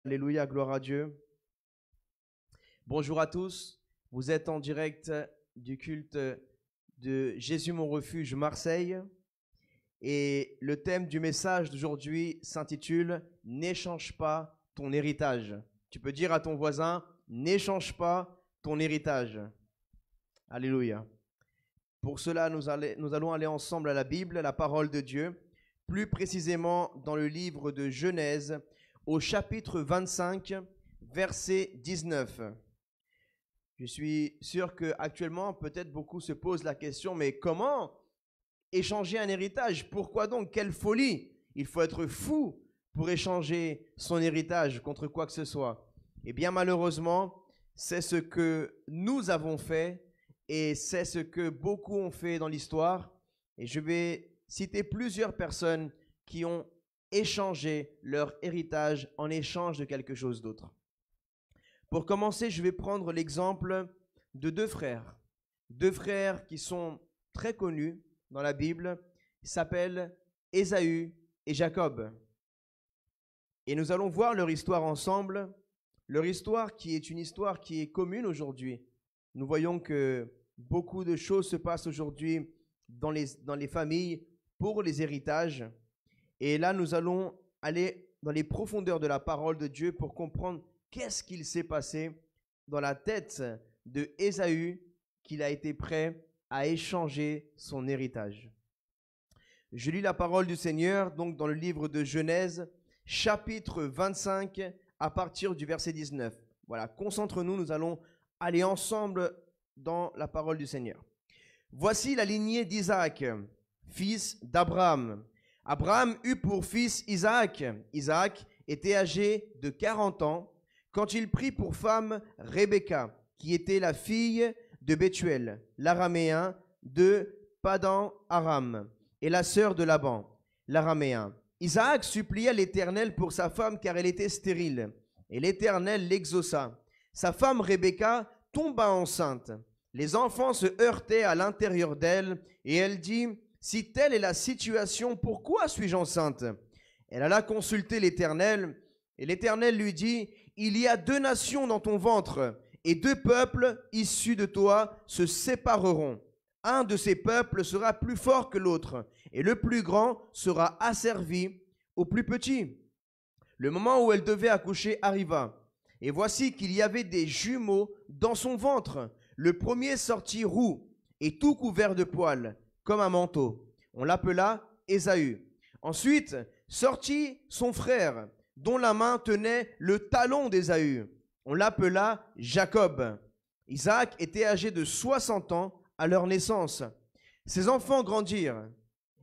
Alléluia, gloire à Dieu. Bonjour à tous, vous êtes en direct du culte de Jésus mon refuge Marseille et le thème du message d'aujourd'hui s'intitule « N'échange pas ton héritage ». Tu peux dire à ton voisin « N'échange pas ton héritage ». Alléluia. Pour cela, nous allons aller ensemble à la Bible, la parole de Dieu, plus précisément dans le livre de Genèse, au chapitre 25, verset 19. Je suis sûr qu'actuellement, peut-être beaucoup se posent la question, mais comment échanger un héritage? Pourquoi donc? Quelle folie! Il faut être fou pour échanger son héritage contre quoi que ce soit. Eh bien, malheureusement, c'est ce que nous avons fait et c'est ce que beaucoup ont fait dans l'histoire. Et je vais citer plusieurs personnes qui ont échanger leur héritage en échange de quelque chose d'autre. Pour commencer, je vais prendre l'exemple de deux frères qui sont très connus dans la Bible. Ils s'appellent Ésaü et Jacob. Et nous allons voir leur histoire ensemble, leur histoire qui est une histoire qui est commune aujourd'hui. Nous voyons que beaucoup de choses se passent aujourd'hui dans les familles pour les héritages. Et là, nous allons aller dans les profondeurs de la parole de Dieu pour comprendre qu'est-ce qu'il s'est passé dans la tête de Ésaü qu'il a été prêt à échanger son héritage. Je lis la parole du Seigneur donc dans le livre de Genèse, chapitre 25, à partir du verset 19. Voilà, concentre-nous, nous allons aller ensemble dans la parole du Seigneur. Voici la lignée d'Isaac, fils d'Abraham. Abraham eut pour fils Isaac. Isaac était âgé de 40 ans quand il prit pour femme Rebecca, qui était la fille de Bethuel, l'araméen de Padan-Aram, et la sœur de Laban, l'araméen. Isaac supplia l'Éternel pour sa femme car elle était stérile, et l'Éternel l'exauça. Sa femme Rebecca tomba enceinte. Les enfants se heurtaient à l'intérieur d'elle, et elle dit: si telle est la situation, pourquoi suis-je enceinte? Elle alla consulter l'Éternel, et l'Éternel lui dit: il y a deux nations dans ton ventre, et deux peuples issus de toi se sépareront. Un de ces peuples sera plus fort que l'autre, et le plus grand sera asservi au plus petit. Le moment où elle devait accoucher arriva, et voici qu'il y avait des jumeaux dans son ventre. Le premier sortit roux, et tout couvert de poils, comme un manteau. On l'appela Ésaü. Ensuite sortit son frère, dont la main tenait le talon d'Ésaü. On l'appela Jacob. Isaac était âgé de 60 ans à leur naissance. Ses enfants grandirent.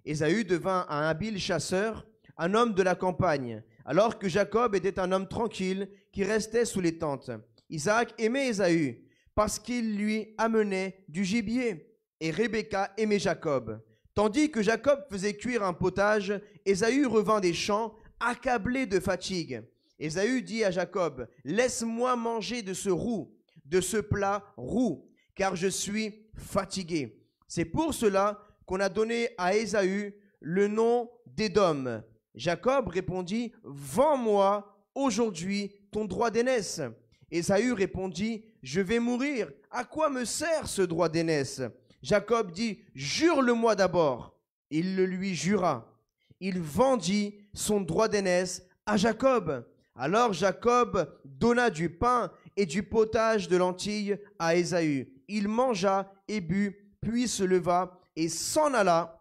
Ésaü devint un habile chasseur, un homme de la campagne, alors que Jacob était un homme tranquille qui restait sous les tentes. Isaac aimait Ésaü parce qu'il lui amenait du gibier. Et Rebecca aimait Jacob. Tandis que Jacob faisait cuire un potage, Ésaü revint des champs, accablé de fatigue. Ésaü dit à Jacob: laisse-moi manger de ce roux, de ce plat roux, car je suis fatigué. C'est pour cela qu'on a donné à Ésaü le nom d'Édom. Jacob répondit: vends-moi aujourd'hui ton droit d'aînesse. Ésaü répondit: je vais mourir, à quoi me sert ce droit d'aînesse? Jacob dit: jure-le-moi d'abord. Il le lui jura. Il vendit son droit d'aînesse à Jacob. Alors Jacob donna du pain et du potage de lentilles à Ésaü. Il mangea et but, puis se leva et s'en alla.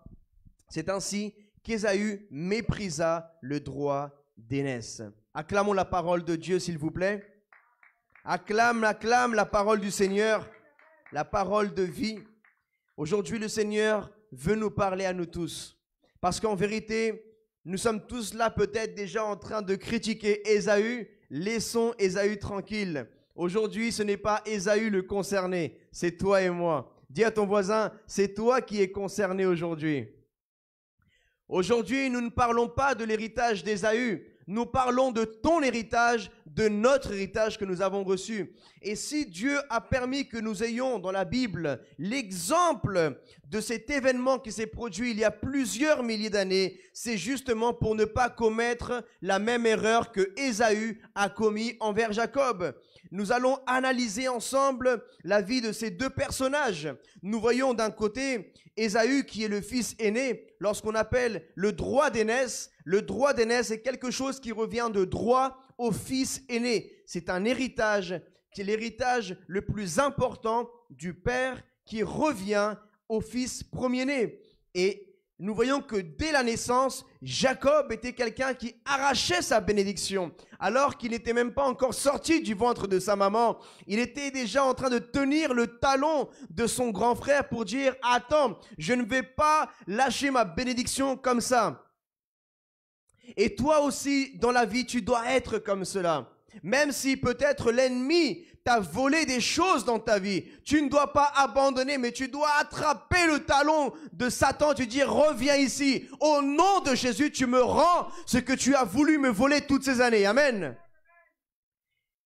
C'est ainsi qu'Ésaü méprisa le droit d'aînesse. Acclamons la parole de Dieu, s'il vous plaît. Acclame la parole du Seigneur, la parole de vie. Aujourd'hui, le Seigneur veut nous parler à nous tous. Parce qu'en vérité, nous sommes tous là peut-être déjà en train de critiquer Ésaü. Laissons Ésaü tranquille. Aujourd'hui, ce n'est pas Ésaü le concerné, c'est toi et moi. Dis à ton voisin, c'est toi qui es concerné aujourd'hui. Aujourd'hui, nous ne parlons pas de l'héritage d'Ésaü. Nous parlons de ton héritage de notre héritage que nous avons reçu. Et si Dieu a permis que nous ayons dans la Bible l'exemple de cet événement qui s'est produit il y a plusieurs milliers d'années, c'est justement pour ne pas commettre la même erreur que Ésaü a commis envers Jacob. Nous allons analyser ensemble la vie de ces deux personnages. Nous voyons d'un côté Ésaü qui est le fils aîné, lorsqu'on appelle le droit d'aînesse. Le droit d'aînesse est quelque chose qui revient de droit au fils aîné. C'est un héritage qui est l'héritage le plus important du père qui revient au fils premier-né. Et nous voyons que dès la naissance, Jacob était quelqu'un qui arrachait sa bénédiction, alors qu'il n'était même pas encore sorti du ventre de sa maman. Il était déjà en train de tenir le talon de son grand frère pour dire « Attends, je ne vais pas lâcher ma bénédiction comme ça. » Et toi aussi, dans la vie, tu dois être comme cela. Même si peut-être l'ennemi t'a volé des choses dans ta vie, tu ne dois pas abandonner, mais tu dois attraper le talon de Satan, tu dis reviens ici, au nom de Jésus, tu me rends ce que tu as voulu me voler toutes ces années. Amen.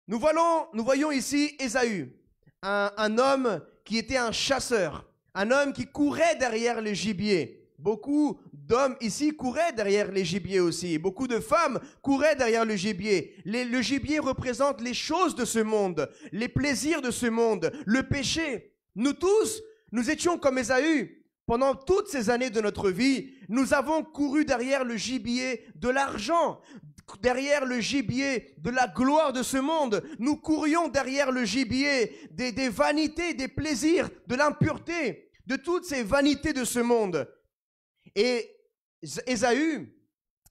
Nous voyons ici Ésaü, un homme qui était un chasseur, un homme qui courait derrière le gibier. Beaucoup d'hommes ici couraient derrière les gibiers aussi. Beaucoup de femmes couraient derrière le gibier. Le gibier représente les choses de ce monde, les plaisirs de ce monde, le péché. Nous tous, nous étions comme Ésaü. Pendant toutes ces années de notre vie, nous avons couru derrière le gibier de l'argent, derrière le gibier de la gloire de ce monde. Nous courions derrière le gibier des vanités, des plaisirs, de l'impureté, de toutes ces vanités de ce monde. Et Ésaü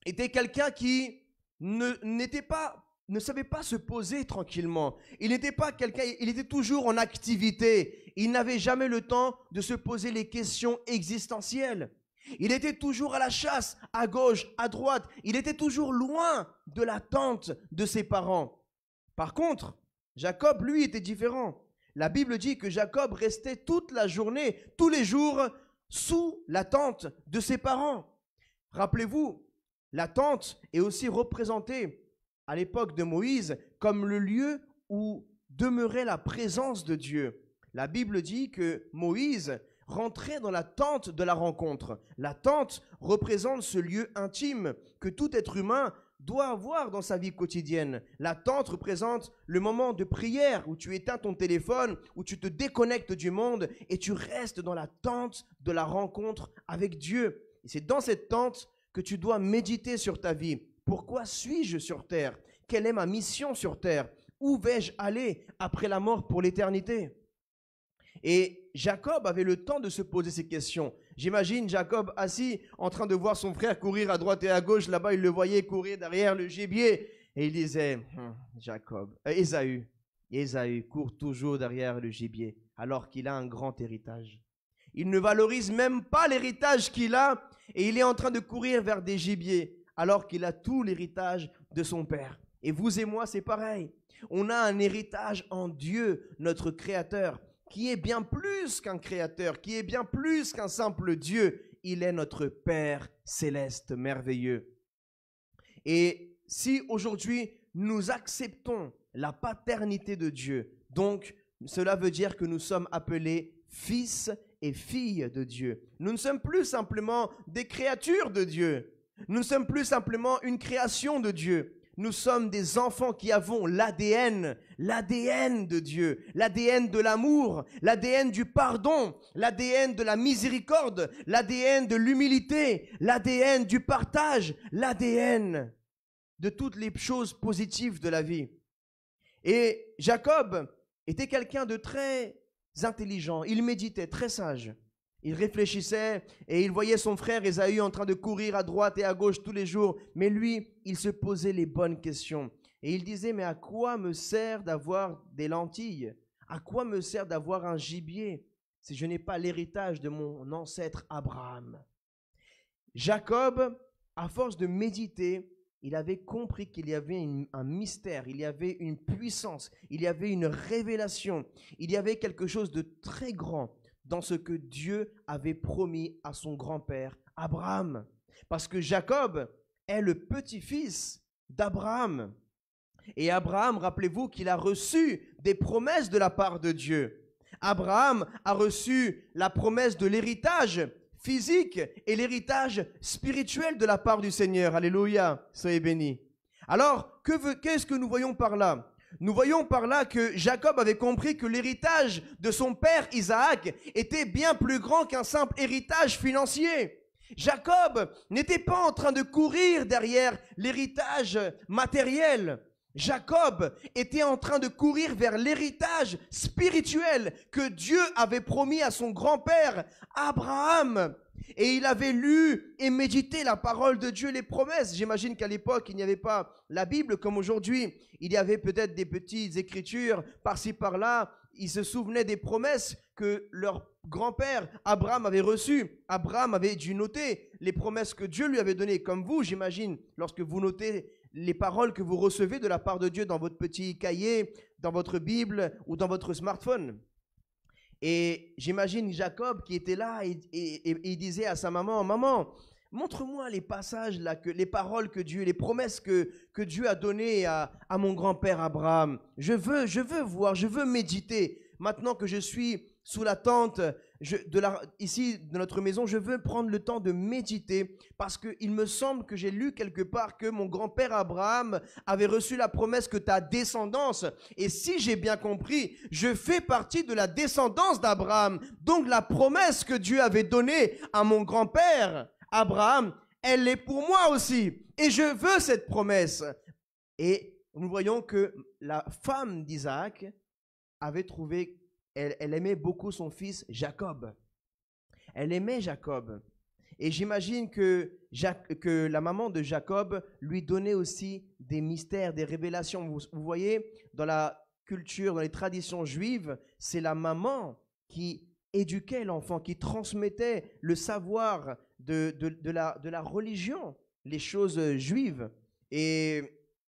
était quelqu'un qui ne savait pas se poser tranquillement. Il n'était pas quelqu'un, il était toujours en activité. Il n'avait jamais le temps de se poser les questions existentielles. Il était toujours à la chasse, à gauche, à droite. Il était toujours loin de la tente de ses parents. Par contre, Jacob, lui, était différent. La Bible dit que Jacob restait toute la journée, tous les jours, sous la tente de ses parents. Rappelez-vous, la tente est aussi représentée à l'époque de Moïse comme le lieu où demeurait la présence de Dieu. La Bible dit que Moïse rentrait dans la tente de la rencontre. La tente représente ce lieu intime que tout être humain doit avoir dans sa vie quotidienne. La tente représente le moment de prière où tu éteins ton téléphone, où tu te déconnectes du monde et tu restes dans la tente de la rencontre avec Dieu. Et c'est dans cette tente que tu dois méditer sur ta vie. Pourquoi suis-je sur terre? Quelle est ma mission sur terre? Où vais-je aller après la mort pour l'éternité? Et Jacob avait le temps de se poser ces questions. J'imagine Jacob assis en train de voir son frère courir à droite et à gauche. Là-bas, il le voyait courir derrière le gibier. Et il disait, Ésaü court toujours derrière le gibier alors qu'il a un grand héritage. Il ne valorise même pas l'héritage qu'il a et il est en train de courir vers des gibiers alors qu'il a tout l'héritage de son père. Et vous et moi, c'est pareil. On a un héritage en Dieu, notre Créateur, qui est bien plus qu'un créateur, qui est bien plus qu'un simple Dieu. Il est notre Père céleste merveilleux. Et si aujourd'hui nous acceptons la paternité de Dieu, donc cela veut dire que nous sommes appelés fils et filles de Dieu. Nous ne sommes plus simplement des créatures de Dieu. Nous ne sommes plus simplement une création de Dieu. Nous sommes des enfants qui avons l'ADN de Dieu, l'ADN de l'amour, l'ADN du pardon, l'ADN de la miséricorde, l'ADN de l'humilité, l'ADN du partage, l'ADN de toutes les choses positives de la vie. Et Jacob était quelqu'un de très intelligent, il méditait, très sage. Il réfléchissait et il voyait son frère Ésaü en train de courir à droite et à gauche tous les jours. Mais lui, il se posait les bonnes questions. Et il disait, mais à quoi me sert d'avoir des lentilles? À quoi me sert d'avoir un gibier si je n'ai pas l'héritage de mon ancêtre Abraham? Jacob, à force de méditer, il avait compris qu'il y avait un mystère, il y avait une puissance, il y avait une révélation, il y avait quelque chose de très grand dans ce que Dieu avait promis à son grand-père Abraham. Parce que Jacob est le petit-fils d'Abraham. Et Abraham, rappelez-vous qu'il a reçu des promesses de la part de Dieu. Abraham a reçu la promesse de l'héritage physique et l'héritage spirituel de la part du Seigneur. Alléluia, soyez bénis. Alors, qu'est-ce que nous voyons par là? Nous voyons par là que Jacob avait compris que l'héritage de son père Isaac était bien plus grand qu'un simple héritage financier. Jacob n'était pas en train de courir derrière l'héritage matériel. Jacob était en train de courir vers l'héritage spirituel que Dieu avait promis à son grand-père Abraham. Et il avait lu et médité la parole de Dieu, les promesses. J'imagine qu'à l'époque, il n'y avait pas la Bible comme aujourd'hui. Il y avait peut-être des petites écritures par-ci par-là. Ils se souvenaient des promesses que leur grand-père Abraham avait reçues. Abraham avait dû noter les promesses que Dieu lui avait données. Comme vous, j'imagine, lorsque vous notez les paroles que vous recevez de la part de Dieu dans votre petit cahier, dans votre Bible ou dans votre smartphone. Et j'imagine Jacob qui était là et il disait à sa maman, « Maman, montre-moi les passages, là, les paroles que Dieu, les promesses que Dieu a données à mon grand-père Abraham. Je veux voir, je veux méditer. Maintenant que je suis sous la tente ici de notre maison, je veux prendre le temps de méditer parce qu'il me semble que j'ai lu quelque part que mon grand-père Abraham avait reçu la promesse que ta descendance, et si j'ai bien compris, je fais partie de la descendance d'Abraham. Donc la promesse que Dieu avait donnée à mon grand-père Abraham, elle est pour moi aussi. Et je veux cette promesse. » Et nous voyons que la femme d'Isaac avait trouvé, elle aimait beaucoup son fils Jacob. Elle aimait Jacob. Et j'imagine que la maman de Jacob lui donnait aussi des mystères, des révélations. Vous voyez, dans la culture, dans les traditions juives, c'est la maman qui éduquait l'enfant, qui transmettait le savoir de la religion, les choses juives. Et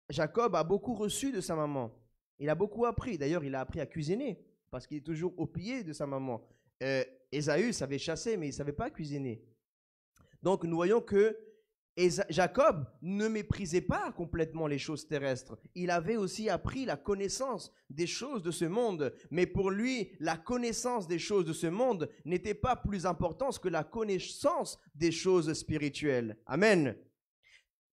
Jacob a beaucoup reçu de sa maman. Il a beaucoup appris. D'ailleurs, il a appris à cuisiner parce qu'il est toujours au pied de sa maman. Ésaü savait chasser, mais il ne savait pas cuisiner. Donc, nous voyons que Jacob ne méprisait pas complètement les choses terrestres. Il avait aussi appris la connaissance des choses de ce monde. Mais pour lui, la connaissance des choses de ce monde n'était pas plus importante que la connaissance des choses spirituelles. Amen.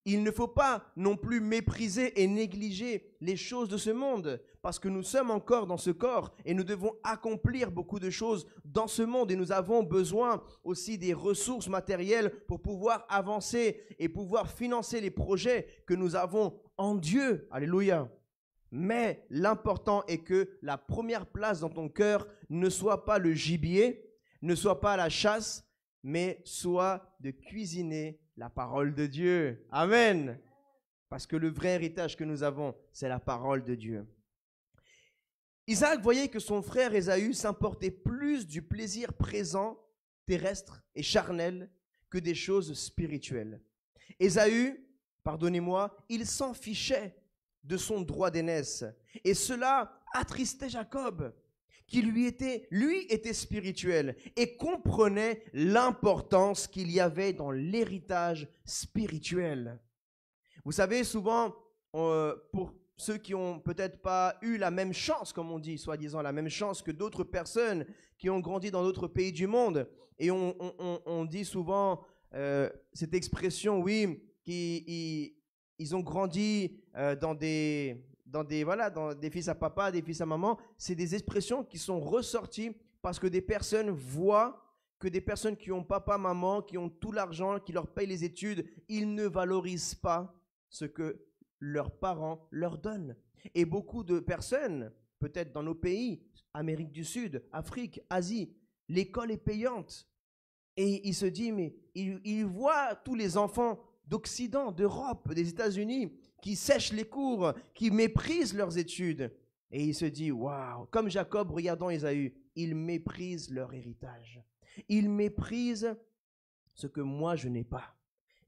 Il ne faut pas non plus mépriser et négliger les choses de ce monde parce que nous sommes encore dans ce corps et nous devons accomplir beaucoup de choses dans ce monde et nous avons besoin aussi des ressources matérielles pour pouvoir avancer et pouvoir financer les projets que nous avons en Dieu. Alléluia. Mais l'important est que la première place dans ton cœur ne soit pas le gibier, ne soit pas la chasse, mais soit de cuisiner la parole de Dieu. Amen. Parce que le vrai héritage que nous avons, c'est la parole de Dieu. Isaac voyait que son frère Ésaü s'importait plus du plaisir présent, terrestre et charnel que des choses spirituelles. Ésaü, pardonnez-moi, il s'en fichait de son droit d'aînesse. Et cela attristait Jacob, qui lui était spirituel et comprenait l'importance qu'il y avait dans l'héritage spirituel. Vous savez, souvent, pour ceux qui n'ont peut-être pas eu la même chance, comme on dit, soi-disant la même chance que d'autres personnes qui ont grandi dans d'autres pays du monde, et on dit souvent cette expression, oui, ils ont grandi dans des fils à papa, des fils à maman, c'est des expressions qui sont ressorties parce que des personnes voient que des personnes qui ont papa, maman, qui ont tout l'argent, qui leur payent les études, ils ne valorisent pas ce que leurs parents leur donnent. Et beaucoup de personnes, peut-être dans nos pays, Amérique du Sud, Afrique, Asie, l'école est payante. Et il se dit, mais il voit tous les enfants d'Occident, d'Europe, des États-Unis, qui sèchent les cours, qui méprisent leurs études. Et il se dit, waouh, comme Jacob regardant Ésaü, ils méprisent leur héritage. Ils méprisent ce que moi je n'ai pas.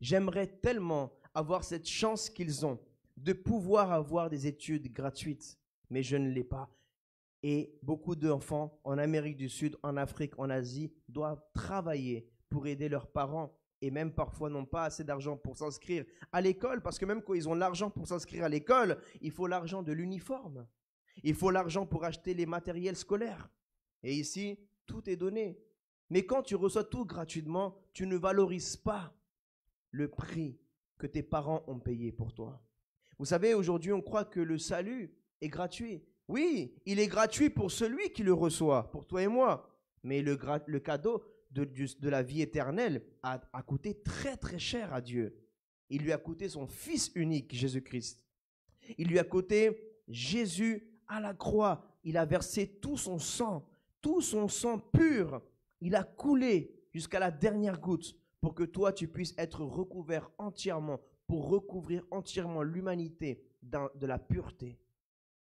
J'aimerais tellement avoir cette chance qu'ils ont de pouvoir avoir des études gratuites, mais je ne l'ai pas. Et beaucoup d'enfants en Amérique du Sud, en Afrique, en Asie, doivent travailler pour aider leurs parents et même parfois n'ont pas assez d'argent pour s'inscrire à l'école, parce que même quand ils ont l'argent pour s'inscrire à l'école, il faut l'argent de l'uniforme. Il faut l'argent pour acheter les matériels scolaires. Et ici, tout est donné. Mais quand tu reçois tout gratuitement, tu ne valorises pas le prix que tes parents ont payé pour toi. Vous savez, aujourd'hui, on croit que le salut est gratuit. Oui, il est gratuit pour celui qui le reçoit, pour toi et moi. Mais le cadeau de la vie éternelle a coûté très très cher à Dieu. Il lui a coûté son Fils unique, Jésus-Christ. Il lui a coûté Jésus à la croix. Il a versé tout son sang pur. Il a coulé jusqu'à la dernière goutte pour que toi, tu puisses être recouvert entièrement, pour recouvrir entièrement l'humanité de la pureté.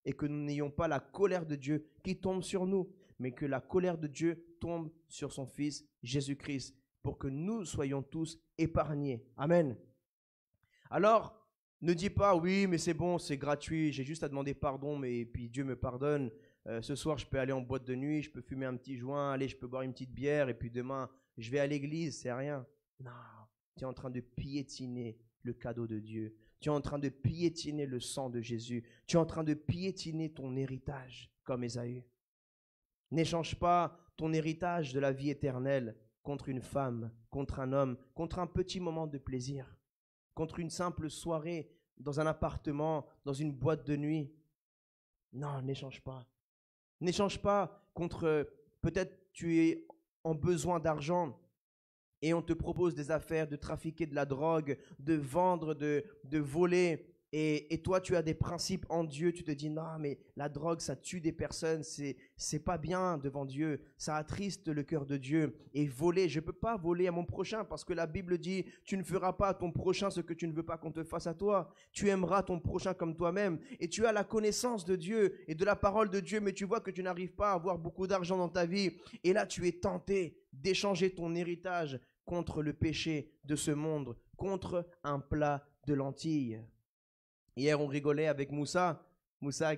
Et que nous n'ayons pas la colère de Dieu qui tombe sur nous, mais que la colère de Dieu tombe sur son Fils Jésus-Christ, pour que nous soyons tous épargnés. Amen. Alors, ne dis pas, oui, mais c'est bon, c'est gratuit, j'ai juste à demander pardon, mais puis Dieu me pardonne. Ce soir, je peux aller en boîte de nuit, je peux fumer un petit joint, allez, je peux boire une petite bière, et puis demain, je vais à l'église, c'est rien. Non, tu es en train de piétiner le cadeau de Dieu. Tu es en train de piétiner le sang de Jésus. Tu es en train de piétiner ton héritage, comme Ésaü. N'échange pas ton héritage de la vie éternelle contre une femme, contre un homme, contre un petit moment de plaisir, contre une simple soirée dans un appartement, dans une boîte de nuit. Non, n'échange pas. N'échange pas contre, peut-être tu es en besoin d'argent et on te propose des affaires, de trafiquer de la drogue, de vendre, de voler. Et toi, tu as des principes en Dieu. Tu te dis, non, mais la drogue, ça tue des personnes. C'est pas bien devant Dieu. Ça attriste le cœur de Dieu. Et voler, je ne peux pas voler à mon prochain parce que la Bible dit, tu ne feras pas à ton prochain ce que tu ne veux pas qu'on te fasse à toi. Tu aimeras ton prochain comme toi-même. Et tu as la connaissance de Dieu et de la parole de Dieu, mais tu vois que tu n'arrives pas à avoir beaucoup d'argent dans ta vie. Et là, tu es tenté d'échanger ton héritage contre le péché de ce monde, contre un plat de lentilles. Hier, on rigolait avec Moussa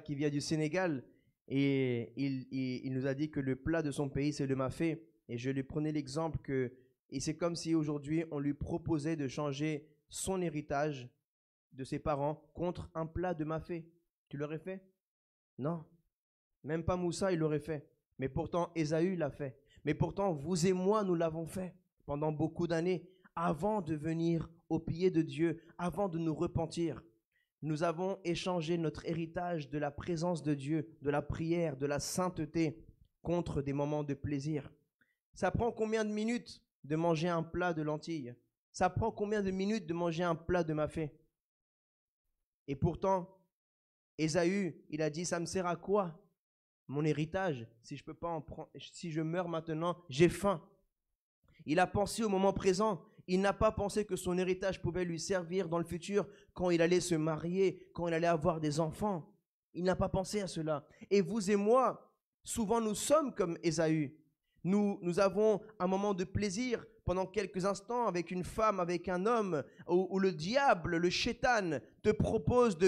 qui vient du Sénégal, et il nous a dit que le plat de son pays, c'est le mafé. Et je lui prenais l'exemple et c'est comme si aujourd'hui, on lui proposait de changer son héritage de ses parents contre un plat de mafé. Tu l'aurais fait? Non. Même pas Moussa, il l'aurait fait. Mais pourtant, Ésaü l'a fait. Mais pourtant, vous et moi, nous l'avons fait pendant beaucoup d'années, avant de venir au pied de Dieu, avant de nous repentir. Nous avons échangé notre héritage de la présence de Dieu, de la prière, de la sainteté, contre des moments de plaisir. Ça prend combien de minutes de manger un plat de lentilles? Ça prend combien de minutes de manger un plat de mafé? Et pourtant, Ésaü, il a dit, ça me sert à quoi mon héritage si je peux pas en prendre, si je meurs maintenant, j'ai faim. Il a pensé au moment présent. Il n'a pas pensé que son héritage pouvait lui servir dans le futur quand il allait se marier, quand il allait avoir des enfants. Il n'a pas pensé à cela. Et vous et moi, souvent nous sommes comme Ésaü. Nous avons un moment de plaisir pendant quelques instants avec une femme, avec un homme, où le diable, le shaitan, te propose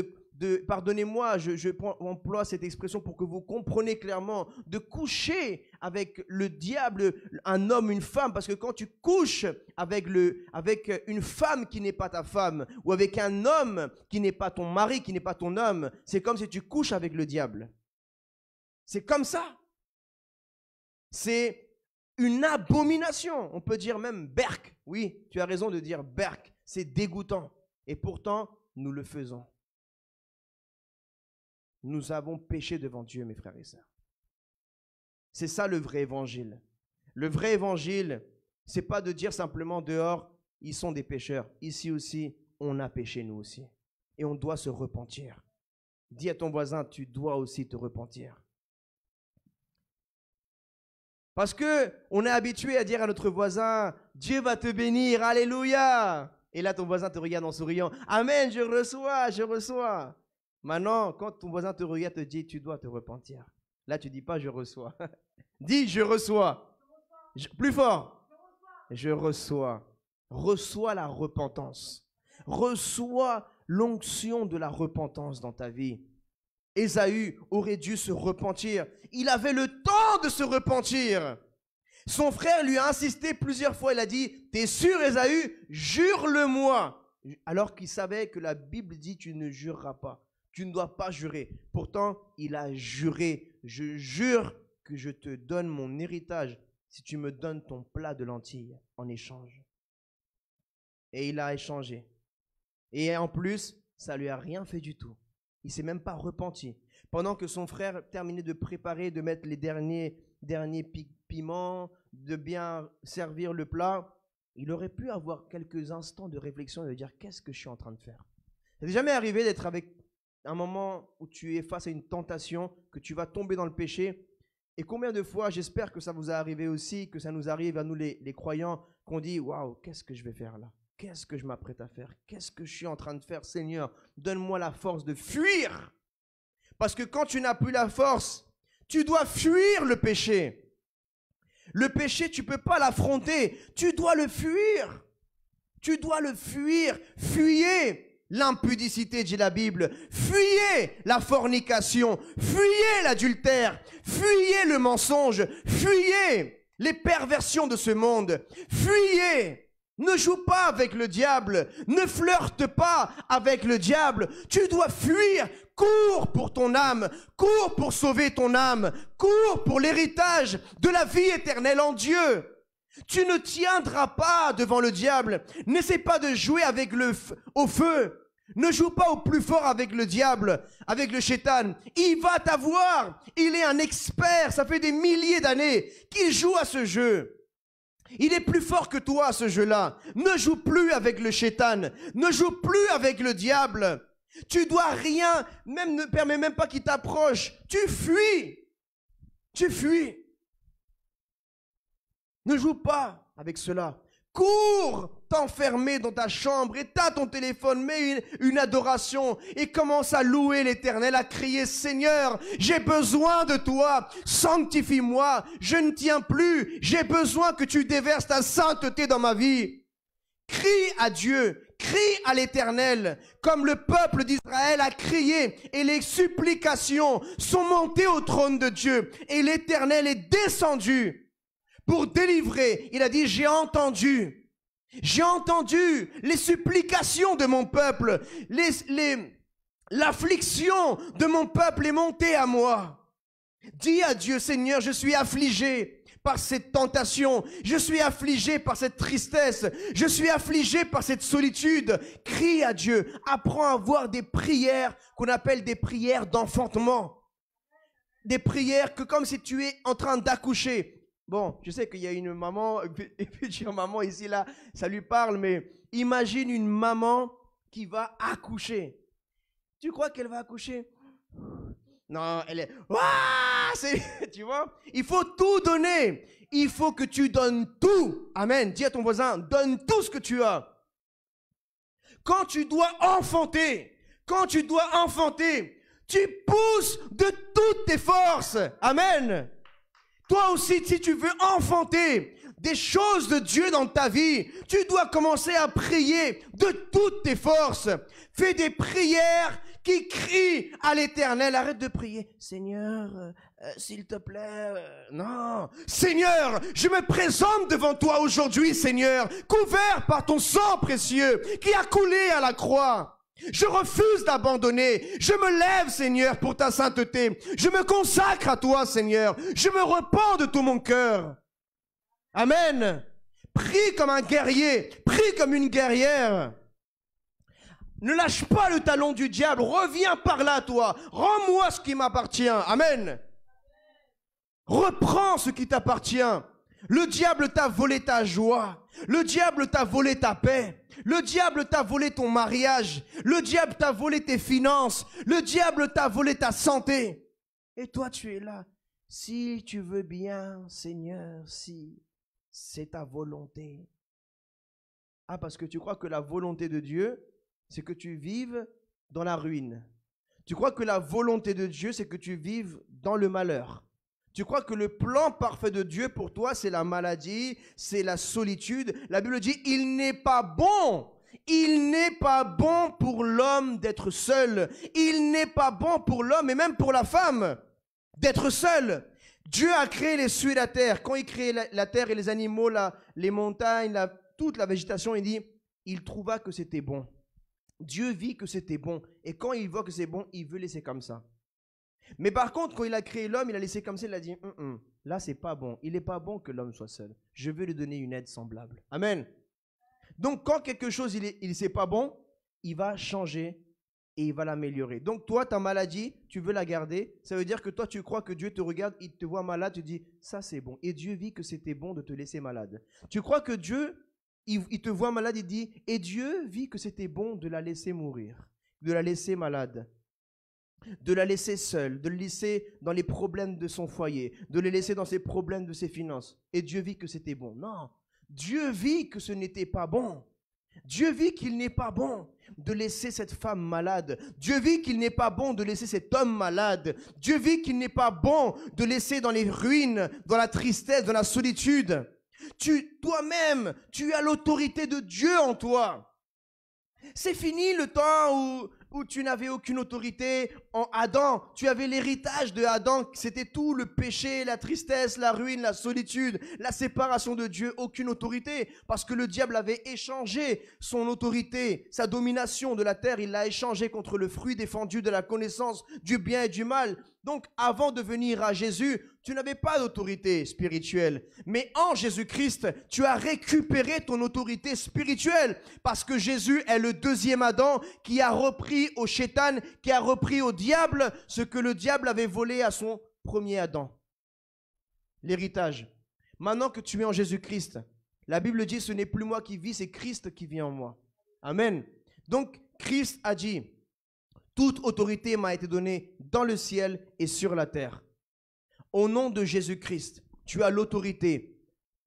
pardonnez-moi, je emploie cette expression pour que vous compreniez clairement, de coucher avec le diable, un homme, une femme, parce que quand tu couches avec une femme qui n'est pas ta femme, ou avec un homme qui n'est pas ton mari, qui n'est pas ton homme, c'est comme si tu couches avec le diable. C'est comme ça. C'est une abomination. On peut dire même berk. Oui, tu as raison de dire berk. C'est dégoûtant. Et pourtant, nous le faisons. Nous avons péché devant Dieu, mes frères et sœurs. C'est ça le vrai évangile. Le vrai évangile, c'est pas de dire simplement dehors, ils sont des pécheurs. Ici aussi, on a péché nous aussi. Et on doit se repentir. Dis à ton voisin, tu dois aussi te repentir. Parce que on est habitué à dire à notre voisin, Dieu va te bénir, alléluia. Et là, ton voisin te regarde en souriant, amen, je reçois. Maintenant, quand ton voisin te regarde, te dit, tu dois te repentir. Là, tu ne dis pas, je reçois. Dis, je reçois. Plus fort. Je reçois. Reçois la repentance. Reçois l'onction de la repentance dans ta vie. Ésaü aurait dû se repentir. Il avait le temps de se repentir. Son frère lui a insisté plusieurs fois. Il a dit, t'es sûr, Ésaü? Jure-le-moi. Alors qu'il savait que la Bible dit, tu ne jureras pas. Tu ne dois pas jurer. Pourtant, il a juré. Je jure que je te donne mon héritage si tu me donnes ton plat de lentilles en échange. Et il a échangé. Et en plus, ça lui a rien fait du tout. Il ne s'est même pas repenti. Pendant que son frère terminait de préparer, de mettre les derniers piments, de bien servir le plat, il aurait pu avoir quelques instants de réflexion et de dire, qu'est-ce que je suis en train de faire? Ça t'est jamais arrivé d'être avec un moment où tu es face à une tentation, que tu vas tomber dans le péché? Et combien de fois, j'espère que ça vous a arrivé aussi, que ça nous arrive à nous les croyants, qu'on dit, waouh, qu'est-ce que je vais faire là? Qu'est-ce que je m'apprête à faire? Qu'est-ce que je suis en train de faire? Seigneur, donne-moi la force de fuir. Parce que quand tu n'as plus la force, tu dois fuir le péché. Le péché, tu ne peux pas l'affronter. Tu dois le fuir. Tu dois le fuir. Fuyez l'impudicité, dit la Bible. Fuyez la fornication. Fuyez l'adultère. Fuyez le mensonge. Fuyez les perversions de ce monde. Fuyez. Ne joue pas avec le diable. Ne flirte pas avec le diable. Tu dois fuir. Cours pour ton âme. Cours pour sauver ton âme. Cours pour l'héritage de la vie éternelle en Dieu. Tu ne tiendras pas devant le diable. N'essaie pas de jouer avec au feu. Ne joue pas au plus fort avec le diable, avec le shaitan. Il va t'avoir. Il est un expert. Ça fait des milliers d'années qu'il joue à ce jeu. Il est plus fort que toi à ce jeu-là. Ne joue plus avec le shaitan. Ne joue plus avec le diable. Tu dois rien, même ne permets même pas qu'il t'approche. Tu fuis. Tu fuis. Ne joue pas avec cela. Cours t'enfermer dans ta chambre, éteins ton téléphone, mets une adoration et commence à louer l'Éternel, à crier, Seigneur, j'ai besoin de toi, sanctifie-moi, je ne tiens plus, j'ai besoin que tu déverses ta sainteté dans ma vie. Crie à Dieu, crie à l'Éternel, comme le peuple d'Israël a crié et les supplications sont montées au trône de Dieu et l'Éternel est descendu pour délivrer. Il a dit, j'ai entendu les supplications de mon peuple, l'affliction de mon peuple est montée à moi. Dis à Dieu, Seigneur, je suis affligé par cette tentation, je suis affligé par cette tristesse, je suis affligé par cette solitude. Crie à Dieu, apprends à avoir des prières qu'on appelle des prières d'enfantement. Des prières que comme si tu es en train d'accoucher. Bon, je sais qu'il y a une maman, et puis dire maman ici, là, ça lui parle, mais imagine une maman qui va accoucher. Tu crois qu'elle va accoucher? Non, elle est... tu vois? Il faut tout donner. Il faut que tu donnes tout. Amen. Dis à ton voisin, donne tout ce que tu as. Quand tu dois enfanter, tu pousses de toutes tes forces. Amen. Toi aussi, si tu veux enfanter des choses de Dieu dans ta vie, tu dois commencer à prier de toutes tes forces. Fais des prières qui crient à l'Éternel. Arrête de prier. Seigneur, s'il te plaît, non. Seigneur, je me présente devant toi aujourd'hui, Seigneur, couvert par ton sang précieux qui a coulé à la croix. Je refuse d'abandonner. Je me lève, Seigneur, pour ta sainteté. Je me consacre à toi, Seigneur. Je me repens de tout mon cœur. Amen. Prie comme un guerrier. Prie comme une guerrière. Ne lâche pas le talon du diable. Reviens par là, toi. Rends-moi ce qui m'appartient. Amen. Reprends ce qui t'appartient. Le diable t'a volé ta joie. Le diable t'a volé ta paix. Le diable t'a volé ton mariage. Le diable t'a volé tes finances. Le diable t'a volé ta santé. Et toi, tu es là. Si tu veux bien, Seigneur, si c'est ta volonté. Ah, parce que tu crois que la volonté de Dieu, c'est que tu vives dans la ruine. Tu crois que la volonté de Dieu, c'est que tu vives dans le malheur. Tu crois que le plan parfait de Dieu pour toi, c'est la maladie, c'est la solitude. La Bible dit, il n'est pas bon pour l'homme d'être seul. Il n'est pas bon pour l'homme et même pour la femme d'être seul. Dieu a créé les cieux et la terre. Quand il créait la terre et les animaux, les montagnes, toute la végétation, il dit, il trouva que c'était bon. Dieu vit que c'était bon. Et quand il voit que c'est bon, il veut laisser comme ça. Mais par contre, quand il a créé l'homme, il a laissé comme ça, il a dit, là, c'est pas bon. Il n'est pas bon que l'homme soit seul. Je veux lui donner une aide semblable. Amen. Donc, quand quelque chose, il c'est pas bon, il va changer et il va l'améliorer. Donc, toi, ta maladie, tu veux la garder. Ça veut dire que toi, tu crois que Dieu te regarde, il te voit malade, tu dis, ça, c'est bon. Et Dieu vit que c'était bon de te laisser malade. Tu crois que Dieu, il te voit malade, il dit, et Dieu vit que c'était bon de la laisser mourir, de la laisser malade, de la laisser seule, de le laisser dans les problèmes de son foyer, de le laisser dans ses problèmes de ses finances. Et Dieu vit que c'était bon. Non, Dieu vit que ce n'était pas bon. Dieu vit qu'il n'est pas bon de laisser cette femme malade. Dieu vit qu'il n'est pas bon de laisser cet homme malade. Dieu vit qu'il n'est pas bon de laisser dans les ruines, dans la tristesse, dans la solitude. Toi-même, tu as l'autorité de Dieu en toi. C'est fini le temps où tu n'avais aucune autorité. En Adam, tu avais l'héritage de Adam. C'était tout le péché, la tristesse, la ruine, la solitude, la séparation de Dieu. Aucune autorité. Parce que le diable avait échangé son autorité, sa domination de la terre. Il l'a échangé contre le fruit défendu de la connaissance du bien et du mal. Donc, avant de venir à Jésus, tu n'avais pas d'autorité spirituelle. Mais en Jésus-Christ, tu as récupéré ton autorité spirituelle. Parce que Jésus est le deuxième Adam qui a repris au Shétan, qui a repris au diable ce que le diable avait volé à son premier Adam. L'héritage. Maintenant que tu es en Jésus-Christ, la Bible dit, ce n'est plus moi qui vis, c'est Christ qui vit en moi. Amen. Donc, Christ a dit, toute autorité m'a été donnée dans le ciel et sur la terre. Au nom de Jésus-Christ, tu as l'autorité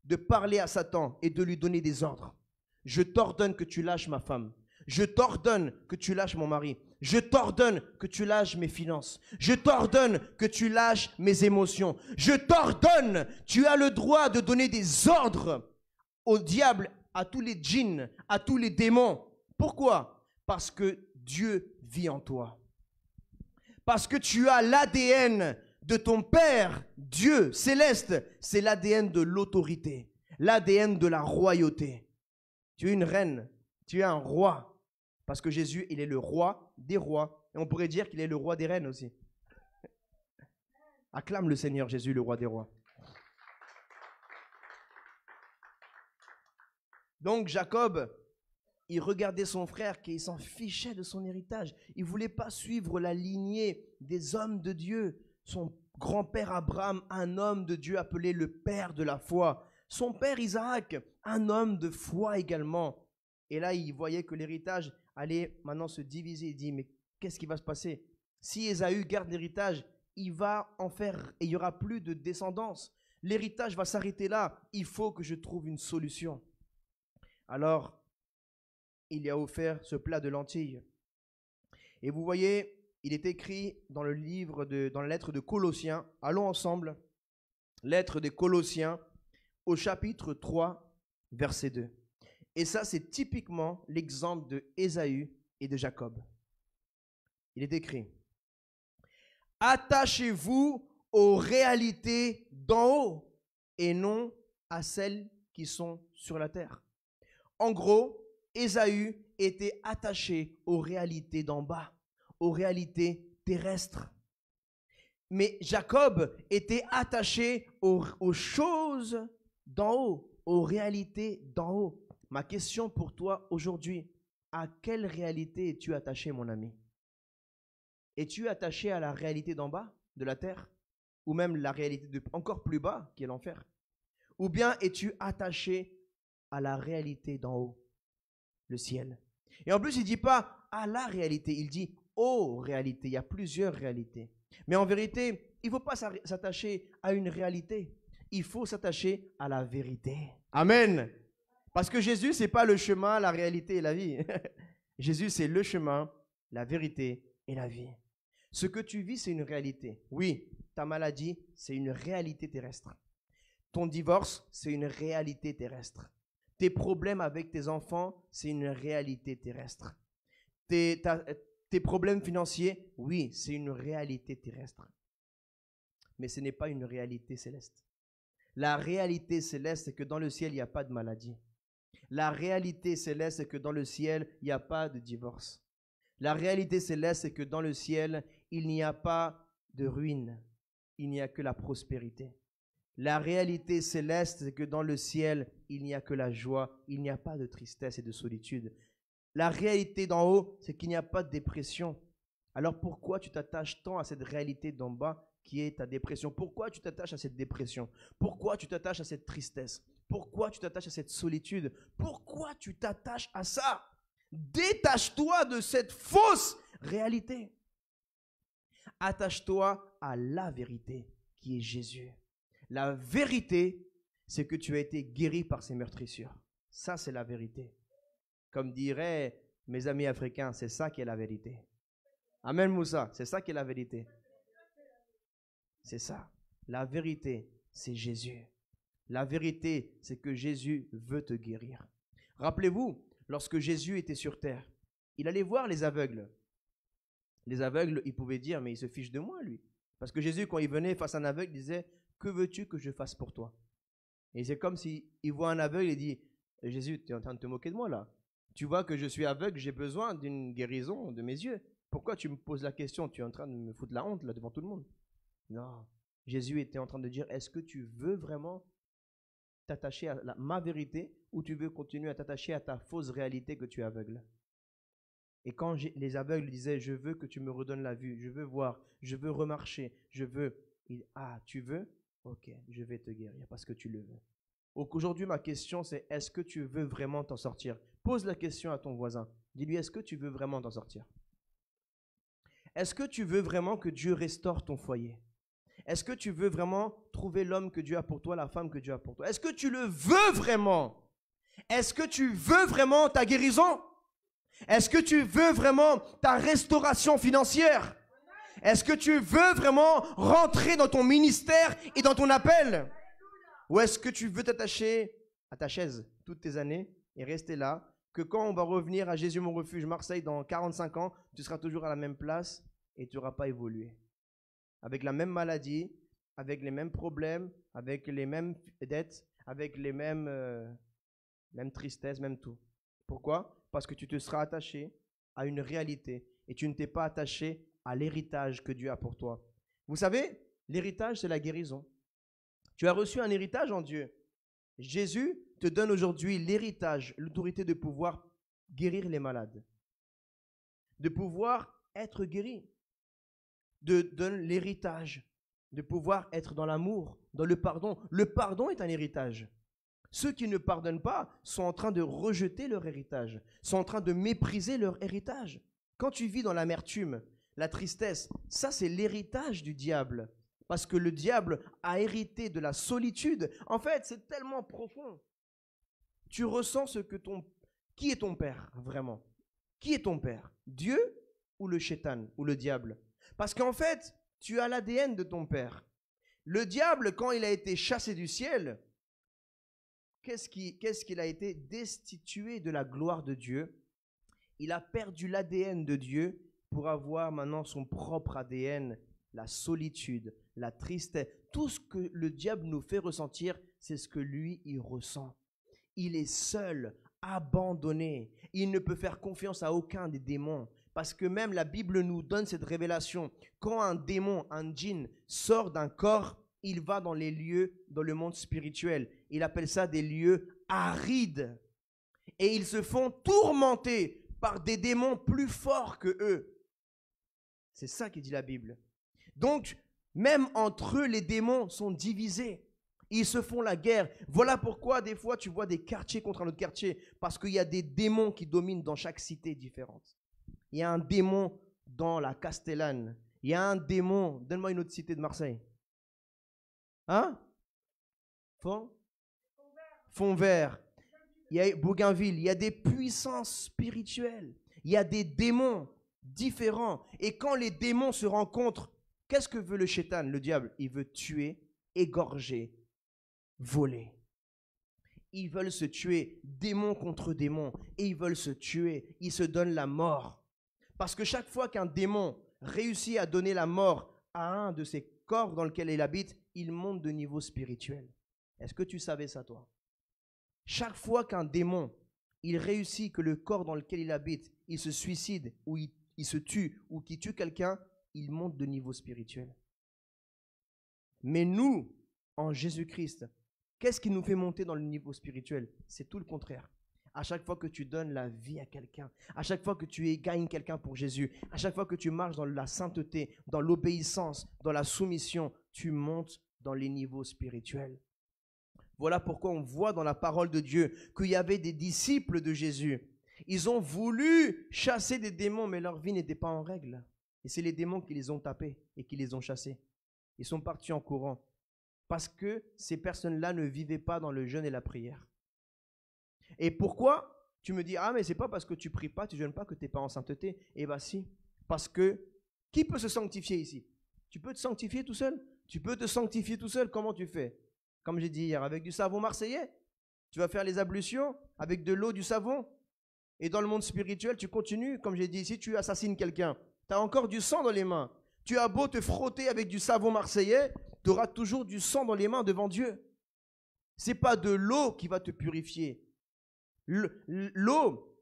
de parler à Satan et de lui donner des ordres. Je t'ordonne que tu lâches ma femme. Je t'ordonne que tu lâches mon mari. Je t'ordonne que tu lâches mes finances. Je t'ordonne que tu lâches mes émotions. Je t'ordonne, tu as le droit de donner des ordres au diable, à tous les djinns, à tous les démons. Pourquoi? Parce que Dieu vit en toi. Parce que tu as l'ADN de ton Père, Dieu céleste. C'est l'ADN de l'autorité, l'ADN de la royauté. Tu es une reine, tu es un roi. Parce que Jésus, il est le roi des rois. Et on pourrait dire qu'il est le roi des reines aussi. Acclame le Seigneur Jésus, le roi des rois. Donc Jacob, il regardait son frère qui s'en fichait de son héritage. Il ne voulait pas suivre la lignée des hommes de Dieu. Son grand-père Abraham, un homme de Dieu appelé le père de la foi. Son père Isaac, un homme de foi également. Et là, il voyait que l'héritage allait maintenant se diviser. Il dit, mais qu'est-ce qui va se passer? Si Ésaü garde l'héritage, il va en faire et il n'y aura plus de descendance. L'héritage va s'arrêter là. Il faut que je trouve une solution. Alors, il lui a offert ce plat de lentilles. Et vous voyez, il est écrit dans la lettre de Colossiens. Allons ensemble. Lettre des Colossiens au chapitre 3, verset 2. Et ça, c'est typiquement l'exemple de Ésaü et de Jacob. Il est écrit, « Attachez-vous aux réalités d'en haut et non à celles qui sont sur la terre. » En gros, Ésaü était attaché aux réalités d'en bas, aux réalités terrestres. Mais Jacob était attaché aux choses d'en haut, aux réalités d'en haut. Ma question pour toi aujourd'hui, à quelle réalité es-tu attaché, mon ami? Es-tu attaché à la réalité d'en bas, de la terre? Ou même la réalité de encore plus bas, qui est l'enfer? Ou bien es-tu attaché à la réalité d'en haut, le ciel? Et en plus, il ne dit pas à la réalité, il dit aux réalités. Il y a plusieurs réalités. Mais en vérité, il ne faut pas s'attacher à une réalité. Il faut s'attacher à la vérité. Amen. Parce que Jésus, ce n'est pas le chemin, la réalité et la vie. Jésus, c'est le chemin, la vérité et la vie. Ce que tu vis, c'est une réalité. Oui, ta maladie, c'est une réalité terrestre. Ton divorce, c'est une réalité terrestre. Tes problèmes avec tes enfants, c'est une réalité terrestre. Tes problèmes financiers, oui, c'est une réalité terrestre. mais ce n'est pas une réalité céleste. La réalité céleste, c'est que dans le ciel, il n'y a pas de maladie. La réalité céleste, c'est que dans le ciel, il n'y a pas de divorce. La réalité céleste, c'est que dans le ciel, il n'y a pas de ruine. Il n'y a que la prospérité. La réalité céleste, c'est que dans le ciel, il n'y a que la joie. Il n'y a pas de tristesse et de solitude. La réalité d'en haut, c'est qu'il n'y a pas de dépression. Alors pourquoi tu t'attaches tant à cette réalité d'en bas qui est ta dépression? Pourquoi tu t'attaches à cette dépression? Pourquoi tu t'attaches à cette tristesse? Pourquoi tu t'attaches à cette solitude? Pourquoi tu t'attaches à ça? Détache-toi de cette fausse réalité. Attache-toi à la vérité qui est Jésus. La vérité, c'est que tu as été guéri par ces meurtrissures. Ça, c'est la vérité. Comme diraient mes amis africains, c'est ça qui est la vérité. Amen Moussa, c'est ça qui est la vérité. C'est ça. La vérité, c'est Jésus. La vérité, c'est que Jésus veut te guérir. Rappelez-vous, lorsque Jésus était sur terre, il allait voir les aveugles. Les aveugles, ils pouvaient dire, mais il se fiche de moi, lui. Parce que Jésus, quand il venait face à un aveugle, il disait, que veux-tu que je fasse pour toi? Et c'est comme s'il voit un aveugle et dit, Jésus, tu es en train de te moquer de moi là. Tu vois que je suis aveugle, j'ai besoin d'une guérison de mes yeux. Pourquoi tu me poses la question? Tu es en train de me foutre la honte là devant tout le monde. Non. Jésus était en train de dire, est-ce que tu veux vraiment t'attacher à ma vérité ou tu veux continuer à t'attacher à ta fausse réalité que tu es aveugle? Et quand les aveugles disaient, je veux que tu me redonnes la vue, je veux voir, je veux remarcher, je veux. Ah, tu veux? Ok, je vais te guérir parce que tu le veux. Aujourd'hui, ma question, c'est est-ce que tu veux vraiment t'en sortir? Pose la question à ton voisin. Dis-lui, est-ce que tu veux vraiment t'en sortir? Est-ce que tu veux vraiment que Dieu restaure ton foyer? Est-ce que tu veux vraiment trouver l'homme que Dieu a pour toi, la femme que Dieu a pour toi? Est-ce que tu le veux vraiment? Est-ce que tu veux vraiment ta guérison? Est-ce que tu veux vraiment ta restauration financière? Est-ce que tu veux vraiment rentrer dans ton ministère et dans ton appel? Ou est-ce que tu veux t'attacher à ta chaise toutes tes années et rester là, que quand on va revenir à Jésus mon refuge Marseille dans 45 ans, tu seras toujours à la même place et tu n'auras pas évolué? Avec la même maladie, avec les mêmes problèmes, avec les mêmes dettes, avec les mêmes tristesses, même tout. Pourquoi? Parce que tu te seras attaché à une réalité et tu ne t'es pas attaché à l'héritage que Dieu a pour toi. Vous savez, l'héritage, c'est la guérison. Tu as reçu un héritage en Dieu. Jésus te donne aujourd'hui l'héritage, l'autorité de pouvoir guérir les malades, de pouvoir être guéri, de donner l'héritage, de pouvoir être dans l'amour, dans le pardon. Le pardon est un héritage. Ceux qui ne pardonnent pas sont en train de rejeter leur héritage, sont en train de mépriser leur héritage. Quand tu vis dans l'amertume, la tristesse, ça c'est l'héritage du diable. Parce que le diable a hérité de la solitude. En fait, c'est tellement profond. Tu ressens ce que Qui est ton père, vraiment? Qui est ton père? Dieu ou le shaitan, ou le diable? Parce qu'en fait, tu as l'ADN de ton père. Le diable, quand il a été chassé du ciel, qu'est-ce qu'il a été destitué de la gloire de Dieu? Il a perdu l'ADN de Dieu pour avoir maintenant son propre ADN, la solitude, la tristesse. Tout ce que le diable nous fait ressentir, c'est ce que lui, il ressent. Il est seul, abandonné. Il ne peut faire confiance à aucun des démons. Parce que même la Bible nous donne cette révélation. Quand un démon, un djinn, sort d'un corps, il va dans les lieux, dans le monde spirituel. Il appelle ça des lieux arides. Et ils se font tourmenter par des démons plus forts que eux. C'est ça qui dit la Bible. Donc, même entre eux, les démons sont divisés. Ils se font la guerre. Voilà pourquoi des fois tu vois des quartiers contre un autre quartier. Parce qu'il y a des démons qui dominent dans chaque cité différente. Il y a un démon dans la Castellane. Il y a un démon, donne-moi une autre cité de Marseille. Hein? Fontvert. Il y a Bougainville. Il y a des puissances spirituelles. Il y a des démons différents. Et quand les démons se rencontrent, qu'est-ce que veut le shaitan, le diable? Il veut tuer, égorger, voler. Ils veulent se tuer, démon contre démon. Et ils veulent se tuer. Ils se donnent la mort. Parce que chaque fois qu'un démon réussit à donner la mort à un de ses corps dans lequel il habite, il monte de niveau spirituel. Est-ce que tu savais ça, toi? Chaque fois qu'un démon, il réussit que le corps dans lequel il habite, il se suicide ou il se tue ou qu'il tue quelqu'un, il monte de niveau spirituel. Mais nous, en Jésus-Christ, qu'est-ce qui nous fait monter dans le niveau spirituel? C'est tout le contraire. À chaque fois que tu donnes la vie à quelqu'un, à chaque fois que tu gagnes quelqu'un pour Jésus, à chaque fois que tu marches dans la sainteté, dans l'obéissance, dans la soumission, tu montes dans les niveaux spirituels. Voilà pourquoi on voit dans la parole de Dieu qu'il y avait des disciples de Jésus. Ils ont voulu chasser des démons, mais leur vie n'était pas en règle. Et c'est les démons qui les ont tapés et qui les ont chassés. Ils sont partis en courant parce que ces personnes-là ne vivaient pas dans le jeûne et la prière. Et pourquoi? Tu me dis, ah mais c'est pas parce que tu pries pas, tu jeûnes pas que tu n'es pas en sainteté. Eh bien si, parce que qui peut se sanctifier ici? Tu peux te sanctifier tout seul? Tu peux te sanctifier tout seul, comment tu fais? Comme j'ai dit hier, avec du savon marseillais. Tu vas faire les ablutions avec de l'eau, du savon. Et dans le monde spirituel, tu continues. Comme j'ai dit ici, tu assassines quelqu'un. Tu as encore du sang dans les mains. Tu as beau te frotter avec du savon marseillais, tu auras toujours du sang dans les mains devant Dieu. Ce n'est pas de l'eau qui va te purifier. L'eau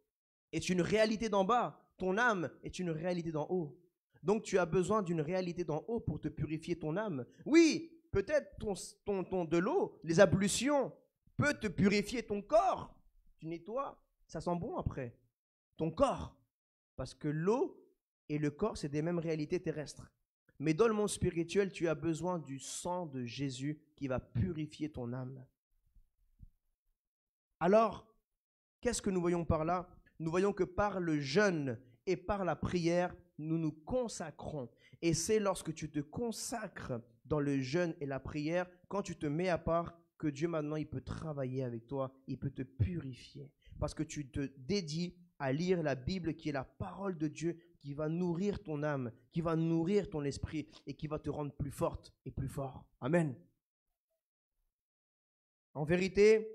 est une réalité d'en bas. Ton âme est une réalité d'en haut. Donc tu as besoin d'une réalité d'en haut pour te purifier ton âme. Oui, peut-être de l'eau, les ablutions, peut te purifier ton corps. Tu nettoies, ça sent bon après. Ton corps. Parce que l'eau et le corps, c'est des mêmes réalités terrestres. Mais dans le monde spirituel, tu as besoin du sang de Jésus qui va purifier ton âme. Alors, qu'est-ce que nous voyons par là? Nous voyons que par le jeûne et par la prière, nous nous consacrons. Et c'est lorsque tu te consacres dans le jeûne et la prière, quand tu te mets à part, que Dieu maintenant, il peut travailler avec toi, il peut te purifier. Parce que tu te dédies à lire la Bible qui est la parole de Dieu, qui va nourrir ton âme, qui va nourrir ton esprit et qui va te rendre plus forte et plus fort. Amen. En vérité,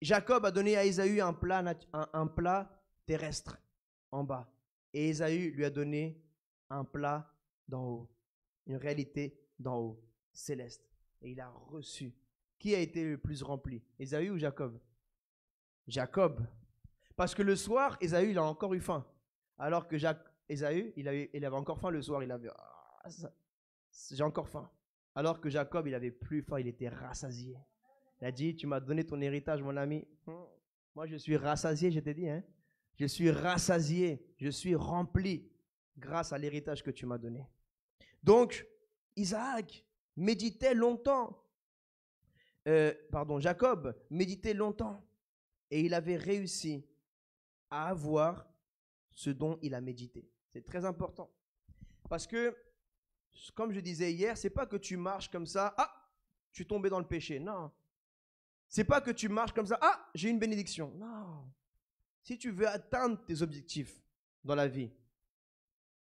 Jacob a donné à Ésaü un plat terrestre en bas. Et Ésaü lui a donné un plat d'en haut, une réalité d'en haut, céleste. Et il a reçu. Qui a été le plus rempli, Ésaü ou Jacob? Jacob. Parce que le soir, Ésaü, il a encore eu faim. Alors que Ésaü, il avait encore faim le soir. Il avait, j'ai encore faim. Alors que Jacob, il avait plus faim, il était rassasié. Il a dit, tu m'as donné ton héritage, mon ami. Moi, je suis rassasié, je t'ai dit. Hein? Je suis rassasié, je suis rempli grâce à l'héritage que tu m'as donné. Donc, Isaac méditait longtemps. Jacob méditait longtemps. Et il avait réussi à avoir ce dont il a médité. C'est très important. Parce que, comme je disais hier, c'est pas que tu marches comme ça, je suis tombé dans le péché. Non. C'est pas que tu marches comme ça, j'ai une bénédiction. Non. Si tu veux atteindre tes objectifs dans la vie,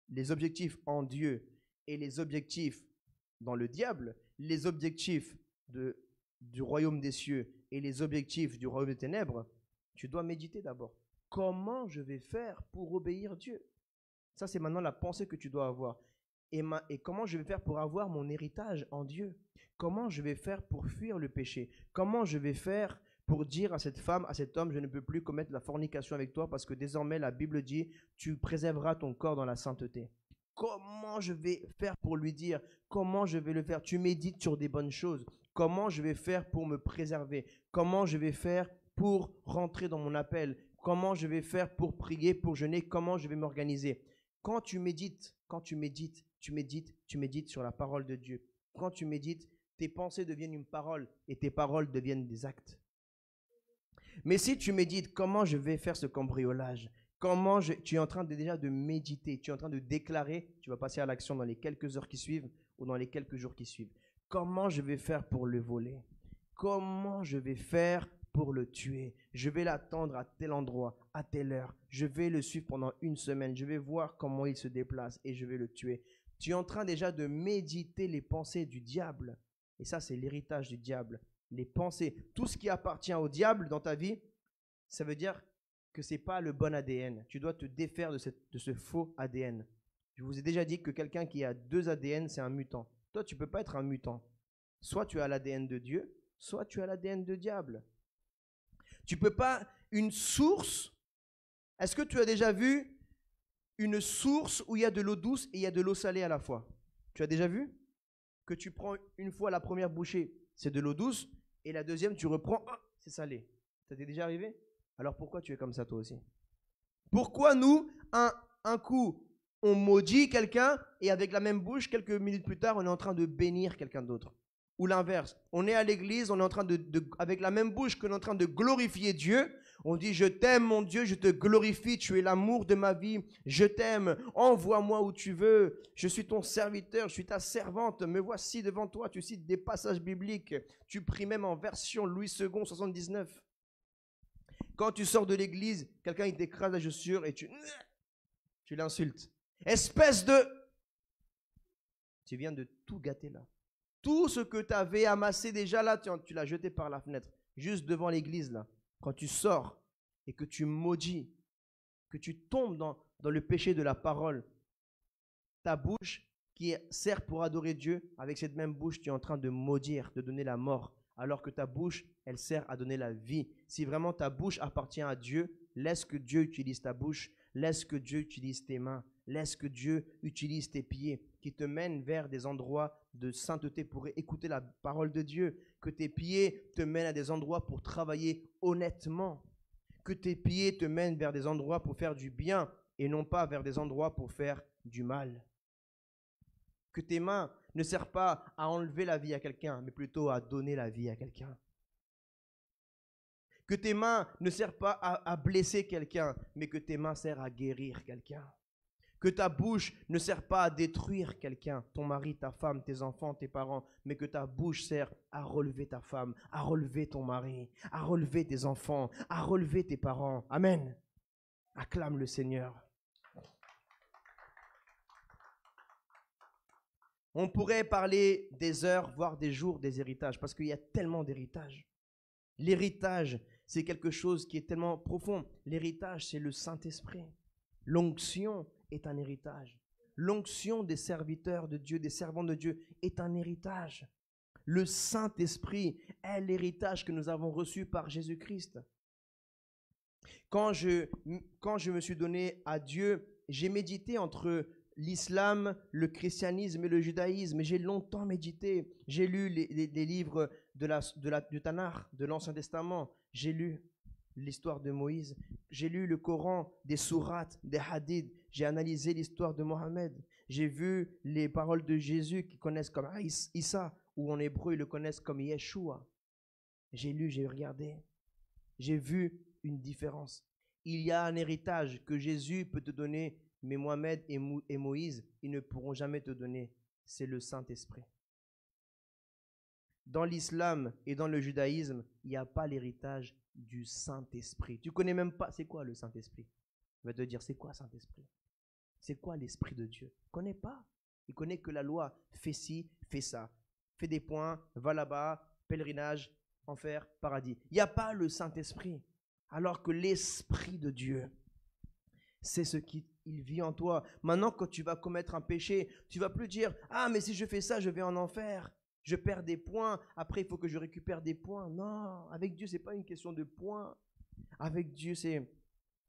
les objectifs en Dieu et les objectifs dans le diable, les objectifs du royaume des cieux et les objectifs du royaume des ténèbres, tu dois méditer d'abord. Comment je vais faire pour obéir Dieu? Ça, c'est maintenant la pensée que tu dois avoir. Et comment je vais faire pour avoir mon héritage en Dieu? Comment je vais faire pour fuir le péché? Comment je vais faire pour dire à cette femme, à cet homme, je ne peux plus commettre la fornication avec toi parce que désormais la Bible dit, tu préserveras ton corps dans la sainteté. Comment je vais faire pour lui dire? Comment je vais le faire? Tu médites sur des bonnes choses. Comment je vais faire pour me préserver? Comment je vais faire pour rentrer dans mon appel? Comment je vais faire pour prier, pour jeûner? Comment je vais m'organiser? Quand tu médites sur la parole de Dieu. Quand tu médites, tes pensées deviennent une parole et tes paroles deviennent des actes. Mais si tu médites, comment je vais faire ce cambriolage? Tu es en train déjà de méditer, tu es en train de déclarer, tu vas passer à l'action dans les quelques heures qui suivent ou dans les quelques jours qui suivent. Comment je vais faire pour le voler? Comment je vais faire pour le tuer? Je vais l'attendre à tel endroit, à telle heure. Je vais le suivre pendant une semaine. Je vais voir comment il se déplace et je vais le tuer. Tu es en train déjà de méditer les pensées du diable. Et ça, c'est l'héritage du diable. Les pensées, tout ce qui appartient au diable dans ta vie, ça veut dire que ce n'est pas le bon ADN. Tu dois te défaire de ce faux ADN. Je vous ai déjà dit que quelqu'un qui a 2 ADN, c'est un mutant. Toi, tu ne peux pas être un mutant. Soit tu as l'ADN de Dieu, soit tu as l'ADN de diable. Tu ne peux pas... Une source... Est-ce que tu as déjà vu une source où il y a de l'eau douce et il y a de l'eau salée à la fois? Tu as déjà vu? Que tu prends une fois la première bouchée, c'est de l'eau douce, et la deuxième, tu reprends, c'est salé. Ça t'est déjà arrivé? Alors pourquoi tu es comme ça toi aussi? Pourquoi nous, un coup, on maudit quelqu'un, et avec la même bouche, quelques minutes plus tard, on est en train de bénir quelqu'un d'autre? Ou l'inverse, on est à l'église, on est en train avec la même bouche qu'on est en train de glorifier Dieu, on dit, je t'aime mon Dieu, je te glorifie, tu es l'amour de ma vie, je t'aime, envoie-moi où tu veux, je suis ton serviteur, je suis ta servante, me voici devant toi, tu cites des passages bibliques, tu pries même en version Louis II 79. Quand tu sors de l'église, quelqu'un il t'écrase la chaussure et tu l'insultes. Espèce de... Tu viens de tout gâter là. Tout ce que tu avais amassé déjà là, tu l'as jeté par la fenêtre, juste devant l'église là. Quand tu sors et que tu maudis, que tu tombes dans le péché de la parole, ta bouche qui sert pour adorer Dieu, avec cette même bouche, tu es en train de maudire, de donner la mort, alors que ta bouche, elle sert à donner la vie. Si vraiment ta bouche appartient à Dieu, laisse que Dieu utilise ta bouche, laisse que Dieu utilise tes mains, laisse que Dieu utilise tes pieds, qui te mènent vers des endroits de sainteté pour écouter la parole de Dieu, que tes pieds te mènent à des endroits pour travailler honnêtement, que tes pieds te mènent vers des endroits pour faire du bien et non pas vers des endroits pour faire du mal. Que tes mains ne servent pas à enlever la vie à quelqu'un, mais plutôt à donner la vie à quelqu'un. Que tes mains ne servent pas à blesser quelqu'un, mais que tes mains servent à guérir quelqu'un. Que ta bouche ne sert pas à détruire quelqu'un, ton mari, ta femme, tes enfants, tes parents, mais que ta bouche sert à relever ta femme, à relever ton mari, à relever tes enfants, à relever tes parents. Amen. Acclame le Seigneur. On pourrait parler des heures, voire des jours des héritages, parce qu'il y a tellement d'héritages. L'héritage, c'est quelque chose qui est tellement profond. L'héritage, c'est le Saint-Esprit. L'onction est un héritage. L'onction des serviteurs de Dieu, des servants de Dieu, est un héritage. Le Saint-Esprit est l'héritage que nous avons reçu par Jésus-Christ. Quand je me suis donné à Dieu, j'ai médité entre l'islam, le christianisme et le judaïsme. Et j'ai longtemps médité. J'ai lu les livres du Tanakh, de l'Ancien Testament. J'ai lu l'histoire de Moïse. J'ai lu le Coran, des sourates, des hadiths. J'ai analysé l'histoire de Mohammed. J'ai vu les paroles de Jésus qui connaissent comme Issa, ou en hébreu ils le connaissent comme Yeshua. J'ai lu, j'ai regardé. J'ai vu une différence. Il y a un héritage que Jésus peut te donner, mais Mohamed et Moïse, ils ne pourront jamais te donner. C'est le Saint-Esprit. Dans l'islam et dans le judaïsme, il n'y a pas l'héritage du Saint-Esprit. Tu ne connais même pas, c'est quoi le Saint-Esprit? Il va te dire, c'est quoi Saint-Esprit? C'est quoi l'Esprit de Dieu? Il ne connaît pas. Il connaît que la loi, fais ci, fais ça. Fais des points, va là-bas, pèlerinage, enfer, paradis. Il n'y a pas le Saint-Esprit. Alors que l'Esprit de Dieu, c'est ce qui il vit en toi. Maintenant, quand tu vas commettre un péché, tu ne vas plus dire, ah, mais si je fais ça, je vais en enfer. Je perds des points, après il faut que je récupère des points. Non, avec Dieu, ce n'est pas une question de points. Avec Dieu, c'est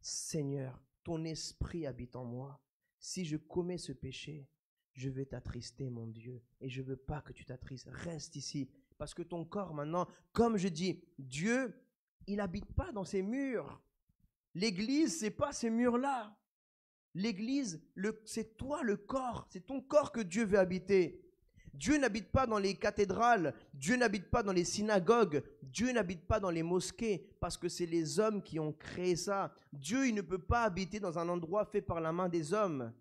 Seigneur, ton esprit habite en moi. Si je commets ce péché, je vais t'attrister, mon Dieu. Et je ne veux pas que tu t'attristes. Reste ici. Parce que ton corps, maintenant, comme je dis, Dieu, il n'habite pas dans ces murs. L'église, ce n'est pas ces murs-là. L'église, c'est toi le corps. C'est ton corps que Dieu veut habiter. Dieu n'habite pas dans les cathédrales, Dieu n'habite pas dans les synagogues, Dieu n'habite pas dans les mosquées, parce que c'est les hommes qui ont créé ça. Dieu, il ne peut pas habiter dans un endroit fait par la main des hommes.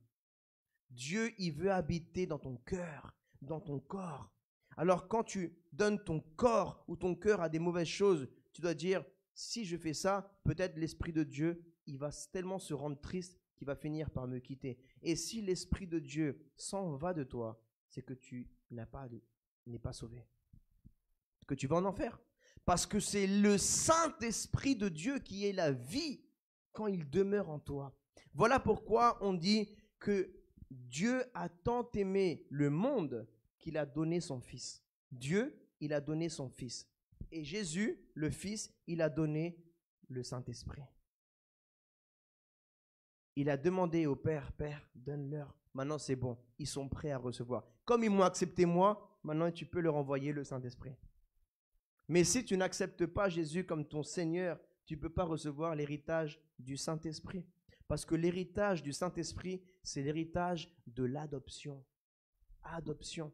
Dieu, il veut habiter dans ton cœur, dans ton corps. Alors quand tu donnes ton corps ou ton cœur à des mauvaises choses, tu dois dire, si je fais ça, peut-être l'Esprit de Dieu, il va tellement se rendre triste qu'il va finir par me quitter. Et si l'Esprit de Dieu s'en va de toi, c'est que tu n'es pas sauvé. Que tu vas en enfer. Parce que c'est le Saint-Esprit de Dieu qui est la vie quand il demeure en toi. Voilà pourquoi on dit que Dieu a tant aimé le monde qu'il a donné son Fils. Dieu, il a donné son Fils. Et Jésus, le Fils, il a donné le Saint-Esprit. Il a demandé au Père, Père, donne-leur. Maintenant, c'est bon. Ils sont prêts à recevoir. Comme ils m'ont accepté moi, maintenant, tu peux leur envoyer le Saint-Esprit. Mais si tu n'acceptes pas Jésus comme ton Seigneur, tu ne peux pas recevoir l'héritage du Saint-Esprit. Parce que l'héritage du Saint-Esprit, c'est l'héritage de l'adoption. Adoption.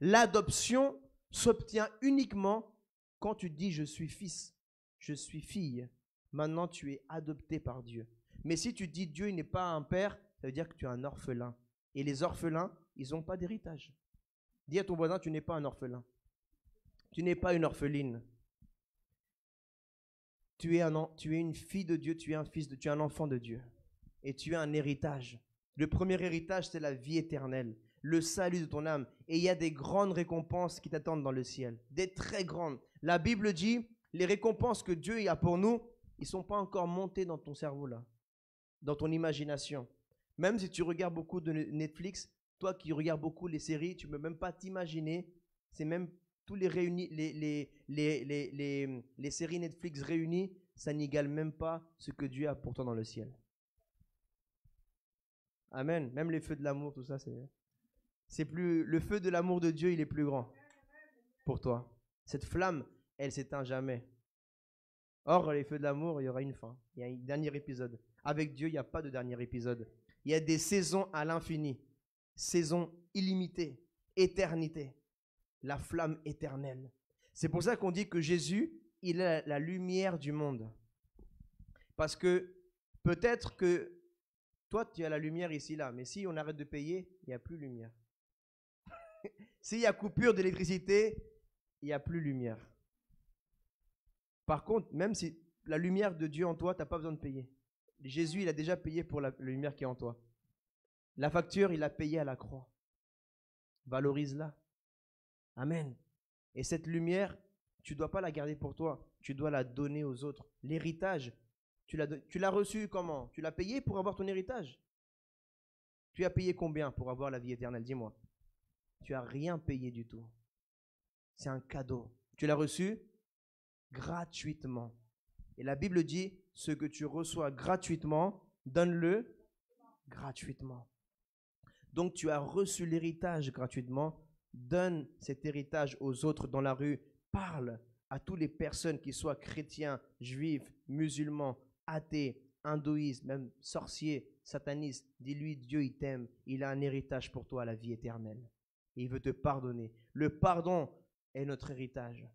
L'adoption s'obtient uniquement quand tu dis « je suis fils, je suis fille ». Maintenant, tu es adopté par Dieu. Mais si tu dis « Dieu n'est pas un père », ça veut dire que tu es un orphelin. Et les orphelins, ils n'ont pas d'héritage. Dis à ton voisin, tu n'es pas un orphelin. Tu n'es pas une orpheline. Tu es une fille de Dieu, tu es un fils de Dieu, tu es un enfant de Dieu. Et tu as un héritage. Le premier héritage, c'est la vie éternelle, le salut de ton âme. Et il y a des grandes récompenses qui t'attendent dans le ciel. Des très grandes. La Bible dit, les récompenses que Dieu a pour nous, ils ne sont pas encore montés dans ton cerveau là, dans ton imagination. Même si tu regardes beaucoup de Netflix, toi qui regardes beaucoup les séries, tu ne peux même pas t'imaginer, c'est même tous les réunis, les séries Netflix réunies, ça n'égale même pas ce que Dieu a pour toi dans le ciel. Amen. Même les feux de l'amour, tout ça, c'est plus le feu de l'amour de Dieu, il est plus grand pour toi. Cette flamme, elle s'éteint jamais. Or, les feux de l'amour, il y aura une fin. Il y a un dernier épisode. Avec Dieu, il n'y a pas de dernier épisode. Il y a des saisons à l'infini, saisons illimitées, éternité. La flamme éternelle. C'est pour ça qu'on dit que Jésus, il est la lumière du monde. Parce que peut-être que toi, tu as la lumière ici, là, mais si on arrête de payer, il n'y a plus de lumière. S'il y a coupure d'électricité, il n'y a plus de lumière. Par contre, même si la lumière de Dieu en toi, tu n'as pas besoin de payer. Jésus, il a déjà payé pour la lumière qui est en toi. La facture, il l'a payée à la croix. Valorise-la. Amen. Et cette lumière, tu ne dois pas la garder pour toi. Tu dois la donner aux autres. L'héritage, tu l'as reçu comment? Tu l'as payé pour avoir ton héritage? Tu as payé combien pour avoir la vie éternelle? Dis-moi. Tu n'as rien payé du tout. C'est un cadeau. Tu l'as reçu gratuitement. Et la Bible dit, ce que tu reçois gratuitement, donne-le gratuitement. Donc tu as reçu l'héritage gratuitement. Donne cet héritage aux autres dans la rue. Parle à toutes les personnes qui soient chrétiens, juifs, musulmans, athées, hindouistes, même sorciers, satanistes. Dis-lui, Dieu il t'aime. Il a un héritage pour toi, la vie éternelle. Et il veut te pardonner. Le pardon est notre héritage.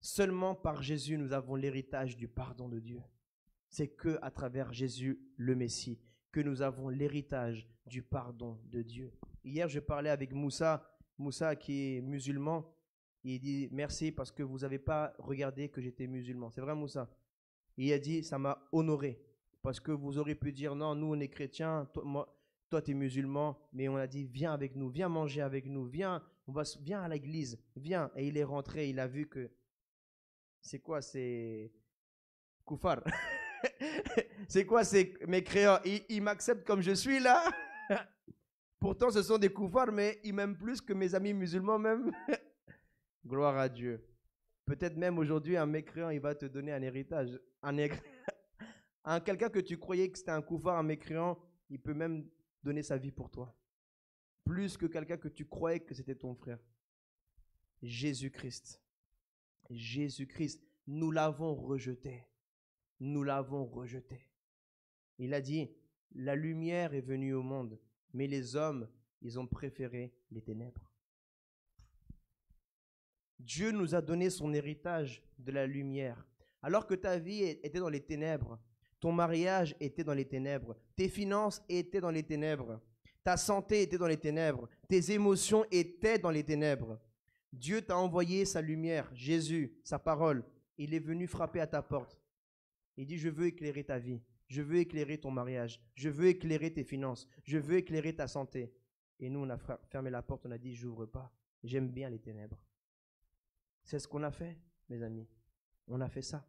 Seulement par Jésus, nous avons l'héritage du pardon de Dieu. C'est que à travers Jésus, le Messie, que nous avons l'héritage du pardon de Dieu. Hier, je parlais avec Moussa qui est musulman. Il dit merci parce que vous n'avez pas regardé que j'étais musulman. C'est vrai, Moussa? Il a dit, ça m'a honoré. Parce que vous auriez pu dire, non, nous on est chrétiens, toi tu es musulman, mais on a dit, viens avec nous, viens manger avec nous, viens à l'église, viens. Et il est rentré, il a vu que, c'est quoi, c'est koufar. C'est quoi, c'est mécréants. Ils m'acceptent comme je suis là. Pourtant, ce sont des koufars, mais ils m'aiment plus que mes amis musulmans même. Gloire à Dieu. Peut-être même aujourd'hui, un mécréant, il va te donner un héritage. Quelqu'un que tu croyais que c'était un koufar, un mécréant, il peut même donner sa vie pour toi. Plus que quelqu'un que tu croyais que c'était ton frère. Jésus-Christ. Jésus-Christ, nous l'avons rejeté. Nous l'avons rejeté. Il a dit, la lumière est venue au monde, mais les hommes, ils ont préféré les ténèbres. Dieu nous a donné son héritage de la lumière. Alors que ta vie était dans les ténèbres, ton mariage était dans les ténèbres, tes finances étaient dans les ténèbres, ta santé était dans les ténèbres, tes émotions étaient dans les ténèbres. Dieu t'a envoyé sa lumière, Jésus, sa parole. Il est venu frapper à ta porte. Il dit, je veux éclairer ta vie, je veux éclairer ton mariage, je veux éclairer tes finances, je veux éclairer ta santé. Et nous, on a fermé la porte, on a dit, j'ouvre pas, j'aime bien les ténèbres. C'est ce qu'on a fait, mes amis. On a fait ça.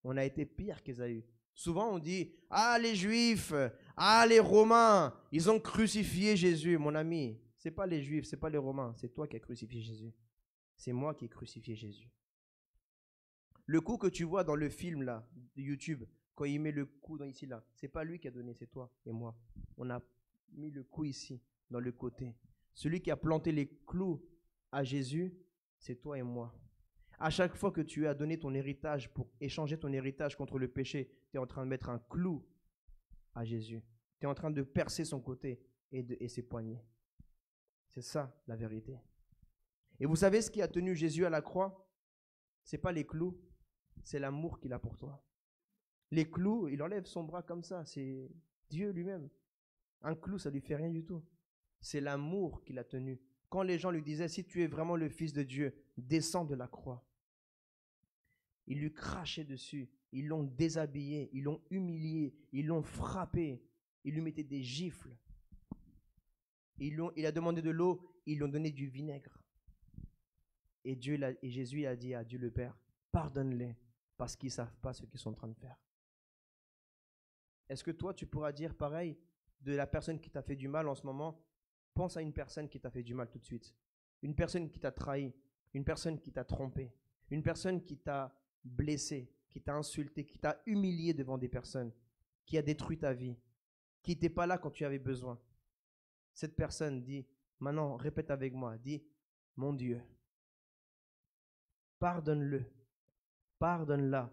On a été pire qu'Ésaü. Souvent, on dit, ah, les Juifs, ah, les Romains, ils ont crucifié Jésus. Mon ami, ce n'est pas les Juifs, ce n'est pas les Romains, c'est toi qui as crucifié Jésus. C'est moi qui ai crucifié Jésus. Le coup que tu vois dans le film là, de YouTube, quand il met le coup dans ici là, c'est pas lui qui a donné, c'est toi et moi. On a mis le coup ici, dans le côté. Celui qui a planté les clous à Jésus, c'est toi et moi. À chaque fois que tu as donné ton héritage pour échanger ton héritage contre le péché, tu es en train de mettre un clou à Jésus. Tu es en train de percer son côté et ses poignets. C'est ça la vérité. Et vous savez ce qui a tenu Jésus à la croix? Ce n'est pas les clous, c'est l'amour qu'il a pour toi. Les clous, il enlève son bras comme ça, c'est Dieu lui-même. Un clou, ça ne lui fait rien du tout. C'est l'amour qu'il a tenu. Quand les gens lui disaient, si tu es vraiment le Fils de Dieu, descends de la croix. Ils lui crachaient dessus, ils l'ont déshabillé, ils l'ont humilié, ils l'ont frappé, ils lui mettaient des gifles. Il a demandé de l'eau, ils lui ont donné du vinaigre. Et Jésus a dit à Dieu le Père, pardonne-les, parce qu'ils ne savent pas ce qu'ils sont en train de faire. Est-ce que toi, tu pourras dire pareil de la personne qui t'a fait du mal en ce moment? Pense à une personne qui t'a fait du mal tout de suite. Une personne qui t'a trahi, une personne qui t'a trompé, une personne qui t'a blessé, qui t'a insulté, qui t'a humilié devant des personnes, qui a détruit ta vie, qui n'était pas là quand tu avais besoin. Cette personne dit, maintenant répète avec moi, dis, mon Dieu, pardonne-le, pardonne-la,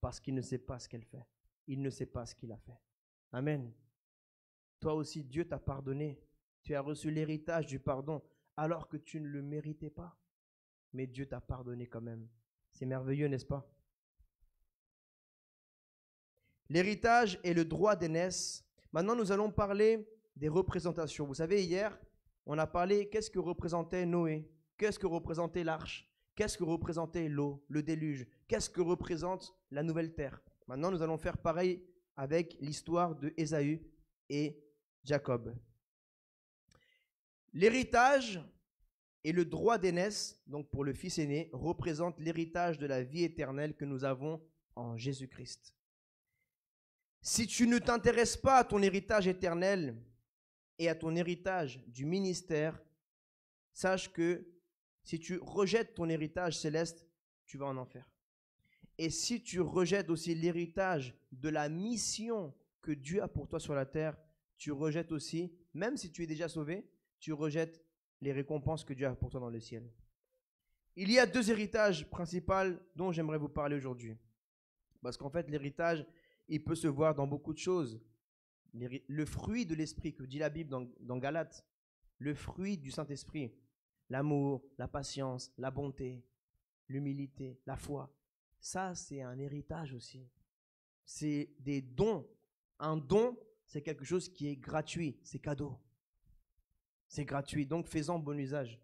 parce qu'il ne sait pas ce qu'elle fait. Il ne sait pas ce qu'il a fait. Amen. Toi aussi, Dieu t'a pardonné. Tu as reçu l'héritage du pardon alors que tu ne le méritais pas. Mais Dieu t'a pardonné quand même. C'est merveilleux, n'est-ce pas? L'héritage et le droit d'aînesse. Maintenant, nous allons parler des représentations. Vous savez, hier, on a parlé qu'est-ce que représentait Noé, qu'est-ce que représentait l'arche, qu'est-ce que représentait l'eau, le déluge, qu'est-ce que représente la nouvelle terre. Maintenant, nous allons faire pareil avec l'histoire de Ésaü et Jacob. L'héritage et le droit d'aînesse, donc pour le fils aîné, représentent l'héritage de la vie éternelle que nous avons en Jésus-Christ. Si tu ne t'intéresses pas à ton héritage éternel et à ton héritage du ministère, sache que si tu rejettes ton héritage céleste, tu vas en enfer. Et si tu rejettes aussi l'héritage de la mission que Dieu a pour toi sur la terre, tu rejettes aussi, même si tu es déjà sauvé, tu rejettes les récompenses que Dieu a pour toi dans le ciel. Il y a deux héritages principaux dont j'aimerais vous parler aujourd'hui. Parce qu'en fait, l'héritage, il peut se voir dans beaucoup de choses. Le fruit de l'esprit, que dit la Bible dans Galates, le fruit du Saint-Esprit, l'amour, la patience, la bonté, l'humilité, la foi. Ça, c'est un héritage aussi. C'est des dons. Un don, c'est quelque chose qui est gratuit, c'est cadeau. C'est gratuit, donc fais-en bon usage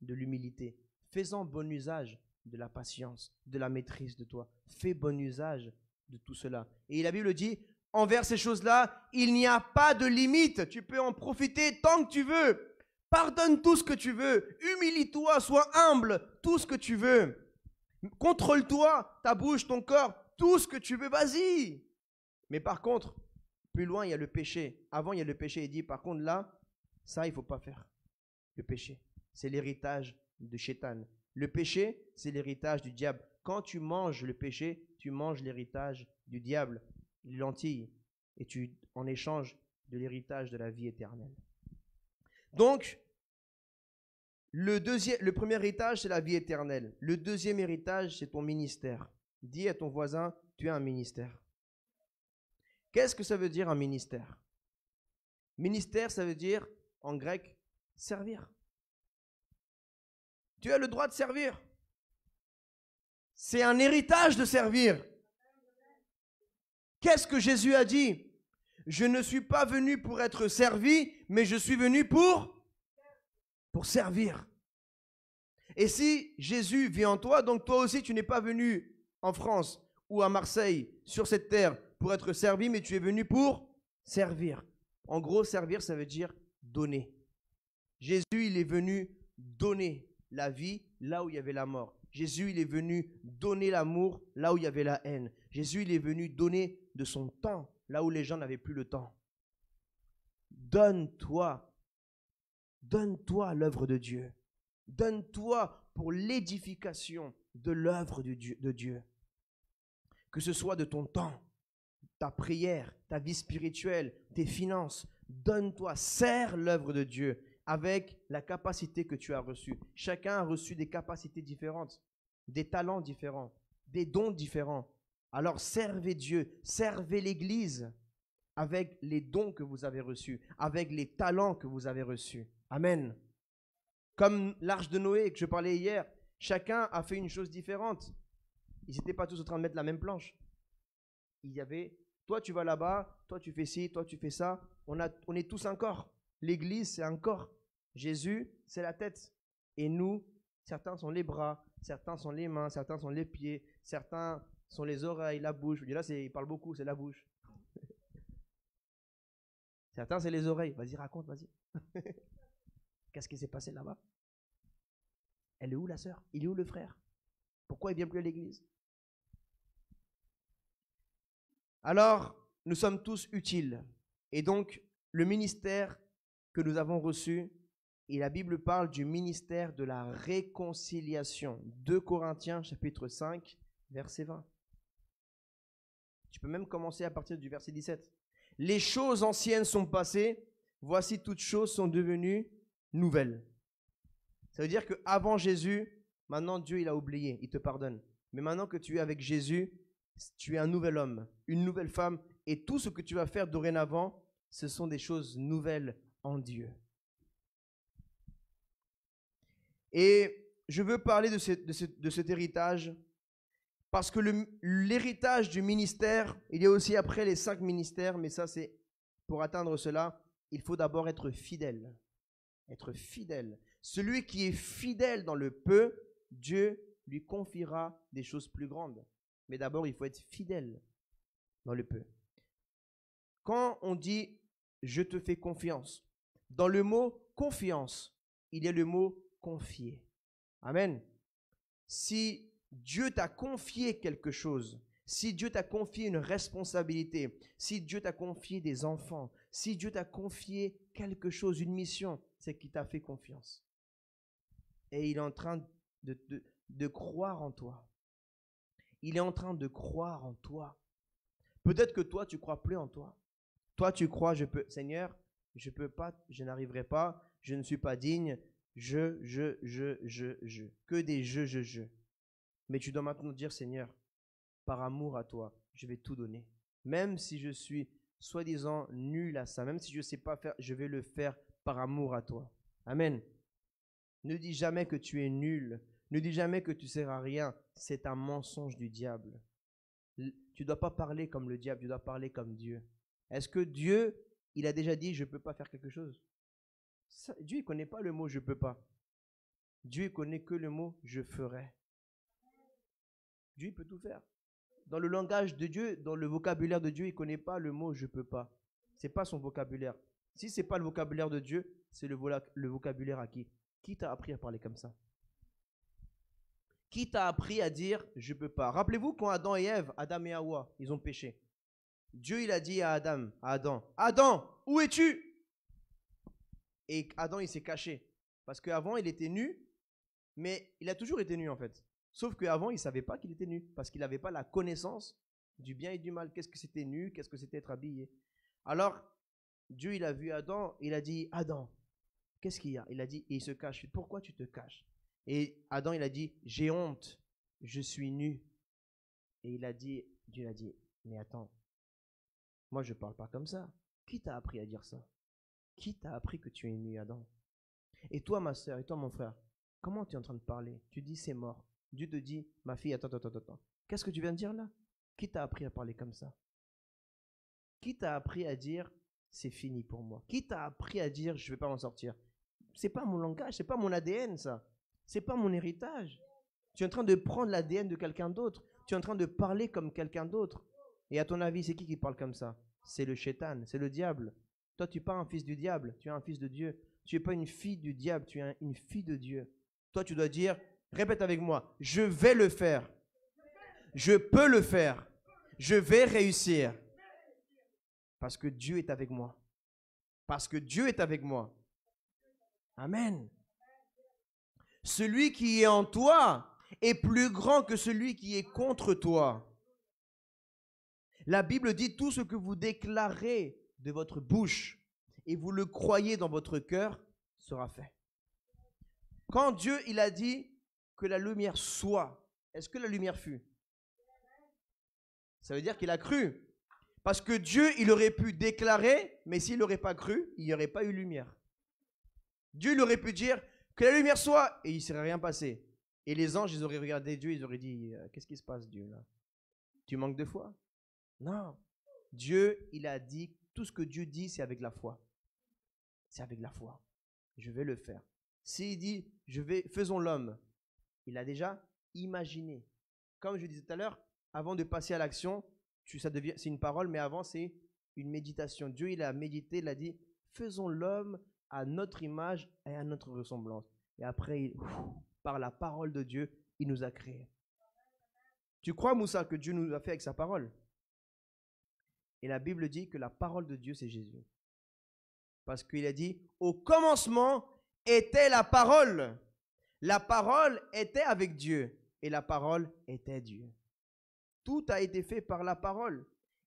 de l'humilité. Fais-en bon usage de la patience, de la maîtrise de toi. Fais bon usage de tout cela. Et la Bible dit, envers ces choses-là, il n'y a pas de limite. Tu peux en profiter tant que tu veux. Pardonne tout ce que tu veux. Humilie-toi, sois humble, tout ce que tu veux. Contrôle-toi, ta bouche, ton corps, tout ce que tu veux, vas-y. Mais par contre, plus loin, il y a le péché. Avant, il y a le péché. Il dit, par contre, là, ça, il ne faut pas faire. Le péché, c'est l'héritage de Shétan. Le péché, c'est l'héritage du diable. Quand tu manges le péché, tu manges l'héritage du diable, les lentilles, et tu en échanges de l'héritage de la vie éternelle. Donc, le premier héritage, c'est la vie éternelle. Le deuxième héritage, c'est ton ministère. Dis à ton voisin, tu as un ministère. Qu'est-ce que ça veut dire un ministère? Ministère, ça veut dire, en grec, servir. Tu as le droit de servir. C'est un héritage de servir. Qu'est-ce que Jésus a dit? Je ne suis pas venu pour être servi, mais je suis venu pour servir. Et si Jésus vit en toi, donc toi aussi tu n'es pas venu en France ou à Marseille, sur cette terre, pour être servi, mais tu es venu pour servir. En gros, servir, ça veut dire donner. Jésus, il est venu donner la vie là où il y avait la mort. Jésus, il est venu donner l'amour là où il y avait la haine. Jésus, il est venu donner de son temps, là où les gens n'avaient plus le temps. Donne-toi l'œuvre de Dieu. Donne-toi pour l'édification de l'œuvre de Dieu. Que ce soit de ton temps, ta prière, ta vie spirituelle, tes finances. Donne-toi, sers l'œuvre de Dieu avec la capacité que tu as reçue. Chacun a reçu des capacités différentes, des talents différents, des dons différents. Alors servez Dieu, servez l'Église avec les dons que vous avez reçus, avec les talents que vous avez reçus. Amen. Comme l'arche de Noé que je parlais hier, chacun a fait une chose différente. Ils n'étaient pas tous en train de mettre la même planche. Il y avait, toi tu vas là-bas, toi tu fais ci, toi tu fais ça. On est tous un corps. L'Église, c'est un corps. Jésus, c'est la tête. Et nous, certains sont les bras, certains sont les mains, certains sont les pieds, certains sont les oreilles, la bouche. Je dis là, il parle beaucoup, c'est la bouche. Certains, c'est les oreilles. Vas-y, raconte, vas-y. Qu'est-ce qui s'est passé là-bas? Elle est où la sœur? Il est où le frère? Pourquoi il ne vient plus à l'église? Alors, nous sommes tous utiles. Et donc, le ministère que nous avons reçu, et la Bible parle du ministère de la réconciliation. 2 Corinthiens, chapitre 5, verset 20. Tu peux même commencer à partir du verset 17. Les choses anciennes sont passées, voici toutes choses sont devenues nouvelles. Ça veut dire qu'avant Jésus, maintenant Dieu il a oublié, il te pardonne. Mais maintenant que tu es avec Jésus, tu es un nouvel homme, une nouvelle femme, et tout ce que tu vas faire dorénavant, ce sont des choses nouvelles en Dieu. Et je veux parler de cet héritage, parce que l'héritage du ministère, il y a aussi après les 5 ministères, mais ça c'est, pour atteindre cela, il faut d'abord être fidèle. Être fidèle. Celui qui est fidèle dans le peu, Dieu lui confiera des choses plus grandes. Mais d'abord, il faut être fidèle dans le peu. Quand on dit « je te fais confiance », dans le mot « confiance », il y a le mot « confier ». Amen. Si Dieu t'a confié quelque chose, si Dieu t'a confié une responsabilité, si Dieu t'a confié des enfants, si Dieu t'a confié quelque chose, une mission, c'est qu'il t'a fait confiance. Et il est en train de croire en toi. Il est en train de croire en toi. Peut-être que toi, tu ne crois plus en toi. Toi, tu crois, Seigneur, je ne peux pas, je n'arriverai pas, je ne suis pas digne, je. Que des je. Mais tu dois maintenant dire, Seigneur, par amour à toi, je vais tout donner. Même si je suis soi-disant nul à ça, même si je ne sais pas faire, je vais le faire par amour à toi. Amen. Ne dis jamais que tu es nul. Ne dis jamais que tu ne sers à rien. C'est un mensonge du diable. Tu ne dois pas parler comme le diable, tu dois parler comme Dieu. Est-ce que Dieu, il a déjà dit je ne peux pas faire quelque chose? Dieu, il ne connaît pas le mot je ne peux pas. Dieu, il connaît que le mot je ferai. Dieu, il peut tout faire. Dans le langage de Dieu, dans le vocabulaire de Dieu, il ne connaît pas le mot je ne peux pas. Ce n'est pas son vocabulaire. Si ce n'est pas le vocabulaire de Dieu, c'est le vocabulaire à qui? Qui t'a appris à parler comme ça? Qui t'a appris à dire je ne peux pas? Rappelez-vous quand Adam et Ève, Adam et Hawa, ils ont péché. Dieu, il a dit à Adam, où es-tu? Et Adam, il s'est caché. Parce qu'avant, il était nu, mais il a toujours été nu en fait. Sauf qu'avant, il ne savait pas qu'il était nu, parce qu'il n'avait pas la connaissance du bien et du mal. Qu'est-ce que c'était nu? Qu'est-ce que c'était être habillé? Alors, Dieu, il a vu Adam, il a dit, Adam, qu'est-ce qu'il y a? Il a dit, et il se cache. Pourquoi tu te caches? Et Adam, il a dit, j'ai honte, je suis nu. Et Dieu a dit, mais attends, moi je ne parle pas comme ça. Qui t'a appris à dire ça? Qui t'a appris que tu es nu, Adam? Et toi, ma soeur, et toi, mon frère, comment tu es en train de parler? Tu dis, c'est mort. Dieu te dit, ma fille, attends. Qu'est-ce que tu viens de dire là? Qui t'a appris à parler comme ça? Qui t'a appris à dire, c'est fini pour moi? Qui t'a appris à dire, je ne vais pas m'en sortir? C'est pas mon langage, c'est pas mon ADN, ça. C'est pas mon héritage. Tu es en train de prendre l'ADN de quelqu'un d'autre. Tu es en train de parler comme quelqu'un d'autre. Et à ton avis, c'est qui parle comme ça? C'est le shaitan, c'est le diable. Toi, tu n'es pas un fils du diable, tu es un fils de Dieu. Tu n'es pas une fille du diable, tu es une fille de Dieu. Toi, tu dois dire, répète avec moi, je vais le faire. Je peux le faire. Je vais réussir. Parce que Dieu est avec moi. Parce que Dieu est avec moi. Amen. Celui qui est en toi est plus grand que celui qui est contre toi. La Bible dit tout ce que vous déclarez de votre bouche et vous le croyez dans votre cœur sera fait. Quand Dieu il a dit que la lumière soit, est-ce que la lumière fut? Ça veut dire qu'il a cru. Parce que Dieu, il aurait pu déclarer, mais s'il n'aurait pas cru, il n'y aurait pas eu lumière. Dieu, il aurait pu dire que la lumière soit, et il ne serait rien passé. Et les anges, ils auraient regardé Dieu, ils auraient dit, qu'est-ce qui se passe, Dieu, là? Tu manques de foi? Non. Dieu, il a dit, tout ce que Dieu dit, c'est avec la foi. C'est avec la foi. Je vais le faire. S'il dit, faisons l'homme, il a déjà imaginé. Comme je disais tout à l'heure, avant de passer à l'action, c'est une parole, mais avant, c'est une méditation. Dieu, il a médité, il a dit, faisons l'homme à notre image et à notre ressemblance. Et après, par la parole de Dieu, il nous a créés. Tu crois, Moussa, que Dieu nous a fait avec sa parole? Et la Bible dit que la parole de Dieu, c'est Jésus. Parce qu'il a dit, au commencement était la parole. La parole était avec Dieu et la parole était Dieu. Tout a été fait par la parole.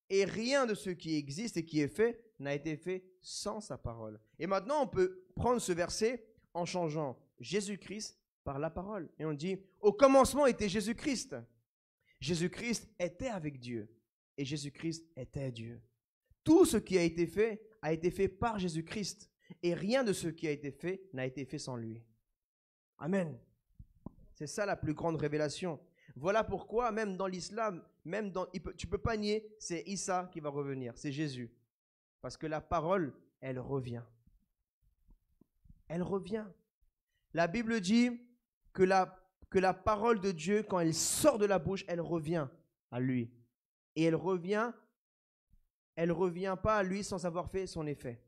Et rien de ce qui existe et qui est fait n'a été fait sans sa parole. Et maintenant, on peut prendre ce verset en changeant Jésus-Christ par la parole. Et on dit, au commencement était Jésus-Christ. Jésus-Christ était avec Dieu. Et Jésus-Christ était Dieu. Tout ce qui a été fait par Jésus-Christ. Et rien de ce qui a été fait n'a été fait sans lui. Amen. C'est ça la plus grande révélation. Voilà pourquoi, même dans l'islam, tu ne peux pas nier, c'est Issa qui va revenir, c'est Jésus. Parce que la parole, elle revient. Elle revient. La Bible dit que la parole de Dieu, quand elle sort de la bouche, elle revient à lui. Et elle revient pas à lui sans avoir fait son effet.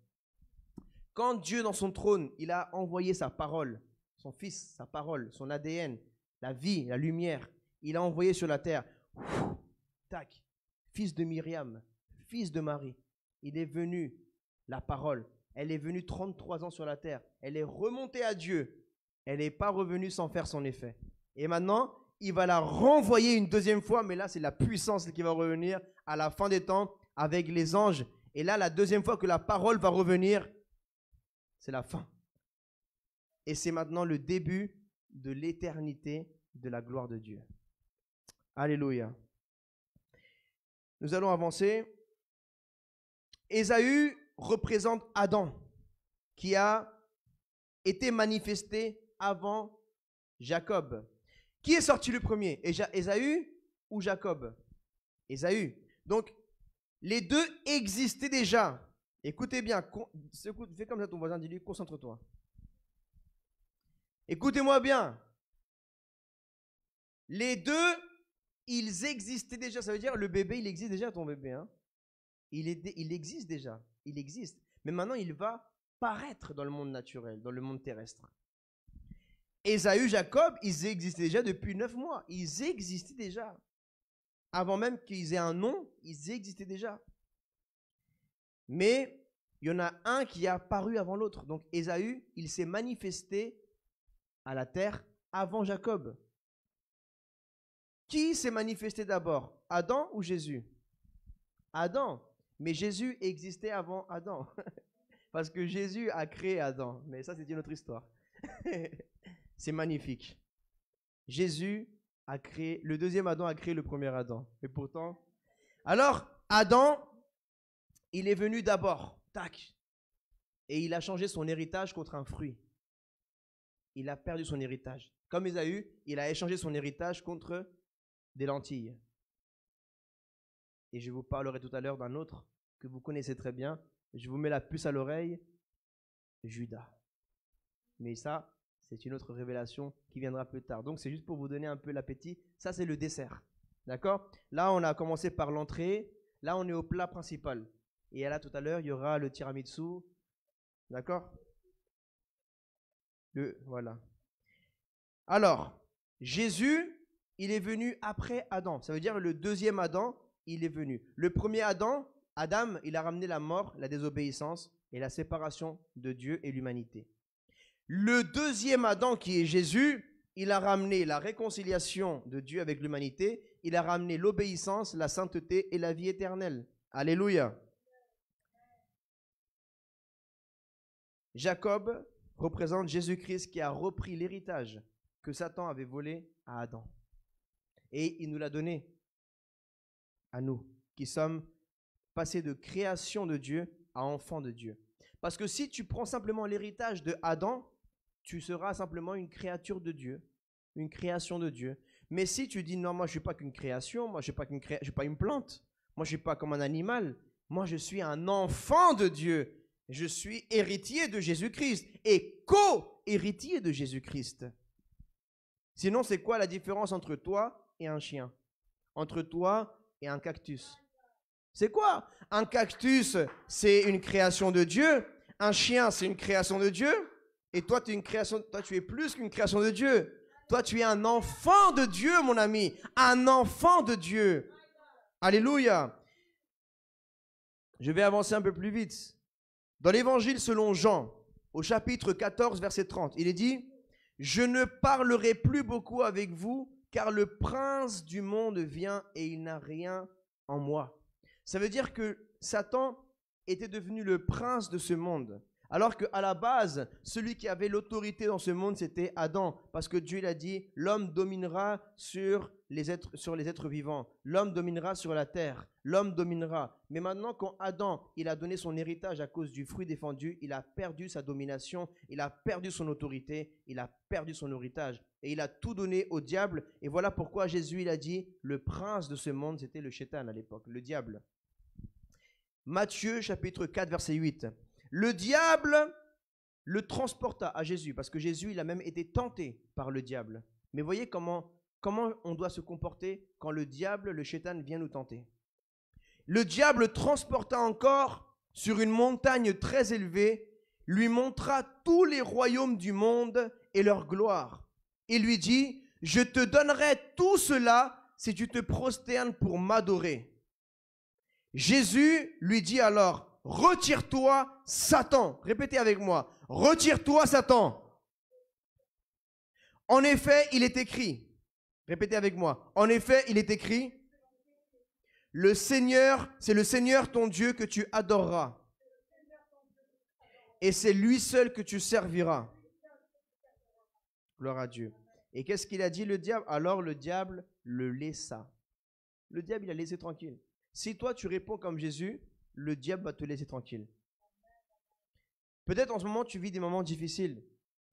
Quand Dieu, dans son trône, il a envoyé sa parole, son Fils, sa parole, son ADN, la vie, la lumière, il a envoyé sur la terre, tac, fils de Myriam, fils de Marie. Il est venu, la parole. Elle est venue 33 ans sur la terre. Elle est remontée à Dieu. Elle n'est pas revenue sans faire son effet. Et maintenant, il va la renvoyer une deuxième fois, mais là, c'est la puissance qui va revenir à la fin des temps avec les anges. Et là, la deuxième fois que la parole va revenir, c'est la fin. Et c'est maintenant le début de l'éternité de la gloire de Dieu. Alléluia. Nous allons avancer. Ésaü représente Adam, qui a été manifesté avant Jacob. Qui est sorti le premier? Ésaü ou Jacob? Ésaü. Donc, les deux existaient déjà. Écoutez bien. Fais comme ça ton voisin, dis-lui, concentre-toi. Écoutez-moi bien. Les deux, ils existaient déjà. Ça veut dire le bébé, il existe déjà, ton bébé. Hein? Il existe déjà. Il existe. Mais maintenant, il va paraître dans le monde naturel, dans le monde terrestre. Ésaü, Jacob, ils existaient déjà depuis 9 mois. Ils existaient déjà. Avant même qu'ils aient un nom, ils existaient déjà. Mais il y en a un qui a apparu avant l'autre. Donc Ésaü, il s'est manifesté à la terre avant Jacob. Qui s'est manifesté d'abord? Adam ou Jésus? Adam. Mais Jésus existait avant Adam. Parce que Jésus a créé Adam. Mais ça, c'est une autre histoire. C'est magnifique. Jésus a créé, le deuxième Adam a créé le premier Adam. Et pourtant, alors, Adam, il est venu d'abord. Tac. Et il a changé son héritage contre un fruit. Il a perdu son héritage. Comme Ésaü, il a échangé son héritage contre des lentilles. Et je vous parlerai tout à l'heure d'un autre que vous connaissez très bien. Je vous mets la puce à l'oreille, Judas. Mais ça, c'est une autre révélation qui viendra plus tard. Donc, c'est juste pour vous donner un peu l'appétit. Ça, c'est le dessert. D'accord? Là, on a commencé par l'entrée. Là, on est au plat principal. Et là, tout à l'heure, il y aura le tiramisu. D'accord? Voilà. Alors, Jésus, il est venu après Adam. Ça veut dire le deuxième Adam, il est venu. Le premier Adam, il a ramené la mort, la désobéissance et la séparation de Dieu et l'humanité. Le deuxième Adam, qui est Jésus, il a ramené la réconciliation de Dieu avec l'humanité, il a ramené l'obéissance, la sainteté et la vie éternelle. Alléluia. Jacob représente Jésus-Christ qui a repris l'héritage que Satan avait volé à Adam. Et il nous l'a donné à nous, qui sommes passés de création de Dieu à enfants de Dieu. Parce que si tu prends simplement l'héritage de Adam, tu seras simplement une créature de Dieu, une création de Dieu. Mais si tu dis non, moi je ne suis pas qu'une création, moi je ne suis pas une plante, moi je ne suis pas comme un animal, moi je suis un enfant de Dieu. Je suis héritier de Jésus-Christ et co-héritier de Jésus-Christ. Sinon, c'est quoi la différence entre toi et un chien? Entre toi et un cactus? C'est quoi? Un cactus, c'est une création de Dieu. Un chien, c'est une création de Dieu. Et toi, tu es plus qu'une création de Dieu. Toi, tu es un enfant de Dieu, mon ami. Un enfant de Dieu. Alléluia. Je vais avancer un peu plus vite. Dans l'évangile selon Jean, au chapitre 14, verset 30, il est dit « Je ne parlerai plus beaucoup avec vous, car le prince du monde vient et il n'a rien en moi. » Ça veut dire que Satan était devenu le prince de ce monde. Alors qu'à la base, celui qui avait l'autorité dans ce monde, c'était Adam. Parce que Dieu l'a dit, l'homme dominera sur les êtres vivants. L'homme dominera sur la terre. L'homme dominera. Mais maintenant, quand Adam, il a donné son héritage à cause du fruit défendu, il a perdu sa domination, il a perdu son autorité, il a perdu son héritage. Et il a tout donné au diable. Et voilà pourquoi Jésus, il a dit, le prince de ce monde, c'était le Shétan à l'époque, le diable. Matthieu, chapitre 4, verset 8. Le diable le transporta à Jésus, parce que Jésus, il a même été tenté par le diable. Mais voyez comment on doit se comporter quand le diable, le Shétan, vient nous tenter. Le diable transporta encore sur une montagne très élevée, lui montra tous les royaumes du monde et leur gloire. Et lui dit, je te donnerai tout cela si tu te prosternes pour m'adorer. Jésus lui dit alors, retire-toi, Satan. Répétez avec moi. Retire-toi, Satan. En effet, il est écrit. Répétez avec moi. En effet, il est écrit. Le Seigneur, c'est le Seigneur ton Dieu que tu adoreras. Et c'est lui seul que tu serviras. Gloire à Dieu. Et qu'est-ce qu'il a dit le diable? Alors le diable le laissa. Le diable, il a laissé tranquille. Si toi, tu réponds comme Jésus, le diable va te laisser tranquille. Peut-être en ce moment, tu vis des moments difficiles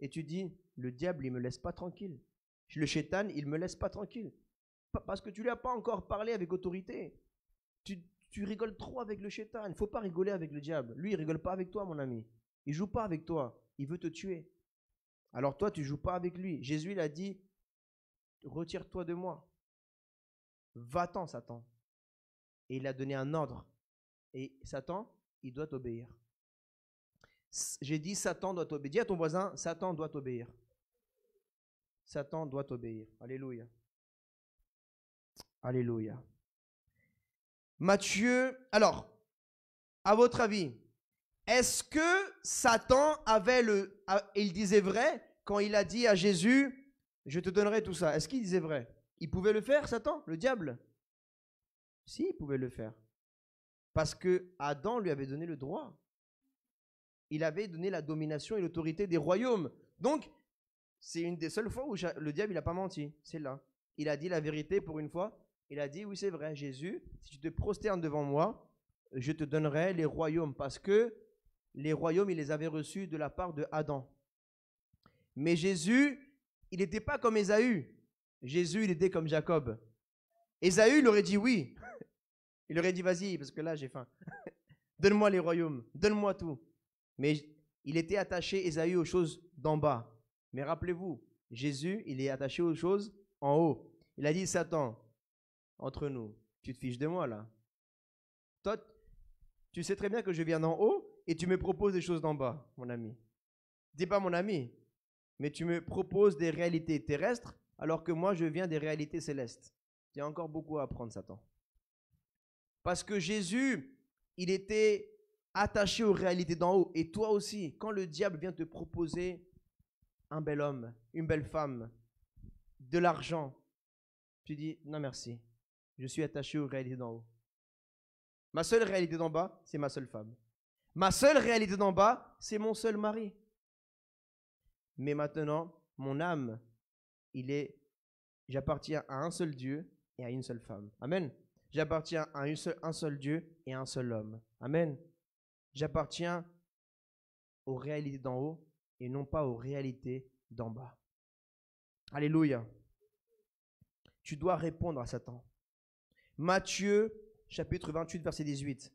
et tu dis, le diable, il ne me laisse pas tranquille. Le Shétan, il ne me laisse pas tranquille. Parce que tu ne lui as pas encore parlé avec autorité. Tu rigoles trop avec le Shétan. Il ne faut pas rigoler avec le diable. Lui, il ne rigole pas avec toi, mon ami. Il ne joue pas avec toi. Il veut te tuer. Alors toi, tu ne joues pas avec lui. Jésus, il a dit, retire-toi de moi. Va-t'en, Satan. Et il a donné un ordre. Et Satan, il doit obéir. J'ai dit Satan doit obéir. Dis à ton voisin, Satan doit obéir. Satan doit obéir. Alléluia. Alléluia. Matthieu, alors, à votre avis, est-ce que Satan il disait vrai quand il a dit à Jésus, je te donnerai tout ça? Est-ce qu'il disait vrai? Il pouvait le faire, Satan, le diable? Si, il pouvait le faire. Parce que Adam lui avait donné le droit. Il avait donné la domination et l'autorité des royaumes. Donc, c'est une des seules fois où le diable n'a pas menti. C'est là. Il a dit la vérité pour une fois. Il a dit, oui, c'est vrai, Jésus, si tu te prosternes devant moi, je te donnerai les royaumes. Parce que les royaumes, il les avait reçus de la part de Adam. Mais Jésus, il n'était pas comme Ésaü. Jésus, il était comme Jacob. Ésaü, il aurait dit oui. Il aurait dit, vas-y, parce que là, j'ai faim. Donne-moi les royaumes, donne-moi tout. Mais il était attaché, Ésaü, aux choses d'en bas. Mais rappelez-vous, Jésus, il est attaché aux choses en haut. Il a dit, Satan, entre nous, tu te fiches de moi là. Toi, tu sais très bien que je viens d'en haut et tu me proposes des choses d'en bas, mon ami. Dis pas mon ami, mais tu me proposes des réalités terrestres alors que moi, je viens des réalités célestes. Il y a encore beaucoup à apprendre, Satan. Parce que Jésus, il était attaché aux réalités d'en haut. Et toi aussi, quand le diable vient te proposer un bel homme, une belle femme, de l'argent, tu dis non merci, je suis attaché aux réalités d'en haut. Ma seule réalité d'en bas, c'est ma seule femme. Ma seule réalité d'en bas, c'est mon seul mari. Mais maintenant, mon âme, j'appartiens à un seul Dieu et à une seule femme. Amen. J'appartiens à un seul Dieu et à un seul homme. Amen. J'appartiens aux réalités d'en haut et non pas aux réalités d'en bas. Alléluia. Tu dois répondre à Satan. Matthieu, chapitre 28, verset 18.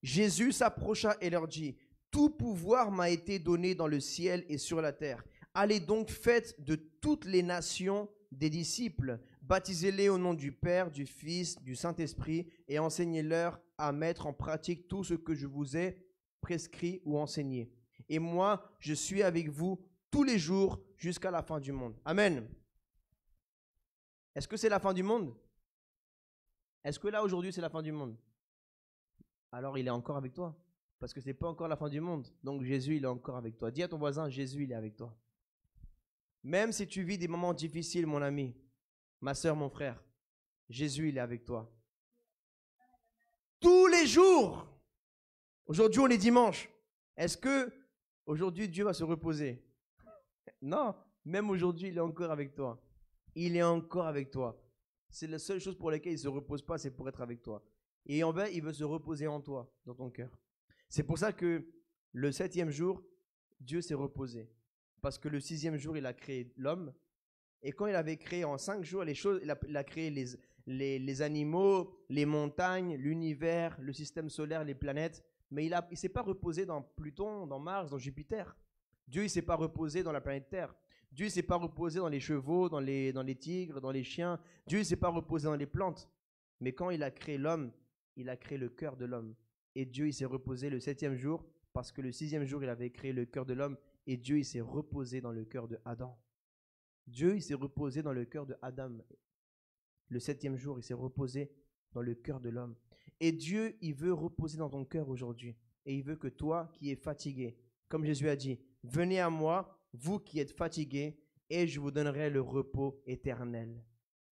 Jésus s'approcha et leur dit, « Tout pouvoir m'a été donné dans le ciel et sur la terre. Allez donc, faites de toutes les nations des disciples, baptisez-les au nom du Père, du Fils, du Saint-Esprit, et enseignez-leur à mettre en pratique tout ce que je vous ai prescrit ou enseigné. Et moi, je suis avec vous tous les jours jusqu'à la fin du monde. » Amen. Est-ce que c'est la fin du monde? Est-ce que là, aujourd'hui, c'est la fin du monde? Alors, il est encore avec toi. Parce que ce n'est pas encore la fin du monde. Donc, Jésus, il est encore avec toi. Dis à ton voisin, Jésus, il est avec toi. Même si tu vis des moments difficiles, mon ami, ma soeur, mon frère, Jésus, il est avec toi. Tous les jours. Aujourd'hui, on est dimanche. Est-ce que aujourd'hui, Dieu va se reposer? Non. Même aujourd'hui, il est encore avec toi. Il est encore avec toi. C'est la seule chose pour laquelle il ne se repose pas, c'est pour être avec toi. Et en bas, il veut se reposer en toi, dans ton cœur. C'est pour ça que le 7e jour, Dieu s'est reposé. Parce que le 6e jour, il a créé l'homme. Et quand il avait créé en 5 jours les choses, il a créé les animaux, les montagnes, l'univers, le système solaire, les planètes. Mais il ne s'est pas reposé dans Pluton, dans Mars, dans Jupiter. Dieu ne s'est pas reposé dans la planète Terre. Dieu ne s'est pas reposé dans les chevaux, dans les tigres, dans les chiens. Dieu ne s'est pas reposé dans les plantes. Mais quand il a créé l'homme, il a créé le cœur de l'homme. Et Dieu, il s'est reposé le 7e jour parce que le 6e jour, il avait créé le cœur de l'homme. Et Dieu, il s'est reposé dans le cœur de Adam. Dieu, il s'est reposé dans le cœur de Adam. Le 7e jour, il s'est reposé dans le cœur de l'homme. Et Dieu, il veut reposer dans ton cœur aujourd'hui. Et il veut que toi, qui es fatigué, comme Jésus a dit, « Venez à moi, vous qui êtes fatigués, et je vous donnerai le repos éternel. »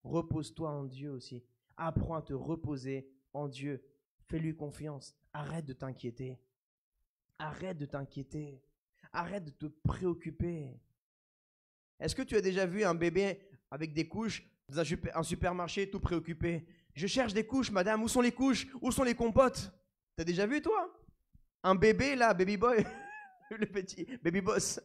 Repose-toi en Dieu aussi. Apprends à te reposer en Dieu. Fais-lui confiance. Arrête de t'inquiéter. Arrête de t'inquiéter. Arrête de te préoccuper. Est-ce que tu as déjà vu un bébé avec des couches dans un supermarché tout préoccupé? Je cherche des couches, madame. Où sont les couches? Où sont les compotes? T'as déjà vu, toi? Un bébé, là, baby boy, le petit, baby boss,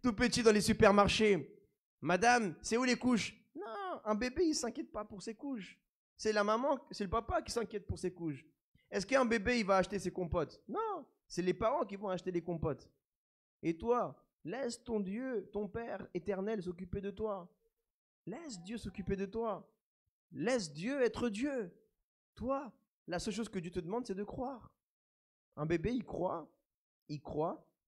tout petit dans les supermarchés. Madame, c'est où les couches? Non, un bébé, il ne s'inquiète pas pour ses couches. C'est la maman, c'est le papa qui s'inquiète pour ses couches. Est-ce qu'un bébé, il va acheter ses compotes? Non, c'est les parents qui vont acheter les compotes. Et toi, laisse ton Dieu, ton Père éternel s'occuper de toi. Laisse Dieu s'occuper de toi. Laisse Dieu être Dieu. Toi, la seule chose que Dieu te demande, c'est de croire. Un bébé, il croit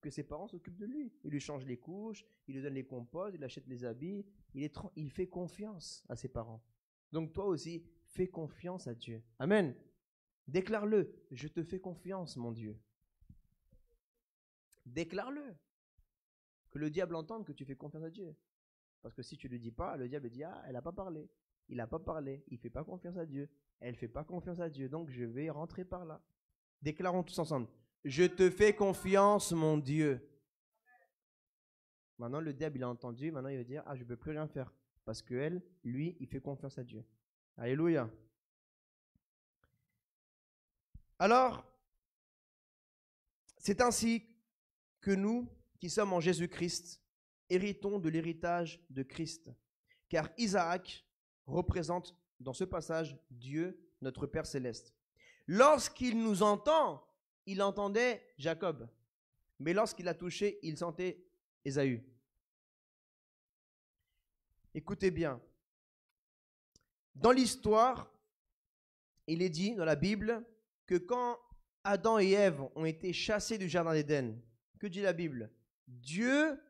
que ses parents s'occupent de lui. Il lui change les couches, il lui donne les compotes, il achète les habits. Il fait confiance à ses parents. Donc toi aussi, fais confiance à Dieu. Amen. Déclare-le. Je te fais confiance, mon Dieu. Déclare-le. Que le diable entende que tu fais confiance à Dieu. Parce que si tu ne le dis pas, le diable dit, ah, elle n'a pas parlé. Il n'a pas parlé. Il ne fait pas confiance à Dieu. Elle ne fait pas confiance à Dieu. Donc je vais rentrer par là. Déclarons tous ensemble. Je te fais confiance, mon Dieu. Maintenant, le diable, il a entendu. Maintenant, il va dire, ah, je ne peux plus rien faire. Parce que lui, il fait confiance à Dieu. Alléluia. Alors, c'est ainsi que nous, qui sommes en Jésus-Christ, héritons de l'héritage de Christ. Car Isaac représente, dans ce passage, Dieu, notre Père céleste. Lorsqu'il nous entend, il entendait Jacob. Mais lorsqu'il a touché, il sentait Ésaü. Écoutez bien. Dans l'histoire, il est dit dans la Bible que quand Adam et Ève ont été chassés du jardin d'Éden, que dit la Bible? Dieu,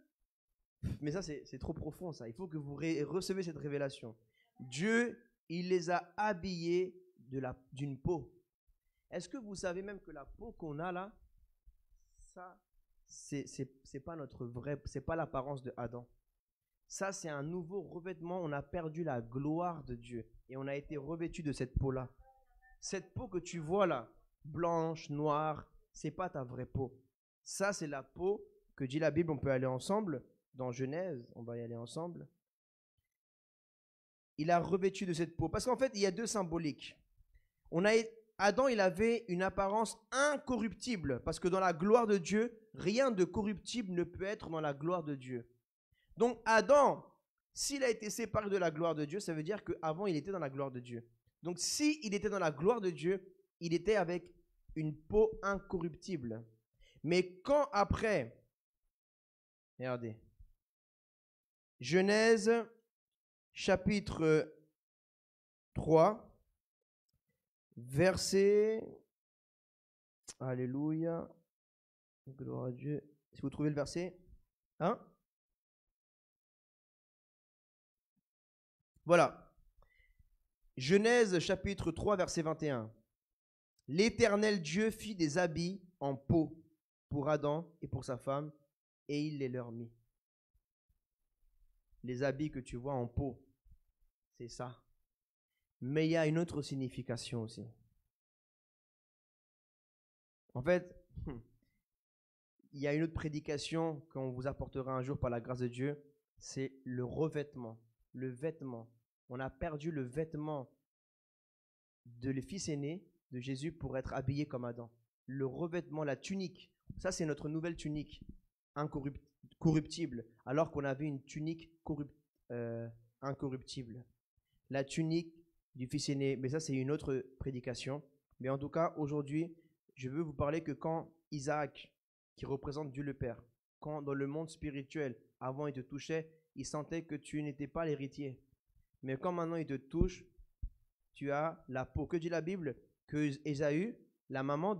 mais ça c'est trop profond ça, il faut que vous recevez cette révélation. Dieu, il les a habillés d'une peau. Est-ce que vous savez même que la peau qu'on a là, ça, c'est pas notre vrai, c'est pas l'apparence de Adam. Ça, c'est un nouveau revêtement. On a perdu la gloire de Dieu et on a été revêtu de cette peau-là. Cette peau que tu vois là, blanche, noire, c'est pas ta vraie peau. Ça, c'est la peau que dit la Bible. On peut aller ensemble dans Genèse. On va y aller ensemble. Il a revêtu de cette peau. Parce qu'en fait, il y a deux symboliques. Adam, il avait une apparence incorruptible. Parce que dans la gloire de Dieu, rien de corruptible ne peut être dans la gloire de Dieu. Donc Adam, s'il a été séparé de la gloire de Dieu, ça veut dire qu'avant, il était dans la gloire de Dieu. Donc s'il était dans la gloire de Dieu, il était avec une peau incorruptible. Mais quand après, regardez, Genèse chapitre 3, verset, alléluia, gloire à Dieu. Si vous trouvez le verset, hein? Voilà. Genèse chapitre 3, verset 21. L'Éternel Dieu fit des habits en peau pour Adam et pour sa femme, et il les leur mit. Les habits que tu vois en peau, c'est ça. Mais il y a une autre signification aussi. En fait, il y a une autre prédication qu'on vous apportera un jour par la grâce de Dieu, c'est le revêtement, le vêtement. On a perdu le vêtement de le fils aîné de Jésus pour être habillé comme Adam. Le revêtement, la tunique, ça c'est notre nouvelle tunique incorruptible, alors qu'on avait une tunique incorruptible. La tunique du fils aîné, mais ça c'est une autre prédication. Mais en tout cas, aujourd'hui, je veux vous parler que quand Isaac, qui représente Dieu le Père, quand dans le monde spirituel, avant il te touchait, il sentait que tu n'étais pas l'héritier. Mais quand maintenant il te touche, tu as la peau. Que dit la Bible? Que Ésaü, la maman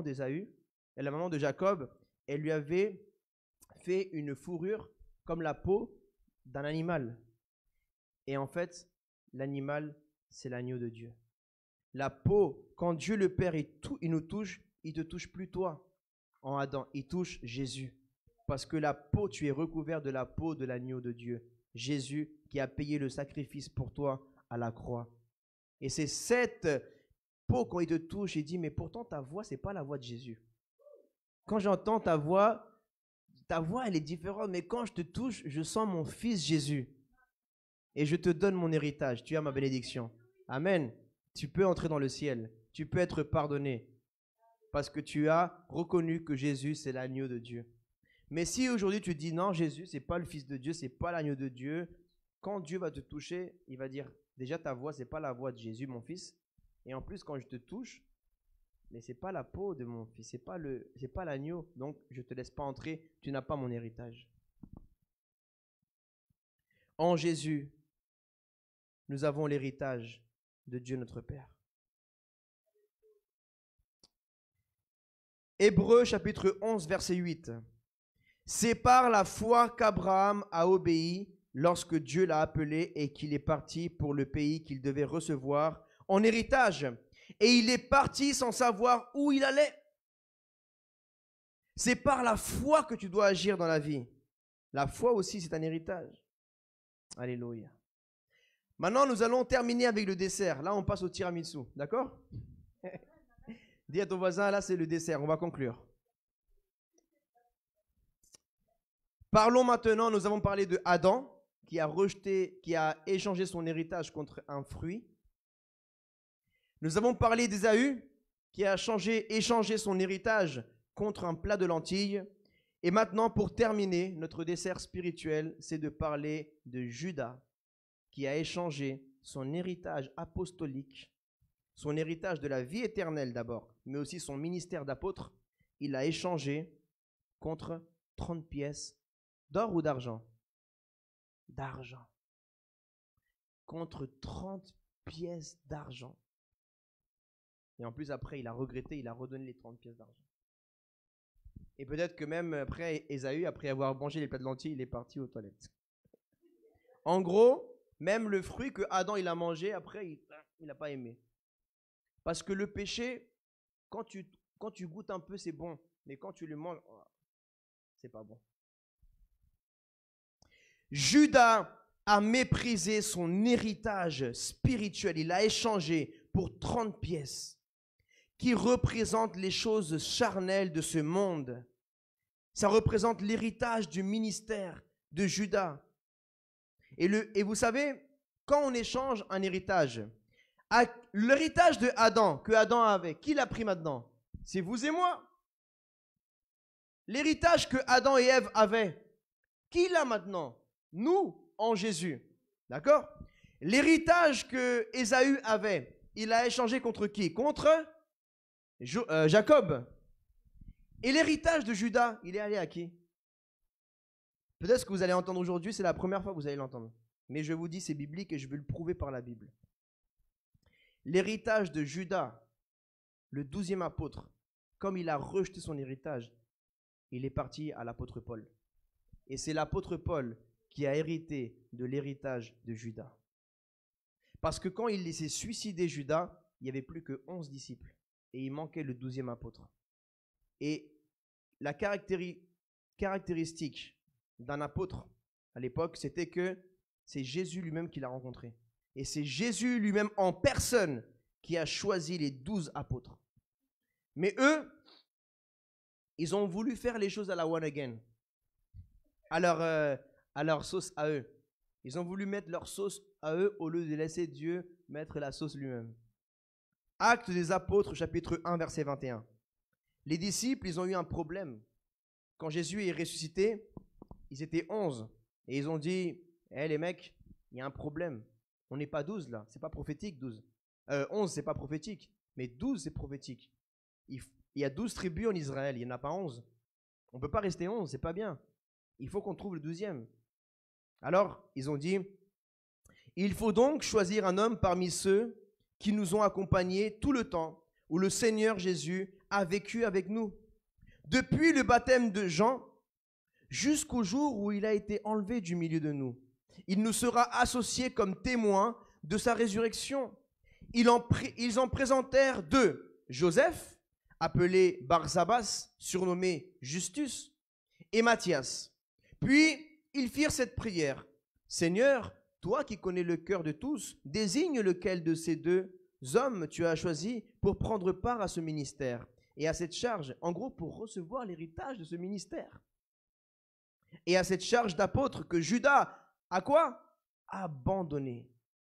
d'Ésaü, et la maman de Jacob, elle lui avait fait une fourrure comme la peau d'un animal. Et en fait, l'animal, c'est l'agneau de Dieu. La peau, quand Dieu le Père, il nous touche, il ne te touche plus toi en Adam, il touche Jésus. Parce que la peau, tu es recouvert de la peau de l'agneau de Dieu. Jésus qui a payé le sacrifice pour toi à la croix. Et c'est cette peau, quand il te touche, il dit, mais pourtant ta voix, ce n'est pas la voix de Jésus. Quand j'entends ta voix, elle est différente, mais quand je te touche, je sens mon fils Jésus. Et je te donne mon héritage, tu as ma bénédiction. Amen. Tu peux entrer dans le ciel, tu peux être pardonné, parce que tu as reconnu que Jésus, c'est l'agneau de Dieu. Mais si aujourd'hui tu dis non, Jésus, c'est pas le Fils de Dieu, c'est pas l'agneau de Dieu, quand Dieu va te toucher, il va dire, déjà ta voix, c'est pas la voix de Jésus, mon fils. Et en plus, quand je te touche, mais c'est pas la peau de mon fils, c'est pas l'agneau, donc je te laisse pas entrer, tu n'as pas mon héritage. En Jésus, nous avons l'héritage de Dieu notre Père. Hébreux chapitre 11, verset 8. C'est par la foi qu'Abraham a obéi lorsque Dieu l'a appelé et qu'il est parti pour le pays qu'il devait recevoir en héritage. Et il est parti sans savoir où il allait. C'est par la foi que tu dois agir dans la vie. La foi aussi, c'est un héritage. Alléluia. Maintenant, nous allons terminer avec le dessert. Là, on passe au tiramisu. D'accord? Dis à ton voisin, là, c'est le dessert. On va conclure. Parlons maintenant, nous avons parlé de Adam, qui a échangé son héritage contre un fruit. Nous avons parlé d'Ésaü, qui a échangé son héritage contre un plat de lentilles. Et maintenant, pour terminer, notre dessert spirituel, c'est de parler de Judas, qui a échangé son héritage apostolique, son héritage de la vie éternelle d'abord, mais aussi son ministère d'apôtre. Il a échangé contre 30 pièces d'or ou d'argent? D'argent. Contre 30 pièces d'argent. Et en plus, après, il a regretté, il a redonné les 30 pièces d'argent. Et peut-être que même après, Ésaü, après avoir mangé les plats de lentilles, il est parti aux toilettes. En gros, même le fruit que Adam il a mangé, après, il n'a pas aimé. Parce que le péché, Quand tu goûtes un peu, c'est bon. Mais quand tu le manges, oh, c'est pas bon. Judas a méprisé son héritage spirituel. Il a échangé pour 30 pièces qui représentent les choses charnelles de ce monde. Ça représente l'héritage du ministère de Judas. Et vous savez, quand on échange un héritage, l'héritage de Adam, que Adam avait, qui l'a pris maintenant? C'est vous et moi. L'héritage que Adam et Ève avaient, qui l'a maintenant? Nous, en Jésus. D'accord? L'héritage que Ésaü avait, il a échangé contre qui? Contre Jacob. Et l'héritage de Judas, il est allé à qui? Peut-être ce que vous allez entendre aujourd'hui, c'est la première fois que vous allez l'entendre. Mais je vous dis, c'est biblique et je vais le prouver par la Bible. L'héritage de Judas, le 12e apôtre, comme il a rejeté son héritage, il est parti à l'apôtre Paul. Et c'est l'apôtre Paul qui a hérité de l'héritage de Judas. Parce que quand il laissait suicider Judas, il n'y avait plus que 11 disciples. Et il manquait le 12e apôtre. Et la caractéristique d'un apôtre à l'époque, c'était que c'est Jésus lui-même qui l'a rencontré. Et c'est Jésus lui-même en personne qui a choisi les 12 apôtres. Mais eux, ils ont voulu faire les choses à la one again. À leur sauce à eux. Ils ont voulu mettre leur sauce à eux au lieu de laisser Dieu mettre la sauce lui-même. Actes des apôtres, chapitre 1, verset 21. Les disciples, ils ont eu un problème. Quand Jésus est ressuscité, ils étaient 11. Et ils ont dit, les mecs, il y a un problème. On n'est pas 12 là, c'est pas prophétique 12. 11, c'est pas prophétique, mais 12, c'est prophétique. Il y a 12 tribus en Israël, il n'y en a pas 11. On ne peut pas rester 11, c'est pas bien. Il faut qu'on trouve le 12e. Alors, ils ont dit, il faut donc choisir un homme parmi ceux qui nous ont accompagnés tout le temps où le Seigneur Jésus a vécu avec nous. Depuis le baptême de Jean jusqu'au jour où il a été enlevé du milieu de nous. Il nous sera associé comme témoin de sa résurrection. Ils en présentèrent 2, Joseph, appelé Barsabas, surnommé Justus, et Matthias. Puis, ils firent cette prière. Seigneur, toi qui connais le cœur de tous, désigne lequel de ces 2 hommes tu as choisi pour prendre part à ce ministère et à cette charge, en gros pour recevoir l'héritage de ce ministère. Et à cette charge d'apôtre que Judas a quoi? Abandonné.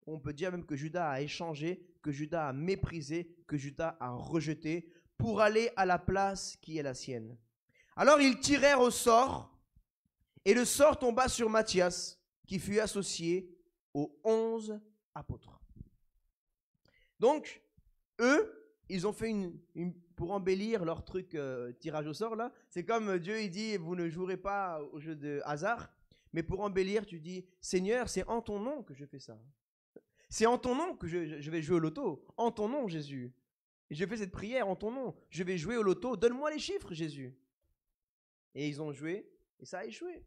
On peut dire même que Judas a échangé, que Judas a méprisé, que Judas a rejeté pour aller à la place qui est la sienne. Alors ils tirèrent au sort et le sort tomba sur Matthias qui fut associé aux 11 apôtres. Donc, eux, ils ont fait pour embellir leur truc tirage au sort là. C'est comme Dieu, il dit, vous ne jouerez pas au jeu de hasard, mais pour embellir, tu dis, Seigneur, c'est en ton nom que je fais ça. C'est en ton nom que je vais jouer au loto. En ton nom, Jésus. Et je fais cette prière en ton nom. Je vais jouer au loto. Donne-moi les chiffres, Jésus. Et ils ont joué et ça a échoué.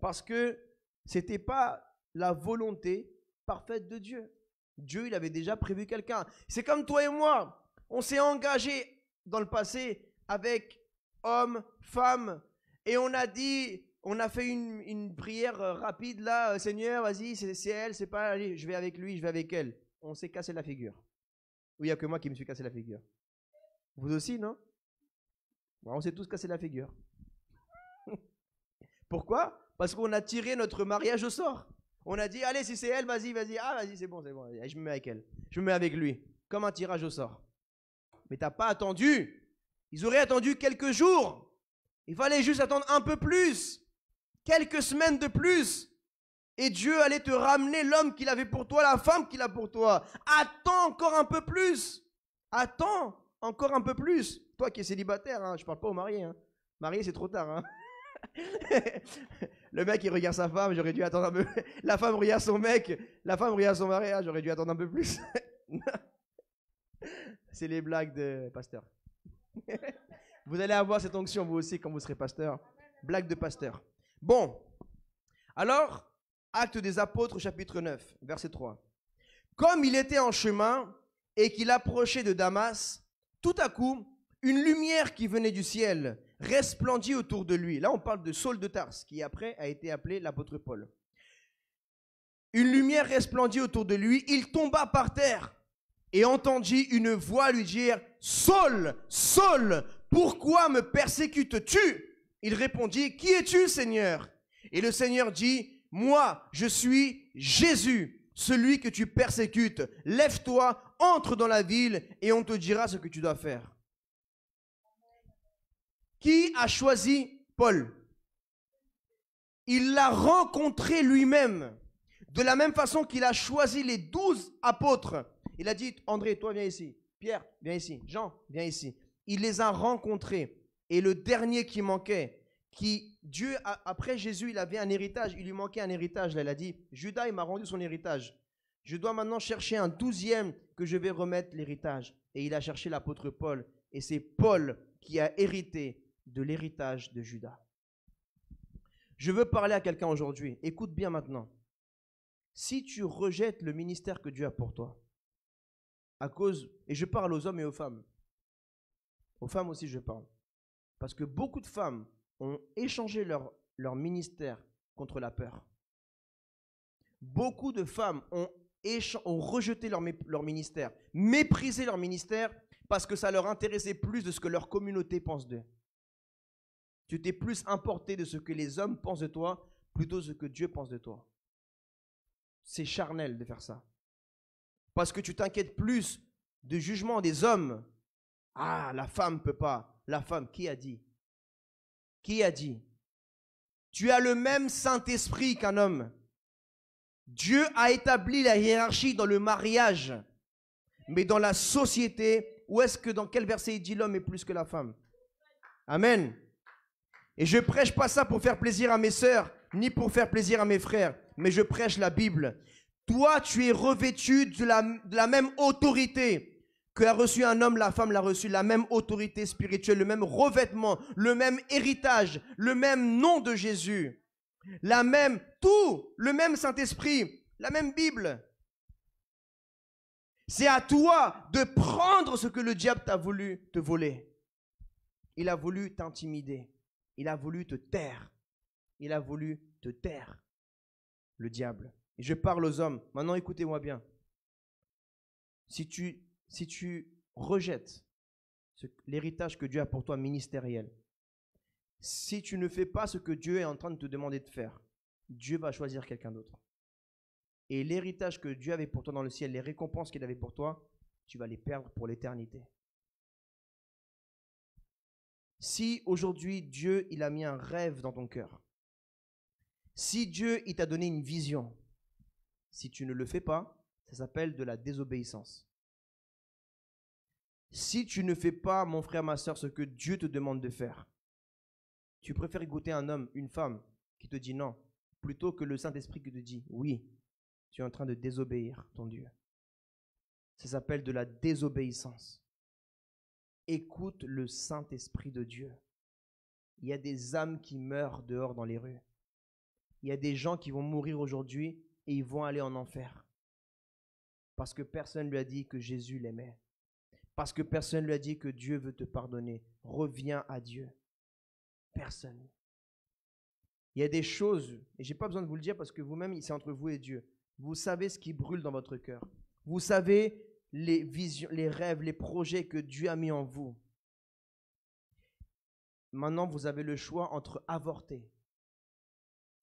Parce que ce n'était pas la volonté parfaite de Dieu. Dieu, il avait déjà prévu quelqu'un. C'est comme toi et moi. On s'est engagé dans le passé avec hommes, femmes, et on a dit, on a fait une prière rapide là, Seigneur, vas-y, c'est elle, c'est pas, allez, je vais avec lui, je vais avec elle. On s'est cassé la figure. Ou il n'y a que moi qui me suis cassé la figure. Vous aussi, non? Bon, on s'est tous cassé la figure. Pourquoi? Parce qu'on a tiré notre mariage au sort. On a dit, allez, si c'est elle, vas-y, vas-y. Ah, vas-y, c'est bon. Je me mets avec elle. Je me mets avec lui. Comme un tirage au sort. Mais t'as pas attendu. Ils auraient attendu quelques jours. Il fallait juste attendre un peu plus. Quelques semaines de plus. Et Dieu allait te ramener l'homme qu'il avait pour toi, la femme qu'il a pour toi. Attends encore un peu plus. Attends encore un peu plus. Toi qui es célibataire, hein, je parle pas aux mariés. Hein. Marié, c'est trop tard. Hein. Le mec il regarde sa femme, j'aurais dû attendre un peu. La femme regarde son mec, la femme regarde son mari, j'aurais dû attendre un peu plus. C'est les blagues de pasteur. Vous allez avoir cette onction vous aussi quand vous serez pasteur. Blague de pasteur. Bon, alors, Actes des Apôtres chapitre 9, verset 3. Comme il était en chemin et qu'il approchait de Damas, tout à coup, Une lumière qui venait du ciel resplendit autour de lui. Là, on parle de Saul de Tarse, qui après a été appelé l'apôtre Paul. Une lumière resplendit autour de lui. Il tomba par terre et entendit une voix lui dire « Saul, Saul, pourquoi me persécutes-tu » Il répondit « Qui es-tu, Seigneur ?» Et le Seigneur dit « Moi, je suis Jésus, celui que tu persécutes. Lève-toi, entre dans la ville et on te dira ce que tu dois faire. » Qui a choisi Paul? Il l'a rencontré lui-même. De la même façon qu'il a choisi les 12 apôtres. Il a dit, André, toi viens ici. Pierre, viens ici. Jean, viens ici. Il les a rencontrés. Et le dernier qui manquait, Dieu, après Jésus, il avait un héritage. Il lui manquait un héritage. Là, il a dit, Judas, il m'a rendu son héritage. Je dois maintenant chercher un 12e que je vais remettre l'héritage. Et il a cherché l'apôtre Paul. Et c'est Paul qui a hérité de l'héritage de Judas. Je veux parler à quelqu'un aujourd'hui. Écoute bien maintenant. Si tu rejettes le ministère que Dieu a pour toi, à cause, et je parle aux hommes et aux femmes aussi je parle, parce que beaucoup de femmes ont échangé leur ministère contre la peur. Beaucoup de femmes ont rejeté leur ministère, méprisé leur ministère parce que ça leur intéressait plus de ce que leur communauté pense d'eux. Tu t'es plus importé de ce que les hommes pensent de toi plutôt de ce que Dieu pense de toi. C'est charnel de faire ça. Parce que tu t'inquiètes plus du jugement des hommes. Ah, la femme ne peut pas. La femme, qui a dit? Qui a dit? Tu as le même Saint-Esprit qu'un homme. Dieu a établi la hiérarchie dans le mariage. Mais dans la société, dans quel verset il dit l'homme est plus que la femme? Amen. Et je prêche pas ça pour faire plaisir à mes sœurs, ni pour faire plaisir à mes frères, mais je prêche la Bible. Toi, tu es revêtu de la même autorité que a reçu un homme, la femme l'a reçu, la même autorité spirituelle, le même revêtement, le même héritage, le même nom de Jésus, le même Saint-Esprit, la même Bible. C'est à toi de prendre ce que le diable t'a voulu te voler. Il a voulu t'intimider. Il a voulu te taire. Il a voulu te taire, le diable. Et je parle aux hommes. Maintenant, écoutez-moi bien. Si tu rejettes l'héritage que Dieu a pour toi ministériel, si tu ne fais pas ce que Dieu est en train de te demander de faire, Dieu va choisir quelqu'un d'autre. Et l'héritage que Dieu avait pour toi dans le ciel, les récompenses qu'il avait pour toi, tu vas les perdre pour l'éternité. Si aujourd'hui, Dieu, il a mis un rêve dans ton cœur, si Dieu, il t'a donné une vision, si tu ne le fais pas, ça s'appelle de la désobéissance. Si tu ne fais pas, mon frère, ma soeur, ce que Dieu te demande de faire, tu préfères écouter un homme, une femme qui te dit non, plutôt que le Saint-Esprit qui te dit oui, tu es en train de désobéir ton Dieu. Ça s'appelle de la désobéissance. Écoute le Saint-Esprit de Dieu. Il y a des âmes qui meurent dehors dans les rues. Il y a des gens qui vont mourir aujourd'hui et ils vont aller en enfer. Parce que personne ne lui a dit que Jésus l'aimait. Parce que personne ne lui a dit que Dieu veut te pardonner. Reviens à Dieu. Personne. Il y a des choses, et je n'ai pas besoin de vous le dire parce que vous-même, c'est entre vous et Dieu. Vous savez ce qui brûle dans votre cœur. Vous savez les visions, les rêves, les projets que Dieu a mis en vous. Maintenant, vous avez le choix entre avorter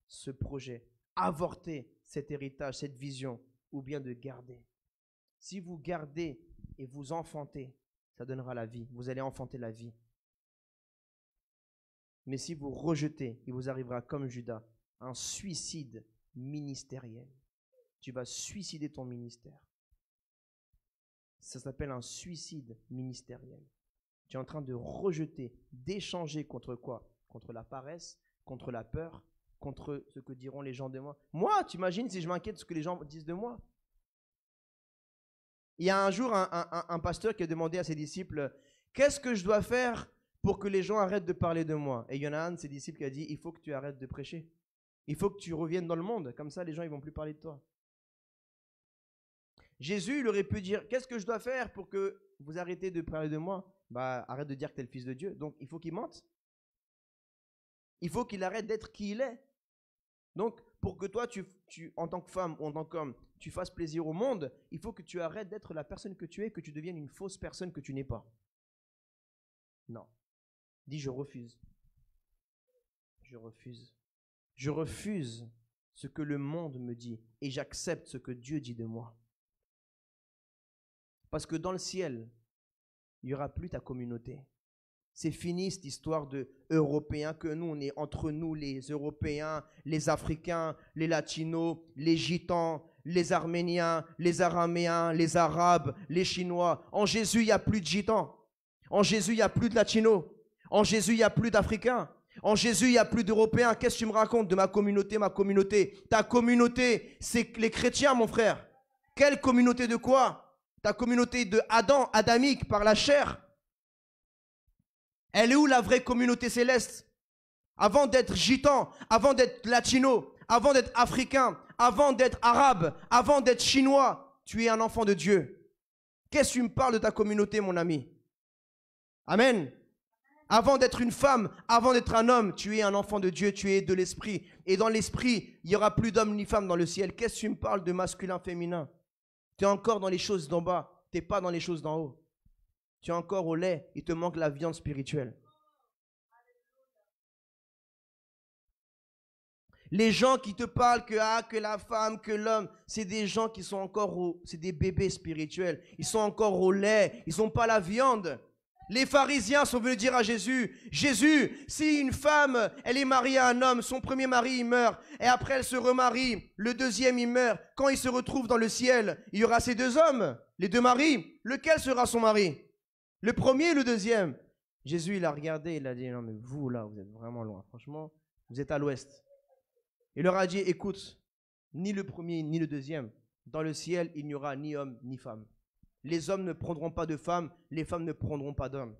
ce projet, avorter cet héritage, cette vision, ou bien de garder. Si vous gardez et vous enfantez, ça donnera la vie. Vous allez enfanter la vie. Mais si vous rejetez, il vous arrivera comme Judas, un suicide ministériel. Tu vas suicider ton ministère. Ça s'appelle un suicide ministériel. Tu es en train de rejeter, d'échanger contre quoi? Contre la paresse, contre la peur, contre ce que diront les gens de moi. Moi, tu imagines si je m'inquiète de ce que les gens disent de moi? Il y a un jour un pasteur qui a demandé à ses disciples, qu'est-ce que je dois faire pour que les gens arrêtent de parler de moi? Et il y en a un de ses disciples qui a dit, il faut que tu arrêtes de prêcher. Il faut que tu reviennes dans le monde, comme ça les gens ne vont plus parler de toi. Jésus, il aurait pu dire, qu'est-ce que je dois faire pour que vous arrêtez de parler de moi? bah arrête de dire que tu es le fils de Dieu. Donc il faut qu'il mente. Il faut qu'il arrête d'être qui il est. Donc pour que toi, en tant que femme ou en tant qu'homme, tu fasses plaisir au monde, il faut que tu arrêtes d'être la personne que tu es, que tu deviennes une fausse personne que tu n'es pas. Non. Dis je refuse. Je refuse. Je refuse ce que le monde me dit et j'accepte ce que Dieu dit de moi. Parce que dans le ciel, il n'y aura plus ta communauté. C'est fini cette histoire de Européens, que nous, on est entre nous, les Européens, les Africains, les Latinos, les Gitans, les Arméniens, les Araméens, les Arabes, les Chinois. En Jésus, il n'y a plus de Gitans. En Jésus, il n'y a plus de Latinos. En Jésus, il n'y a plus d'Africains. En Jésus, il n'y a plus d'Européens. Qu'est-ce que tu me racontes de ma communauté, ma communauté? Ta communauté, c'est les chrétiens, mon frère. Quelle communauté de quoi? Ta communauté de Adam, adamique, par la chair. Elle est où la vraie communauté céleste? Avant d'être gitan, avant d'être latino, avant d'être africain, avant d'être arabe, avant d'être chinois, tu es un enfant de Dieu. Qu'est-ce que tu me parles de ta communauté, mon ami? Amen. Avant d'être une femme, avant d'être un homme, tu es un enfant de Dieu, tu es de l'esprit. Et dans l'esprit, il n'y aura plus d'homme ni femme dans le ciel. Qu'est-ce que tu me parles de masculin, féminin? Tu es encore dans les choses d'en bas, tu n'es pas dans les choses d'en haut. Tu es encore au lait, il te manque la viande spirituelle. Les gens qui te parlent que la femme, que l'homme, c'est des gens qui sont encore c'est des bébés spirituels. Ils sont encore au lait, ils n'ont pas la viande. Les pharisiens sont venus dire à Jésus, Jésus, si une femme, elle est mariée à un homme, son premier mari, il meurt, et après elle se remarie, le deuxième, il meurt. Quand il se retrouve dans le ciel, il y aura ces deux hommes, les deux maris. Lequel sera son mari? Le premier ou le deuxième? Jésus, il a regardé, il a dit, non mais vous là, vous êtes vraiment loin. Franchement, vous êtes à l'ouest. Il leur a dit, écoute, ni le premier, ni le deuxième. Dans le ciel, il n'y aura ni homme, ni femme. Les hommes ne prendront pas de femmes, les femmes ne prendront pas d'hommes.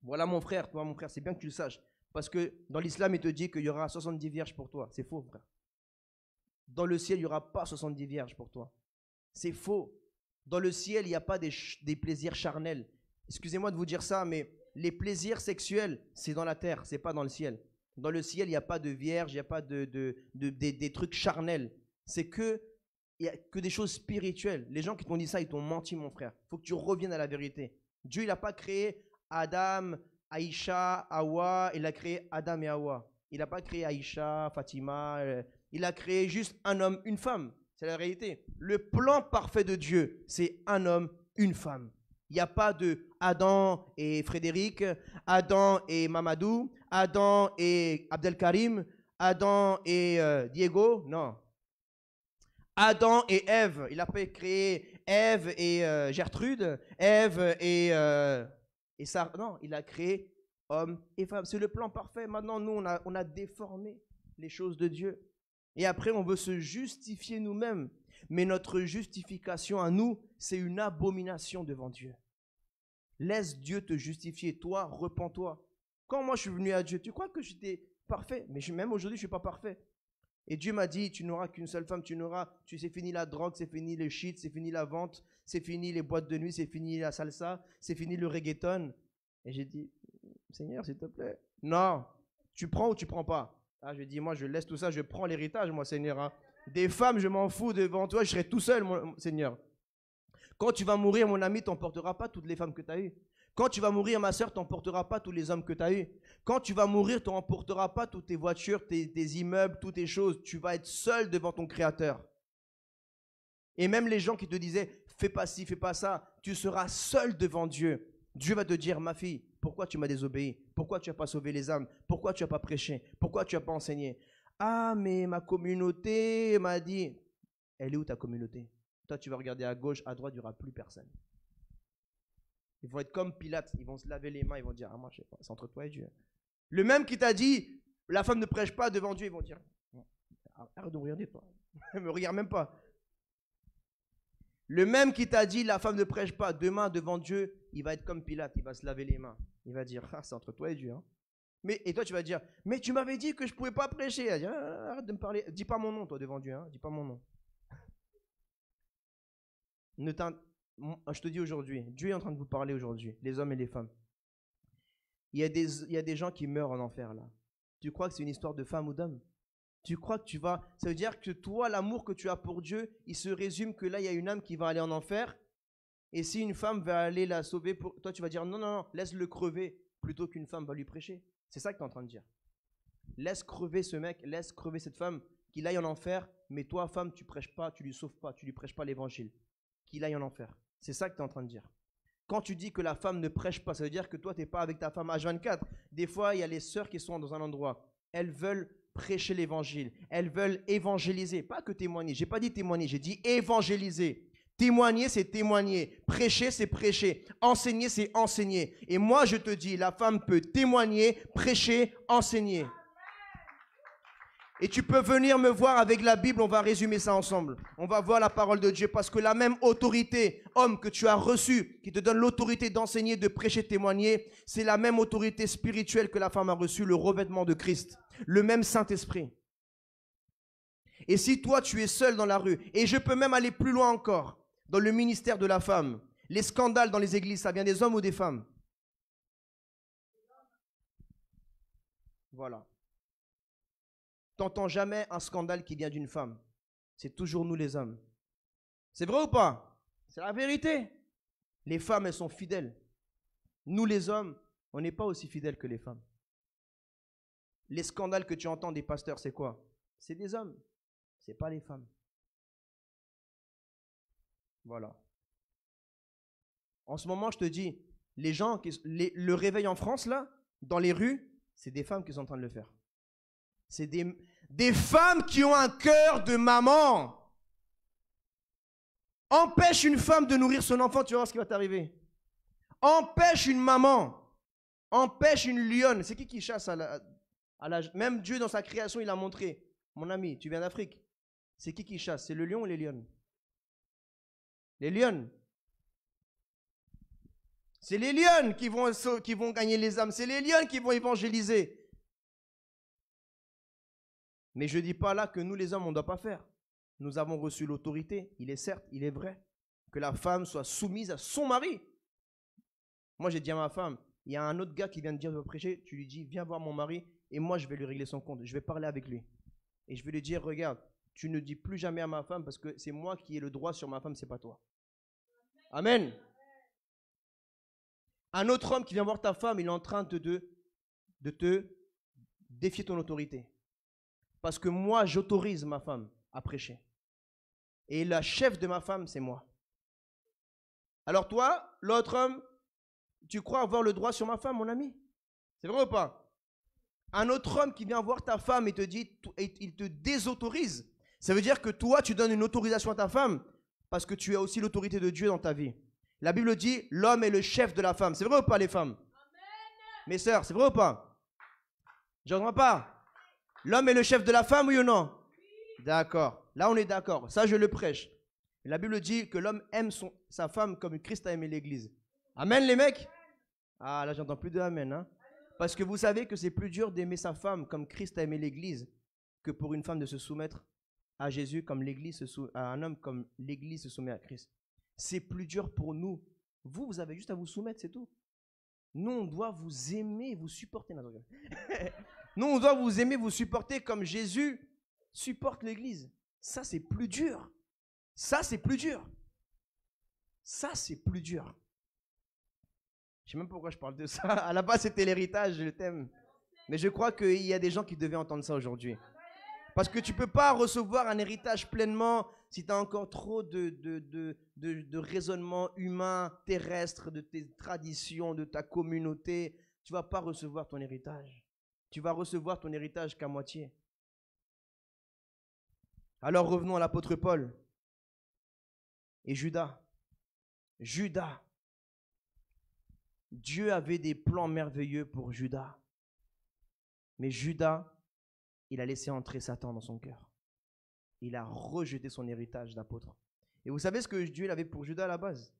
Voilà mon frère, toi mon frère, c'est bien que tu le saches. Parce que dans l'islam, il te dit qu'il y aura 70 vierges pour toi. C'est faux, frère. Dans le ciel, il n'y aura pas 70 vierges pour toi. C'est faux. Dans le ciel, il n'y a pas des plaisirs charnels. Excusez-moi de vous dire ça, mais les plaisirs sexuels, c'est dans la terre, c'est pas dans le ciel. Dans le ciel, il n'y a pas de vierges, il n'y a pas des trucs charnels. C'est il n'y a que des choses spirituelles. Les gens qui t'ont dit ça, ils t'ont menti, mon frère. Il faut que tu reviennes à la vérité. Dieu, il n'a pas créé Adam, Aïcha, Hawa. Il a créé Adam et Hawa. Il n'a pas créé Aïcha, Fatima. Il a créé juste un homme, une femme. C'est la réalité. Le plan parfait de Dieu, c'est un homme, une femme. Il n'y a pas de Adam et Frédéric, Adam et Mamadou, Adam et Abdelkarim, Adam et Diego. Non. Adam et Ève. Il n'a pas créé Ève et Gertrude, Ève et Sarah. Non, il a créé homme et femme. C'est le plan parfait. Maintenant, nous, on a déformé les choses de Dieu. Et après, on veut se justifier nous-mêmes. Mais notre justification à nous, c'est une abomination devant Dieu. Laisse Dieu te justifier. Toi, repens-toi. Quand moi, je suis venu à Dieu, tu crois que j'étais parfait? Mais même aujourd'hui, je ne suis pas parfait. Et Dieu m'a dit, tu n'auras qu'une seule femme, c'est fini la drogue, c'est fini le shit, c'est fini la vente, c'est fini les boîtes de nuit, c'est fini la salsa, c'est fini le reggaeton. Et j'ai dit, Seigneur, s'il te plaît. Non, tu prends ou tu prends pas? Ah, je dis, moi, je laisse tout ça, je prends l'héritage, moi, Seigneur. Hein. Des femmes, je m'en fous devant toi, je serai tout seul, mon Seigneur. Quand tu vas mourir, mon ami, tu n'emporteras pas toutes les femmes que tu as eues. Quand tu vas mourir, ma soeur, tu n'emporteras pas tous les hommes que tu as eus. Quand tu vas mourir, tu n'emporteras pas toutes tes voitures, tes immeubles, toutes tes choses. Tu vas être seul devant ton Créateur. Et même les gens qui te disaient, fais pas ci, fais pas ça, tu seras seul devant Dieu. Dieu va te dire, ma fille, pourquoi tu m'as désobéi? Pourquoi tu n'as pas sauvé les âmes? Pourquoi tu n'as pas prêché? Pourquoi tu n'as pas enseigné? Ah, mais ma communauté m'a dit. Elle est où ta communauté? Toi, tu vas regarder à gauche, à droite, il n'y aura plus personne. Ils vont être comme Pilate, ils vont se laver les mains, ils vont dire, ah moi je sais pas, c'est entre toi et Dieu. Le même qui t'a dit, la femme ne prêche pas devant Dieu, ils vont dire, arrête de me regarder toi, ne me regarde même pas. Le même qui t'a dit, la femme ne prêche pas, demain devant Dieu, il va être comme Pilate, il va se laver les mains. Il va dire, ah c'est entre toi et Dieu. Hein. Et toi tu vas dire, mais tu m'avais dit que je ne pouvais pas prêcher. Il va dire, arrête de me parler, dis pas mon nom toi devant Dieu, hein. Dis pas mon nom. Je te dis aujourd'hui, Dieu est en train de vous parler aujourd'hui, les hommes et les femmes. il y a des gens qui meurent en enfer là. Tu crois que c'est une histoire de femme ou d'homme? Tu crois que tu vas... Ça veut dire que toi, l'amour que tu as pour Dieu, il se résume que là, il y a une âme qui va aller en enfer. Et si une femme va aller la sauver, pour toi, tu vas dire non, non, non, laisse-le crever plutôt qu'une femme va lui prêcher. C'est ça que tu es en train de dire. Laisse crever ce mec, laisse crever cette femme, qu'il aille en enfer, mais toi, femme, tu prêches pas, tu lui sauves pas, tu lui prêches pas l'évangile. Qu'il aille en enfer. C'est ça que tu es en train de dire. Quand tu dis que la femme ne prêche pas, ça veut dire que toi, tu n'es pas avec ta femme H24. Des fois, il y a les sœurs qui sont dans un endroit. Elles veulent prêcher l'évangile. Elles veulent évangéliser. Pas que témoigner. Je n'ai pas dit témoigner, j'ai dit évangéliser. Témoigner, c'est témoigner. Prêcher, c'est prêcher. Enseigner, c'est enseigner. Et moi, je te dis, la femme peut témoigner, prêcher, enseigner. Et tu peux venir me voir avec la Bible, on va résumer ça ensemble. On va voir la parole de Dieu parce que la même autorité, homme, que tu as reçue, qui te donne l'autorité d'enseigner, de prêcher, de témoigner, c'est la même autorité spirituelle que la femme a reçue, le revêtement de Christ, le même Saint-Esprit. Et si toi, tu es seul dans la rue, et je peux même aller plus loin encore, dans le ministère de la femme, les scandales dans les églises, ça vient des hommes ou des femmes? Voilà. T'entends jamais un scandale qui vient d'une femme. C'est toujours nous les hommes. C'est vrai ou pas? C'est la vérité. Les femmes, elles sont fidèles. Nous les hommes, on n'est pas aussi fidèles que les femmes. Les scandales que tu entends des pasteurs, c'est quoi? C'est des hommes. C'est pas les femmes. Voilà. En ce moment, je te dis, les gens, le réveil en France, là, dans les rues, c'est des femmes qui sont en train de le faire. C'est des femmes qui ont un cœur de maman. Empêche une femme de nourrir son enfant, tu vas voir ce qui va t'arriver. Empêche une maman. Empêche une lionne. C'est qui chasse à la... Même Dieu, dans sa création, il a montré. Mon ami, tu viens d'Afrique. C'est qui chasse? C'est le lion ou les lionnes? Les lionnes. C'est les lionnes qui vont gagner les âmes. C'est les lionnes qui vont évangéliser. Mais je ne dis pas là que nous les hommes, on ne doit pas faire. Nous avons reçu l'autorité. Il est certes, il est vrai, que la femme soit soumise à son mari. Moi, j'ai dit à ma femme, il y a un autre gars qui vient de dire de prêcher, tu lui dis, viens voir mon mari, et moi, je vais lui régler son compte. Je vais parler avec lui. Et je vais lui dire, regarde, tu ne dis plus jamais à ma femme, parce que c'est moi qui ai le droit sur ma femme, c'est pas toi. Amen. Un autre homme qui vient voir ta femme, il est en train de te défier ton autorité. Parce que moi, j'autorise ma femme à prêcher. Et la chef de ma femme, c'est moi. Alors toi, l'autre homme, tu crois avoir le droit sur ma femme, mon ami? C'est vrai ou pas? Un autre homme qui vient voir ta femme et te dit, il te désautorise. Ça veut dire que toi, tu donnes une autorisation à ta femme parce que tu as aussi l'autorité de Dieu dans ta vie. La Bible dit, l'homme est le chef de la femme. C'est vrai ou pas, les femmes? Amen. Mes sœurs, c'est vrai ou pas? J'entends pas. L'homme est le chef de la femme, oui ou non? Oui. D'accord. Là, on est d'accord. Ça, je le prêche. La Bible dit que l'homme aime sa femme comme Christ a aimé l'Église. Amen, les mecs? Ah, là, j'entends plus de amen. Hein? Parce que vous savez que c'est plus dur d'aimer sa femme comme Christ a aimé l'Église que pour une femme de se soumettre à Jésus comme l'Église à un homme comme l'Église se soumet à Christ. C'est plus dur pour nous. Vous, vous avez juste à vous soumettre, c'est tout. Nous, on doit vous aimer, vous supporter. Nous, on doit vous aimer, vous supporter comme Jésus supporte l'Église. Ça, c'est plus dur. Ça, c'est plus dur. Ça, c'est plus dur. Je ne sais même pas pourquoi je parle de ça. À la base, c'était l'héritage, le thème. Mais je crois qu'il y a des gens qui devaient entendre ça aujourd'hui. Parce que tu ne peux pas recevoir un héritage pleinement si tu as encore trop de raisonnement humain, terrestre, de tes traditions, de ta communauté. Tu ne vas pas recevoir ton héritage. Tu vas recevoir ton héritage qu'à moitié. Alors revenons à l'apôtre Paul et Judas. Judas. Dieu avait des plans merveilleux pour Judas. Mais Judas, il a laissé entrer Satan dans son cœur. Il a rejeté son héritage d'apôtre. Et vous savez ce que Dieu avait pour Judas à la base?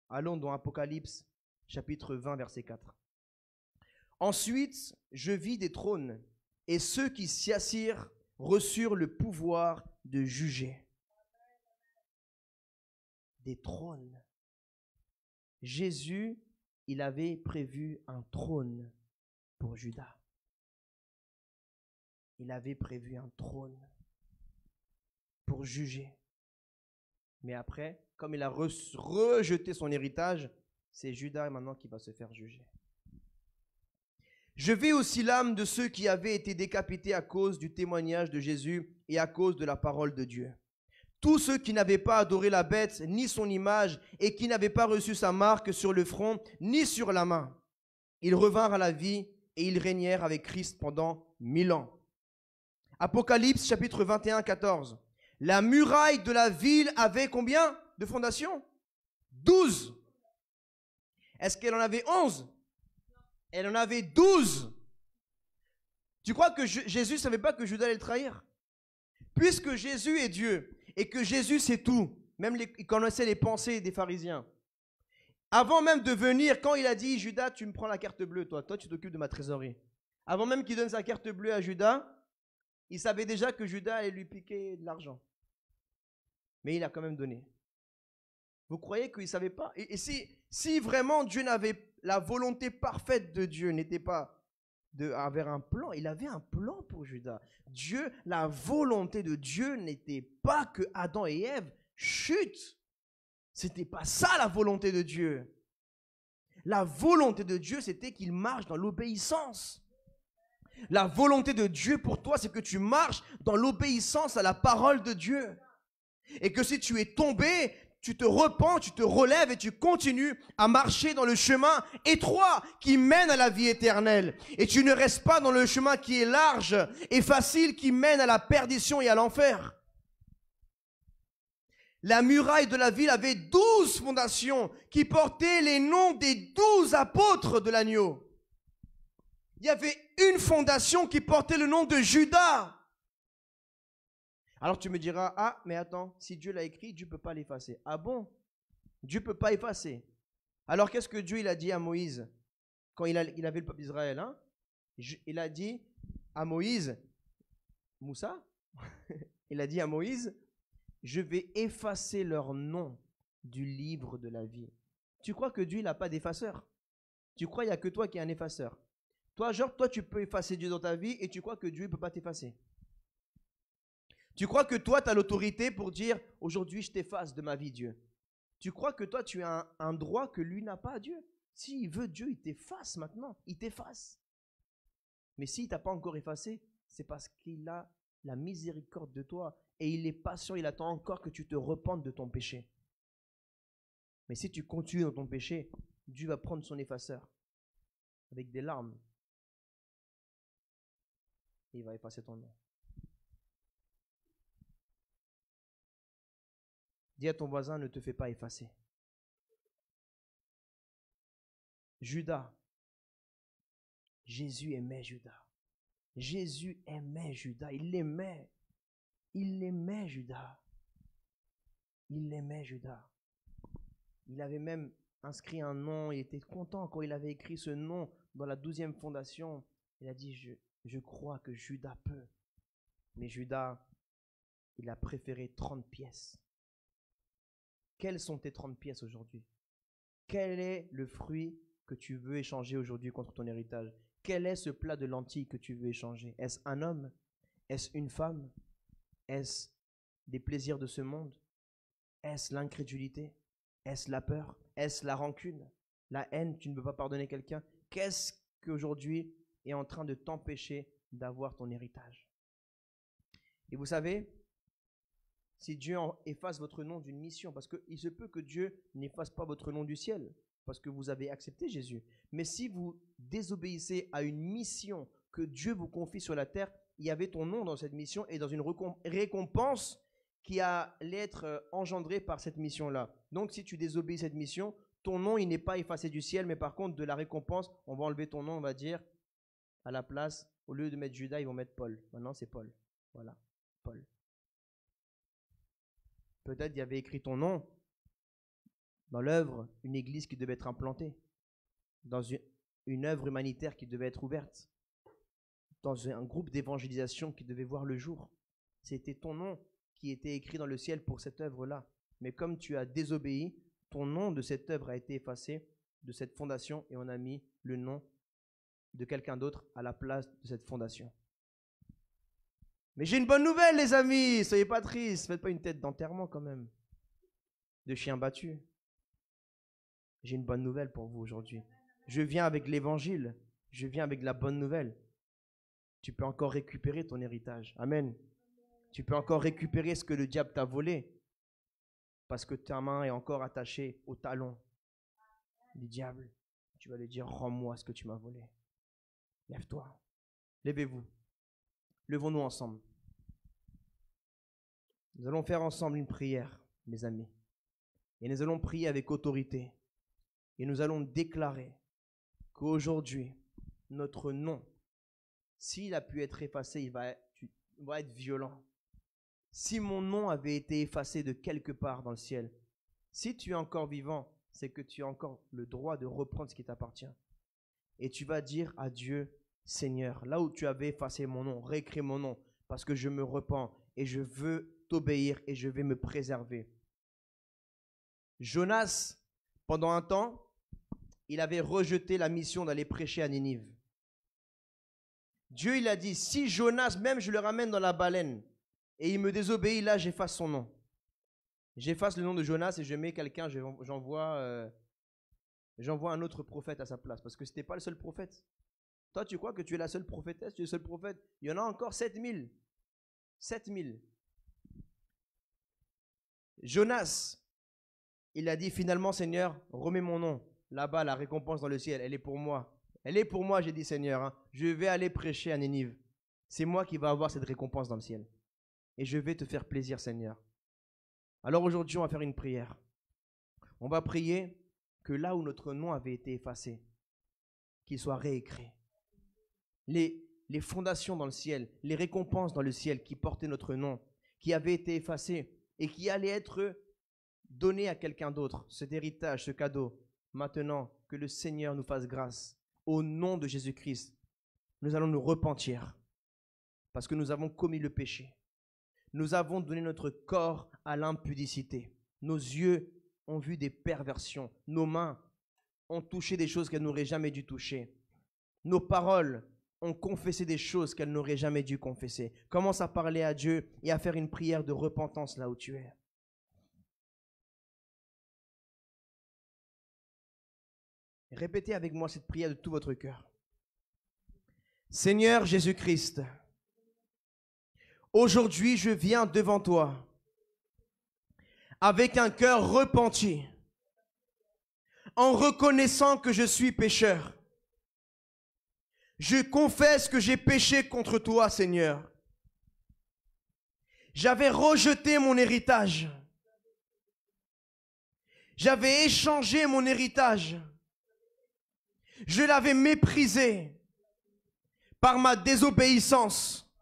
Allons dans Apocalypse, chapitre 20, verset 4. Ensuite, je vis des trônes, et ceux qui s'y assirent reçurent le pouvoir de juger. Des trônes. Jésus, il avait prévu un trône pour Judas. Il avait prévu un trône pour juger. Mais après, comme il a rejeté son héritage, c'est Judas maintenant qui va se faire juger. Je vis aussi l'âme de ceux qui avaient été décapités à cause du témoignage de Jésus et à cause de la parole de Dieu. Tous ceux qui n'avaient pas adoré la bête ni son image et qui n'avaient pas reçu sa marque sur le front ni sur la main. Ils revinrent à la vie et ils régnèrent avec Christ pendant 1000 ans. Apocalypse chapitre 21, 14. La muraille de la ville avait combien de fondations? 12. Est-ce qu'elle en avait 11? Elle en avait 12. Tu crois que Jésus ne savait pas que Judas allait le trahir? Puisque Jésus est Dieu et que Jésus sait tout, même il connaissait les pensées des pharisiens. Avant même de venir, quand il a dit, Judas, tu me prends la carte bleue, toi tu t'occupes de ma trésorerie. Avant même qu'il donne sa carte bleue à Judas, il savait déjà que Judas allait lui piquer de l'argent. Mais il a quand même donné. Vous croyez qu'il ne savait pas? Et si vraiment Dieu n'avait, la volonté parfaite de Dieu n'était pas avait un plan, il avait un plan pour Judas. Dieu, la volonté de Dieu n'était pas que Adam et Ève chutent. C'était pas ça la volonté de Dieu. La volonté de Dieu, c'était qu'il marche dans l'obéissance. La volonté de Dieu pour toi, c'est que tu marches dans l'obéissance à la parole de Dieu. Et que si tu es tombé, tu te repens, tu te relèves et tu continues à marcher dans le chemin étroit qui mène à la vie éternelle. Et tu ne restes pas dans le chemin qui est large et facile qui mène à la perdition et à l'enfer. La muraille de la ville avait 12 fondations qui portaient les noms des 12 apôtres de l'agneau. Il y avait une fondation qui portait le nom de Judas. Alors tu me diras, ah, mais attends, si Dieu l'a écrit, Dieu ne peut pas l'effacer. Ah bon? Dieu ne peut pas effacer. Alors qu'est-ce que Dieu il a dit à Moïse quand il avait le peuple d'Israël, hein? Il a dit à Moïse, Moussa, il a dit à Moïse, je vais effacer leur nom du livre de la vie. Tu crois que Dieu n'a pas d'effaceur? Tu crois qu'il n'y a que toi qui es un effaceur? Toi, toi, tu peux effacer Dieu dans ta vie et tu crois que Dieu ne peut pas t'effacer. Tu crois que toi, tu as l'autorité pour dire, aujourd'hui, je t'efface de ma vie, Dieu. Tu crois que toi, tu as un droit que lui n'a pas, Dieu? S'il veut, Dieu, il t'efface maintenant. Il t'efface. Mais s'il ne t'a pas encore effacé, c'est parce qu'il a la miséricorde de toi. Et il est patient, il attend encore que tu te repentes de ton péché. Mais si tu continues dans ton péché, Dieu va prendre son effaceur avec des larmes. Et il va effacer ton nom. Dis à ton voisin, ne te fais pas effacer. Judas. Jésus aimait Judas. Jésus aimait Judas. Il l'aimait. Il aimait Judas. Il aimait Judas. Il avait même inscrit un nom. Il était content quand il avait écrit ce nom dans la 12e fondation. Il a dit, je crois que Judas peut. Mais Judas, il a préféré 30 pièces. Quelles sont tes 30 pièces aujourd'hui? Quel est le fruit que tu veux échanger aujourd'hui contre ton héritage? Quel est ce plat de lentilles que tu veux échanger? Est-ce un homme? Est-ce une femme? Est-ce des plaisirs de ce monde? Est-ce l'incrédulité? Est-ce la peur? Est-ce la rancune? La haine? Tu ne veux pas pardonner quelqu'un? Qu'est-ce qu'aujourd'hui est en train de t'empêcher d'avoir ton héritage? Et vous savez, si Dieu efface votre nom d'une mission, parce qu'il se peut que Dieu n'efface pas votre nom du ciel, parce que vous avez accepté Jésus. Mais si vous désobéissez à une mission que Dieu vous confie sur la terre, il y avait ton nom dans cette mission et dans une récompense qui allait être engendrée par cette mission-là. Donc si tu désobéis cette mission, ton nom, il n'est pas effacé du ciel, mais par contre, de la récompense, on va enlever ton nom, on va dire, à la place, au lieu de mettre Judas, ils vont mettre Paul. Maintenant, c'est Paul. Voilà, Paul. Peut-être il y avait écrit ton nom dans l'œuvre, une église qui devait être implantée, dans une œuvre humanitaire qui devait être ouverte, dans un groupe d'évangélisation qui devait voir le jour. C'était ton nom qui était écrit dans le ciel pour cette œuvre-là. Mais comme tu as désobéi, ton nom de cette œuvre a été effacé de cette fondation et on a mis le nom de quelqu'un d'autre à la place de cette fondation. Mais j'ai une bonne nouvelle, les amis. Soyez pas tristes. Faites pas une tête d'enterrement quand même. De chien battu. J'ai une bonne nouvelle pour vous aujourd'hui. Je viens avec l'évangile. Je viens avec la bonne nouvelle. Tu peux encore récupérer ton héritage. Amen. Tu peux encore récupérer ce que le diable t'a volé. Parce que ta main est encore attachée au talon du diable. Tu vas lui dire, rends-moi ce que tu m'as volé. Lève-toi. Levez-vous. Levons-nous ensemble. Nous allons faire ensemble une prière, mes amis. Et nous allons prier avec autorité. Et nous allons déclarer qu'aujourd'hui, notre nom, s'il a pu être effacé, il va être violent. Si mon nom avait été effacé de quelque part dans le ciel, si tu es encore vivant, c'est que tu as encore le droit de reprendre ce qui t'appartient. Et tu vas dire à Dieu, Seigneur, là où tu avais effacé mon nom, réécris mon nom, parce que je me repens et je veux t'obéir et je vais me préserver. Jonas, pendant un temps, il avait rejeté la mission d'aller prêcher à Ninive. Dieu, il a dit, si Jonas, même je le ramène dans la baleine, et il me désobéit, là, j'efface son nom. J'efface le nom de Jonas et je mets quelqu'un, j'envoie un autre prophète à sa place, parce que ce n'était pas le seul prophète. Toi, tu crois que tu es la seule prophétesse, tu es le seul prophète. Il y en a encore 7000. 7000. Jonas, il a dit finalement, Seigneur, remets mon nom. Là-bas, la récompense dans le ciel, elle est pour moi. Elle est pour moi, j'ai dit, Seigneur. Hein. Je vais aller prêcher à Ninive. C'est moi qui vais avoir cette récompense dans le ciel. Et je vais te faire plaisir, Seigneur. Alors aujourd'hui, on va faire une prière. On va prier que là où notre nom avait été effacé, qu'il soit réécrit. Les fondations dans le ciel, les récompenses dans le ciel qui portaient notre nom, qui avaient été effacées et qui allaient être données à quelqu'un d'autre, cet héritage, ce cadeau. Maintenant, que le Seigneur nous fasse grâce. Au nom de Jésus-Christ, nous allons nous repentir parce que nous avons commis le péché. Nous avons donné notre corps à l'impudicité. Nos yeux ont vu des perversions. Nos mains ont touché des choses qu'elles n'auraient jamais dû toucher. Nos paroles ont confessé des choses qu'elles n'auraient jamais dû confesser. Commence à parler à Dieu et à faire une prière de repentance là où tu es. Répétez avec moi cette prière de tout votre cœur. Seigneur Jésus-Christ, aujourd'hui je viens devant toi avec un cœur repenti, en reconnaissant que je suis pécheur. Je confesse que j'ai péché contre toi, Seigneur. J'avais rejeté mon héritage. J'avais échangé mon héritage. Je l'avais méprisé par ma désobéissance.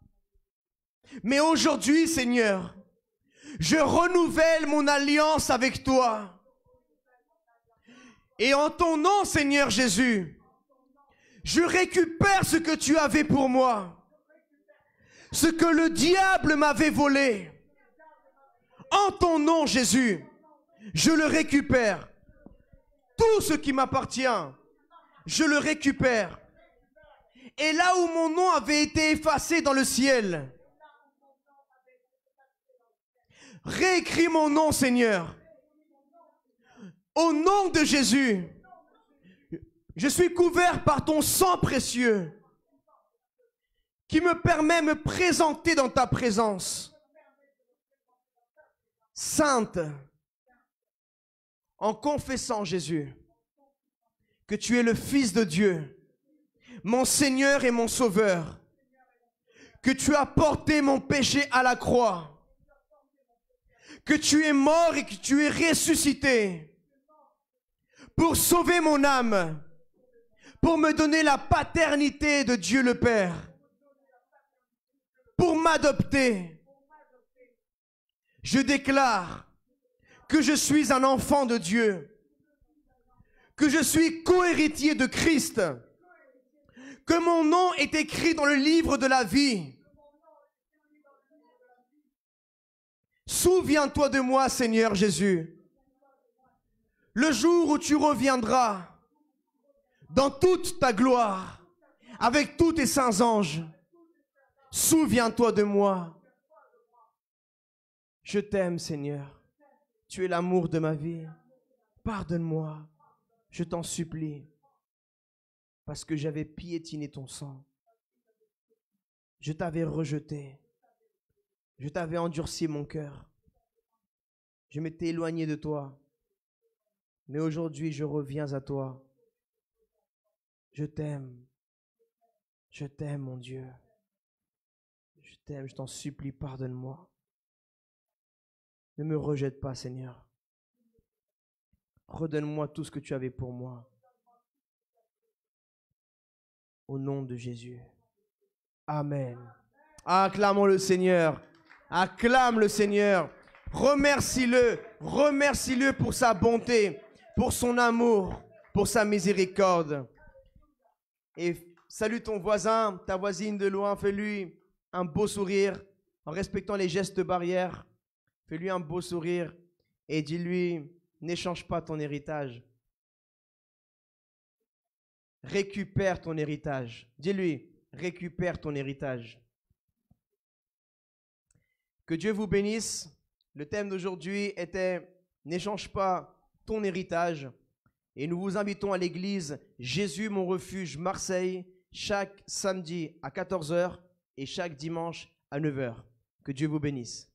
Mais aujourd'hui, Seigneur, je renouvelle mon alliance avec toi. Et en ton nom, Seigneur Jésus, je récupère ce que tu avais pour moi. Ce que le diable m'avait volé. En ton nom, Jésus, je le récupère. Tout ce qui m'appartient, je le récupère. Et là où mon nom avait été effacé dans le ciel, réécris mon nom, Seigneur. Au nom de Jésus, je suis couvert par ton sang précieux qui me permet de me présenter dans ta présence. Sainte, en confessant, Jésus, que tu es le Fils de Dieu, mon Seigneur et mon Sauveur, que tu as porté mon péché à la croix, que tu es mort et que tu es ressuscité pour sauver mon âme, pour me donner la paternité de Dieu le Père, pour m'adopter. Je déclare que je suis un enfant de Dieu, que je suis co-héritier de Christ, que mon nom est écrit dans le livre de la vie. Souviens-toi de moi, Seigneur Jésus, le jour où tu reviendras dans toute ta gloire, avec tous tes saints anges. Souviens-toi de moi. Je t'aime, Seigneur. Tu es l'amour de ma vie. Pardonne-moi, je t'en supplie, parce que j'avais piétiné ton sang. Je t'avais rejeté. Je t'avais endurci mon cœur. Je m'étais éloigné de toi. Mais aujourd'hui, je reviens à toi. Je t'aime. Je t'aime, mon Dieu. Je t'aime, je t'en supplie, pardonne-moi. Ne me rejette pas, Seigneur. Redonne-moi tout ce que tu avais pour moi. Au nom de Jésus. Amen. Acclamons le Seigneur. Acclame le Seigneur. Remercie-le. Remercie-le pour sa bonté, pour son amour, pour sa miséricorde. Et salue ton voisin, ta voisine de loin. Fais-lui un beau sourire en respectant les gestes barrières. Fais-lui un beau sourire et dis-lui: n'échange pas ton héritage. Récupère ton héritage. Dis-lui: récupère ton héritage. Que Dieu vous bénisse. Le thème d'aujourd'hui était « N'échange pas ton héritage ». Et nous vous invitons à l'église Jésus mon refuge Marseille chaque samedi à 14 h et chaque dimanche à 9 h. Que Dieu vous bénisse.